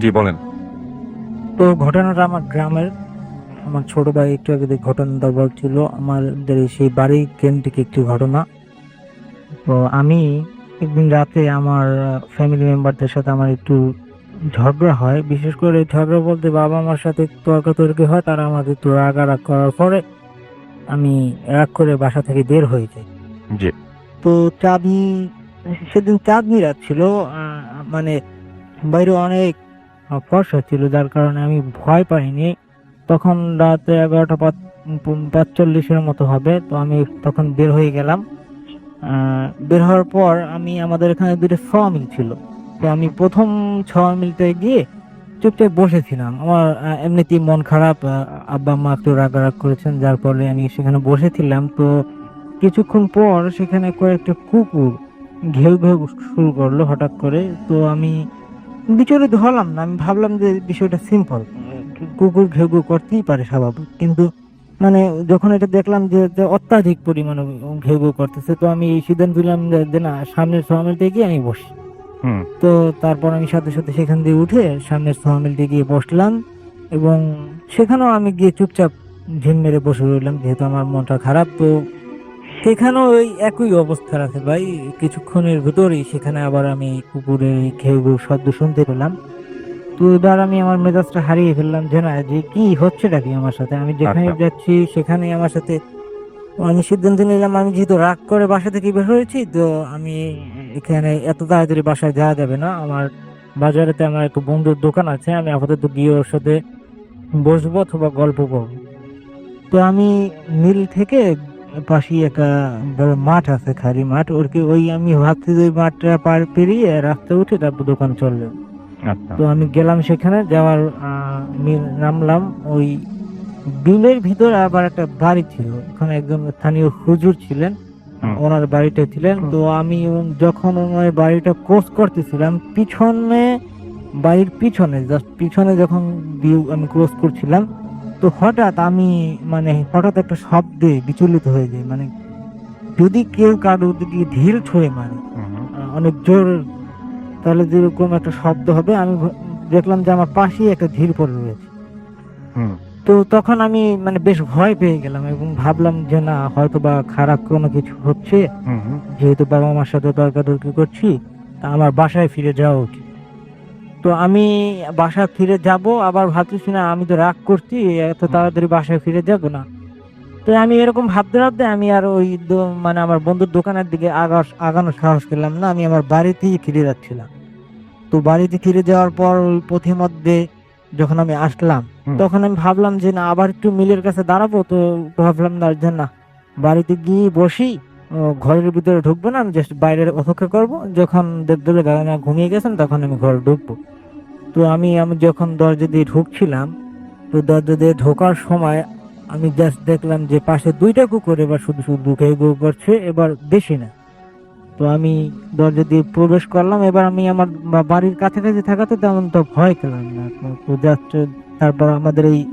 জি বলেন। তো ঘটনাটা আমার গ্রামের, আমার ছোট ভাই একটু আগে যে ঘটনাটা বলছিল আমাদের সেই বাড়ি কেন্দ্রিক একটি ঘটনা। তো আমি একদিন রাতে আমার ফ্যামিলি মেম্বারদের সাথে আমার একটু ঝগড়া হয়, বিশেষ করে ঝগড়া বলতে বাবা মার সাথে তর্কাতর্কি হয়, তারা আমাকে একটু রাগারাগ করার পরে আমি রাগ করে বাসা থেকে বের হয়ে যাই। জি। তো সেদিন চাঁদনি রাত ছিল, মানে বাইরে অনেক ফর্সা ছিল, যার কারণে আমি ভয় পাইনি। তখন রাতে 11:45 মতো হবে। তো আমি তখন বের হয়ে গেলাম। বের হওয়ার পর আমাদের এখানে দুটো মিল ছিল। তো আমি প্রথম মিলতে গিয়ে চুপচাপ বসেছিলাম। আমার এমনিতেই মন খারাপ, আব্বা মা একটু রাগারাগ করেছেন, যার ফলে আমি সেখানে বসেছিলাম। তো কিছুক্ষণ পর সেখানে কয়েকটা কুকুর ঘেউ ঘেউ শুরু করলো হঠাৎ করে। তো আমি বিচলিত হলাম না, আমি ভাবলাম যে বিষয়টা সিম্পল, কুকুর ঘেউ ঘেউ করতেই পারে স্বাভাবিক, কিন্তু মানে যখন এটা দেখলাম যে অত্যাধিক পরিমাণে ঘেউ ঘেউ করতেছে, তো আমি সিদ্ধান্ত নিলাম যে না, সামনের মিলতে গিয়ে আমি বসি। তো তারপর আমি সাথে সাথে সেখান দিয়ে উঠে সামনের মিলতে গিয়ে বসলাম, এবং সেখানেও আমি গিয়ে চুপচাপ ঝিম মেরে বসে রইলাম, যেহেতু আমার মনটা খারাপ। তো সেখানেও ওই একই অবস্থা আছে ভাই, কিছুক্ষণের ভিতরেই সেখানে আবার আমি কুকুরের ঘেউ ঘেউ শব্দ শুনতে পেলাম। তো এবার আমি আমার মেজাজটা হারিয়ে ফেললাম যে না, যে কি হচ্ছেটা কি আমার সাথে, আমি যেখানে যাচ্ছি সেখানে আমার সাথে। আমি সিদ্ধান্ত নিলাম, আমি যেহেতু রাগ করে বাসা থেকে বের হয়েছি, তো আমি এখানে এত তাড়াতাড়ি বাসায় যাওয়া যাবে না। আমার বাজারেতে আমার একটা বন্ধুর দোকান আছে, আমি আপাতত গিয়ে ওর সাথে বসবো অথবা গল্প করবো। তো আমি মিল থেকে পাশেই একটা বড় মাঠ আছে, খালি মাঠ, ওই আমি ভাবছি যে ওই মাঠটা পার পেরিয়ে রাস্তা উঠে তারপর দোকান চলবে। তো আমি গেলাম সেখানে, যাওয়ার নামলাম। ওই বিলের ভিতরে আবার একটা বাড়ি ছিল, ওখানে একজন স্থানীয় হুজুর ছিলেন, ওনার বাড়িটা ছিলেন। তো আমি যখন ওনার বাড়িটা ক্রস করতেছিলাম, বাড়ির পিছনে জাস্ট পিছনে যখন আমি ক্রস করছিলাম, তো হঠাৎ একটা শব্দে বিচলিত হয়ে যায়। মানে যদি কেউ কারো দিকে ঢিল ছুঁড়ে মারে অনেক জোর, তাহলে যেরকম একটা শব্দ হবে, আমি দেখলাম যে আমার পাশেই একটা ঢিল পড়ে রয়েছে। তো তখন আমি বেশ ভয় পেয়ে গেলাম, এবং ভাবলাম যে না, হয়তো বা খারাপ কোনো কিছু হচ্ছে, যেহেতু বাবা মার সাথে তর্কাতর্কি করছি, তা আমার বাসায় ফিরে যাওয়া উচিত। তো আমি বাসায় ফিরে যাব, আবার ভাবতেছি না, আমি তো রাগ করছি, এত তাড়াতাড়ি বাসায় ফিরে যাব না। তো আমি এরকম ভাবতে ভাবতে আমি আর ওই আমার বন্ধুর দোকানের দিকে আগানোর সাহস পেলাম না, আমি আমার বাড়িতেই ফিরে যাচ্ছিলাম। তো বাড়িতে ফিরে যাওয়ার পর ওই পথিমধ্যে যখন আমি আসলাম, তখন আমি ভাবলাম যে না, আবার একটু মিলের কাছে দাঁড়াবো। তো ভাবলাম না যে না, বাড়িতে গিয়ে বসি, ঘরের ভিতরে ঢুকবো না, আমি জাস্ট বাইরে অপেক্ষা করবো, যখন দেখবে দাদা ঘুমিয়ে গেছেন তখন আমি ঘরে ঢুকবো। তো আমি যখন দরজা দিয়ে ঢুকছিলাম, তো দরজা দিয়ে ঢোকার সময় আমি জাস্ট দেখলাম যে পাশে দুইটা কুকুর এবার শুধু শুধু ঘেউ ঘেউ করছে, এবার বেশি না। তো আমি দরজা দিয়ে প্রবেশ করলাম, এবার আমি আমার বাড়ির কাছাকাছি থাকাতে তেমন তো ভয় পেলাম না। তো জাস্ট তারপর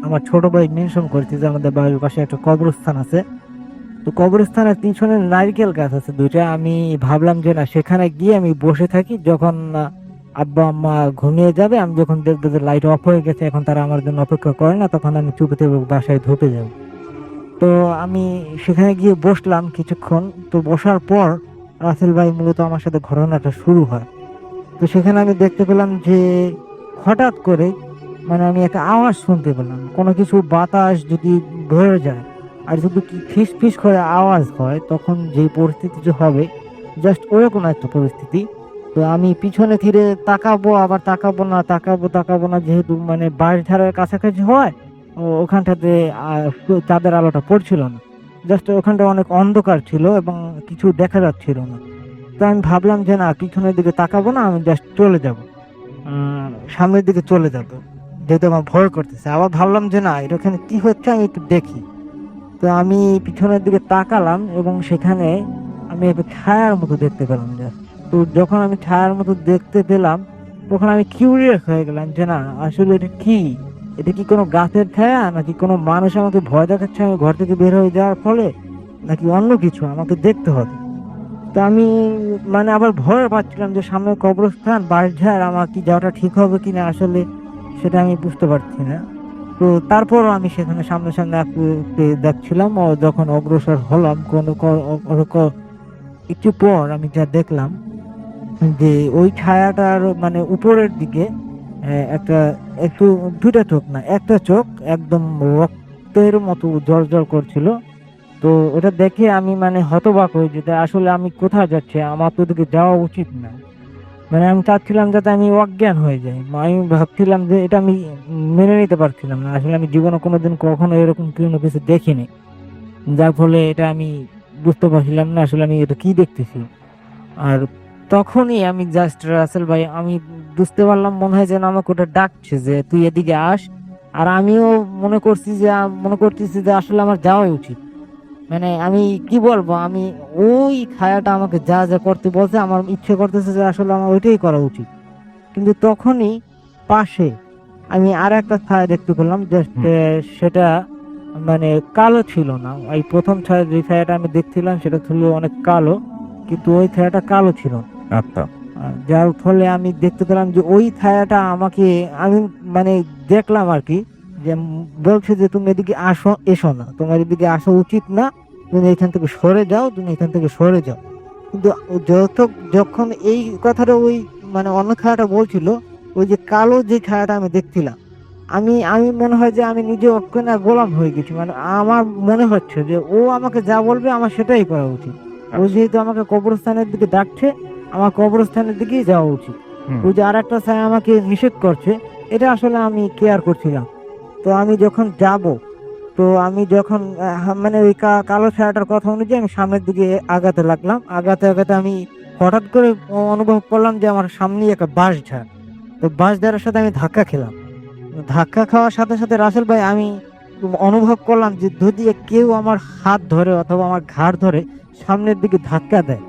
আমার ছোট ভাই মেনশন করেছে যে আমাদের বাড়ির পাশে একটা কবরস্থান আছে। তো কবরস্থানের পিছনে নারকেল গাছ আছে দুইটা। আমি ভাবলাম যে না, সেখানে গিয়ে আমি বসে থাকি, যখন আব্বা আম্মা ঘুমিয়ে যাবে, আমি যখন দেখবো যে লাইট অফ হয়ে গেছে, এখন তারা আমার জন্য অপেক্ষা করে না, তখন আমি চুপে বাসায় ঢুকে যাব। তো আমি সেখানে গিয়ে বসলাম কিছুক্ষণ। তো বসার পর রাসেল ভাই মূলত আমার সাথে ঘটনাটা শুরু হয়। তো সেখানে আমি দেখতে পেলাম যে হঠাৎ করে আমি একটা আওয়াজ শুনতে পেলাম, কোনো কিছু বাতাস যদি ভরে যায় আর যদি ফিস ফিস করে আওয়াজ হয়, তখন যে পরিস্থিতি হবে জাস্ট ওরকম একটা পরিস্থিতি। তো আমি পিছনে ফিরে তাকাবো, আবার তাকাবো না, যেহেতু বাড়ি ধারের কাছাকাছি হয়, ওখানটাতে চাঁদের আলোটা পড়ছিল না, জাস্ট ওখানটা অনেক অন্ধকার ছিল এবং কিছু দেখা যাচ্ছিল না। তো আমি ভাবলাম যে না, পিছনের দিকে তাকাবো না, আমি জাস্ট চলে যাব, সামনের দিকে চলে যাব, যেহেতু আমার ভয় করতেছে। আবার ভাবলাম যে না, এখানে কি হচ্ছে আমি একটু দেখি। তো আমি পিছনের দিকে তাকালাম, এবং সেখানে আমি একটা ছায়ার মতো দেখতে পেলাম। তো যখন আমি ছায়ার মতো দেখতে পেলাম, তখন আমি কিউরিয়াস হয়ে গেলাম যে না, আসলে এটা কি কোনো গাছের ছায়া, নাকি কোনো মানুষ আমাকে ভয় দেখাচ্ছে আমি ঘর থেকে বের হয়ে যাওয়ার ফলে, নাকি অন্য কিছু আমাকে দেখতে হবে। তো আমি আবার ভয় পাচ্ছিলাম যে সামনে কবরস্থান, বাড়িঝাড়, আমার কি যাওয়াটা ঠিক হবে কিনা, আসলে সেটা আমি বুঝতে পারছি না। তো তারপরও আমি সেখানে সামনে দেখছিলাম, ও যখন অগ্রসর হলাম একটু পর আমি যা দেখলাম যে ওই ছায়াটার মানে উপরের দিকে একটা একটু দুটা চোখ না একটা চোখ একদম রক্তের মতো জ্বর করছিল। তো ওটা দেখে আমি মানে হতবাক হয়ে যেতে আসলে আমি কোথায় যাচ্ছি, আমার তো ওদিকে যাওয়া উচিত না। মানে আমি চাচ্ছিলাম যাতে আমি অজ্ঞান হয়ে যাই। আমি ভাবছিলাম যে এটা আমি মেনে নিতে পারছিলাম না, আসলে আমি জীবনে কোনোদিন কখনো এরকম কোনো কিছু দেখিনি, যার ফলে এটা আমি বুঝতে পারছিলাম না আসলে আমি এটা কি দেখতেছি। আর তখনই আমি জাস্ট রাসেল ভাই আমি বুঝতে পারলাম মনে হয় যেন আমাকে ওটা ডাকছে যে তুই এদিকে আস। আর আমিও মনে করতেছি যে আসলে আমার যাওয়াই উচিত। মানে আমি কি বলবো, আমি ওই ছায়াটা আমাকে যা যা করতে বলছে আমার ইচ্ছে করতেছে যে আসলে আমার ওইটাই করা উচিত। কিন্তু তখনই পাশে আমি আর একটা ছায়া দেখতে পেলাম, জাস্ট সেটা মানে কালো ছিল না। এই প্রথম ছায়া যে ছায়াটা আমি দেখছিলাম সেটা ছিল অনেক কালো, কিন্তু ওই ছায়াটা কালো ছিল না। আচ্ছা। যার ফলে আমি দেখতে পেলাম যে ওই ছায়াটা আমাকে আমি মানে দেখলাম আর কি যে বলছে যে তুমি এদিকে এসো না, তোমার এদিকে আসা উচিত না, তুমি এখান থেকে সরে যাও, তুমি এখান থেকে সরে যাও। কিন্তু যখন এই কথাটা ওই মানে অন্য ছায়াটা বলছিল, ওই যে কালো যে ছায়াটা আমি দেখছিলাম, আমি আমি মনে হয় যে আমি নিজে অজ্ঞানের গোলাম হয়ে গেছি। মানে আমার মনে হচ্ছে যে ও আমাকে যা বলবে আমার সেটাই করা উচিত। ও যেহেতু আমাকে কবরস্থানের দিকে ডাকছে, আমার কবরস্থানের দিকেই যাওয়া উচিত। ওই যে আর একটা ছায়া আমাকে নিষেধ করছে, এটা আসলে আমি কেয়ার করছিলাম। তো আমি যখন যাব, তো আমি যখন মানে ওই কালো ছায়াটার কথা অনুযায়ী আমি সামনের দিকে আগাতে লাগলাম। আগাতে আগাতে আমি হঠাৎ করে অনুভব করলাম যে আমার সামনেই একটা বাঁশঝাড়। তো বাঁশঝাড়ের সাথে আমি ধাক্কা খেলাম। ধাক্কা খাওয়ার সাথে সাথে রাসেল ভাই আমি অনুভব করলাম যে যদি কেউ আমার হাত ধরে অথবা আমার ঘাড় ধরে সামনের দিকে ধাক্কা দেয়,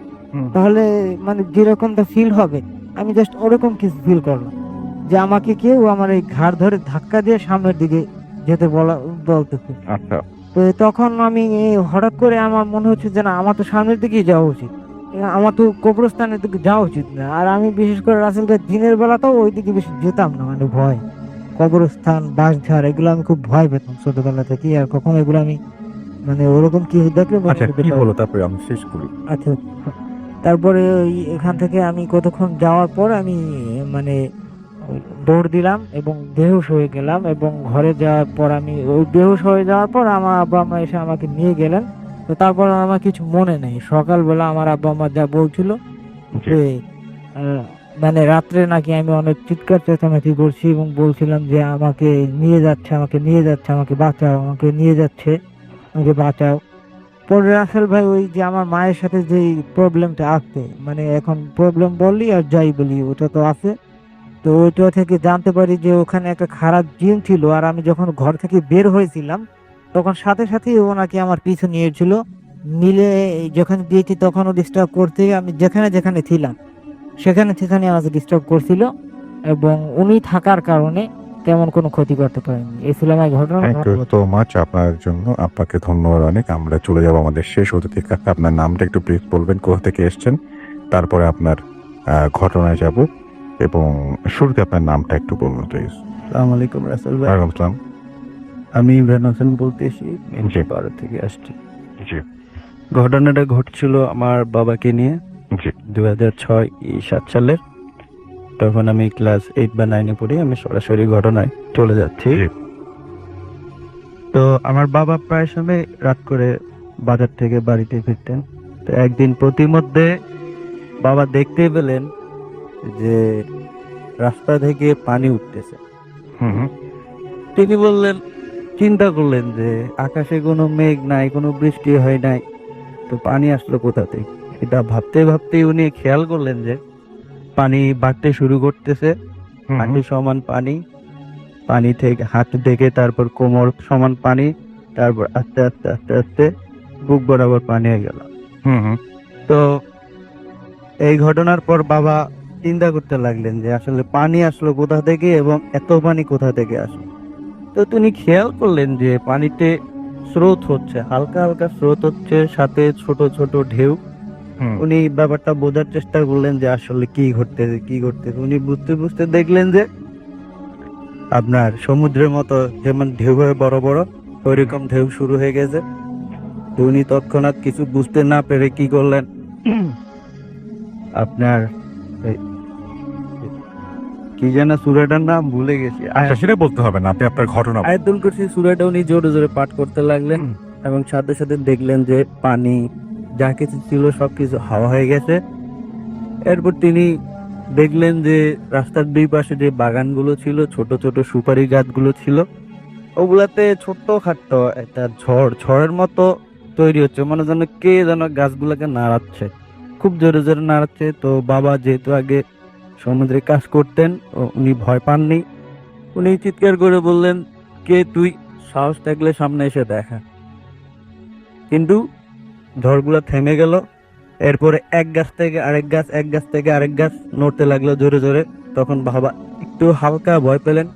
তাহলে মানে যেরকমটা ফিল হবে আমি জাস্ট ওরকম কিছু ফিল করলাম যে আমাকে কেউ আমার এই ঘাড় ধরে ধাক্কা দিয়ে সামনের দিকে যেতে বলতেছে। আচ্ছা। তো তখন আমি হঠাৎ করে আমার মনে হচ্ছে যে না, আমার তো সামনের দিকেই যাওয়া উচিত, আমার তো কবরস্থানের দিকে যাওয়া উচিত না। আর আমি বিশেষ করে রাসেল ভাই দিনের বেলাতেও ওই দিকে বেশি যেতাম না, মানে ভয়, কবরস্থান বাঁশঝাড় এগুলো আমি খুব ভয় পেতাম ছোটবেলা থেকে। আর কখনো এগুলো আমি মানে ওরকম কি দেখলে আচ্ছা, কি হলো তারপরে আমি শেষ করি। আচ্ছা, তারপরে এখান থেকে আমি কতক্ষণ যাওয়ার পর আমি মানে দৌড় দিলাম এবং বেহুশ হয়ে গেলাম। এবং ঘরে যাওয়ার পর আমি ওই বেহুশ হয়ে যাওয়ার পর আমার আব্বা আম্মা এসে আমাকে নিয়ে গেলেন। তো তারপর আমার কিছু মনে নেই, সকালবেলা আমার আব্বা আম্মা যা বলছিল যে মানে রাত্রে নাকি আমি অনেক চিৎকার চেঁচামেচি করছি এবং বলছিলাম যে আমাকে নিয়ে যাচ্ছে, আমাকে নিয়ে যাচ্ছে, আমাকে বাঁচাও, আমাকে নিয়ে যাচ্ছে, আমাকে বাঁচাও। পরে রাসেল ভাই ওই যে আমার মায়ের সাথে যে প্রবলেমটা আছে, মানে এখন প্রবলেম বললি আর যাই বলি ওটা তো আছে। তো ওইটা থেকে জানতে পারি যে ওখানে একটা খারাপ জিন ছিল। আর আমি যখন ঘর থেকে বের হয়েছিলাম তখন সাথে সাথে ও নাকি আমার পিছু নিয়েছিল, মিলে যখন দিয়েছি তখনও ডিস্টার্ব করতে, আমি যেখানে যেখানে ছিলাম সেখানে সেখানে আমাকে ডিস্টার্ব করছিল এবং উনি থাকার কারণে তেমন কোনো ক্ষতি করতে পারেনি। এই ছিল আমার ঘটনা। থ্যাংক ইউ সো মাচ আপনার জন্য, আপনাকে ধন্যবাদ অনেক। আমরা চলে যাব আমাদের শেষ অতিথির কাছে। আপনার নামটা একটু প্লিজ বলবেন, কোথা থেকে এসেছেন, তারপরে আপনার ঘটনায় যাব, এবং শুরুতে আপনার নামটা একটু বলুন প্লিজ। আসসালামু আলাইকুম রাসেল ভাই, ওয়ালাইকুম আসসালাম। আমি ইমরান হোসেন বলতেছি, জি। পাড়া থেকে আসছি। জি ঘটনাটা ঘটছিল আমার বাবাকে নিয়ে জি 2006-7 সালের। তখন আমি ক্লাস 8 বা 9-এ পড়ি। আমি সরাসরি ঘটনায় চলে যাচ্ছি। জি। তো আমার বাবা প্রায় সময় রাত করে বাজার থেকে বাড়িতে ফিরতেন। তো একদিন প্রতিমধ্যে বাবা দেখতে পেলেন যে রাস্তা থেকে পানি উঠতেছে। হুম। তিনি বললেন, চিন্তা করলেন যে আকাশে কোনো মেঘ নাই, কোনো বৃষ্টি হয় নাই, তো পানি আসলো কোথা থেকে। এটা ভাবতে ভাবতে উনি খেয়াল করলেন যে পানি বাড়তে শুরু করতেছে। হাঁটু সমান পানি, পানি থেকে হাঁটু থেকে তারপর কোমর সমান পানি, তারপর আস্তে আস্তে আস্তে আস্তে বুক বরাবর পানি হয়ে গেল। তো এই ঘটনার পর বাবা চিন্তা করতে লাগলেন যে আসলে পানি আসলো কোথা থেকে এবং এত পানি কোথা থেকে আসলো। তো তিনি খেয়াল করলেন যে পানিতে স্রোত হচ্ছে, হালকা হালকা স্রোত হচ্ছে, সাথে ছোট ছোট ঢেউ। উনি ব্যাপারটা বোঝার চেষ্টা করলেন যে আসলে কি ঘটতেছে কি ঘটতেছে। উনি বুঝতে বুঝতে দেখলেন যে আপনার সমুদ্রের মতো যেমন ঢেউ হয় বড় বড়, ওইরকম ঢেউ শুরু হয়ে গেছে। তো উনি তৎক্ষণাৎ কিছু বুঝতে না পেরে কি করলেন, আপনার এই- কি যেন সূরাটার নাম ভুলে গেছি। আচ্ছা, সেটা বলতে হবে না, আপনি আপনার ঘটনা আয়াতুল কুরসি সূরাটা উনি জোরে জোরে পাঠ করতে লাগলেন এবং সাথে সাথে দেখলেন যে পানি যা কিছু ছিল সবকিছু হাওয়া হয়ে গেছে। এরপর তিনি দেখলেন যে রাস্তার দুই পাশে যে বাগানগুলো ছিল, ছোট ছোট সুপারি গাছগুলো ছিল, ওগুলাতে ছোট্ট খাট্ট একটা ঝড়ের মতো তৈরি হচ্ছে, মনে যেন কে যেন গাছগুলোকে নাড়াচ্ছে, খুব জোরে জোরে নাড়াচ্ছে। তো বাবা যেহেতু আগে সমুদ্রে কাজ করতেন, উনি ভয় পাননি। উনি চিৎকার করে বললেন, কে তুই? সাহস থাকলে সামনে এসে দেখা। কিন্তু ঝড়গুলো থেমে গেল। এরপরে এক গাছ থেকে আরেক গাছ, এক গাছ থেকে আরেক গাছ নড়তে লাগলো জোরে জোরে। তখন বাবা একটু হালকা ভয় পেলেন।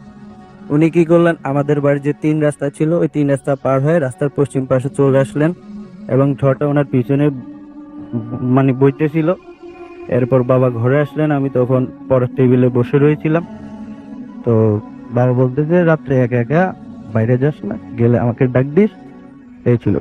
উনি কি করলেন, আমাদের বাড়ির যে 3 রাস্তা ছিল ওই 3 রাস্তা পার হয়ে রাস্তার পশ্চিম পাশে চলে আসলেন এবং ঝড়টা ওনার পিছনে মানে বইতেছিল। এরপর বাবা ঘরে আসলেন, আমি তখন পরের টেবিলে বসে রয়েছিলাম। তো বাবা বলতে যে রাত্রে একা একা বাইরে যাস না, গেলে আমাকে ডাক দিস। এই ছিল।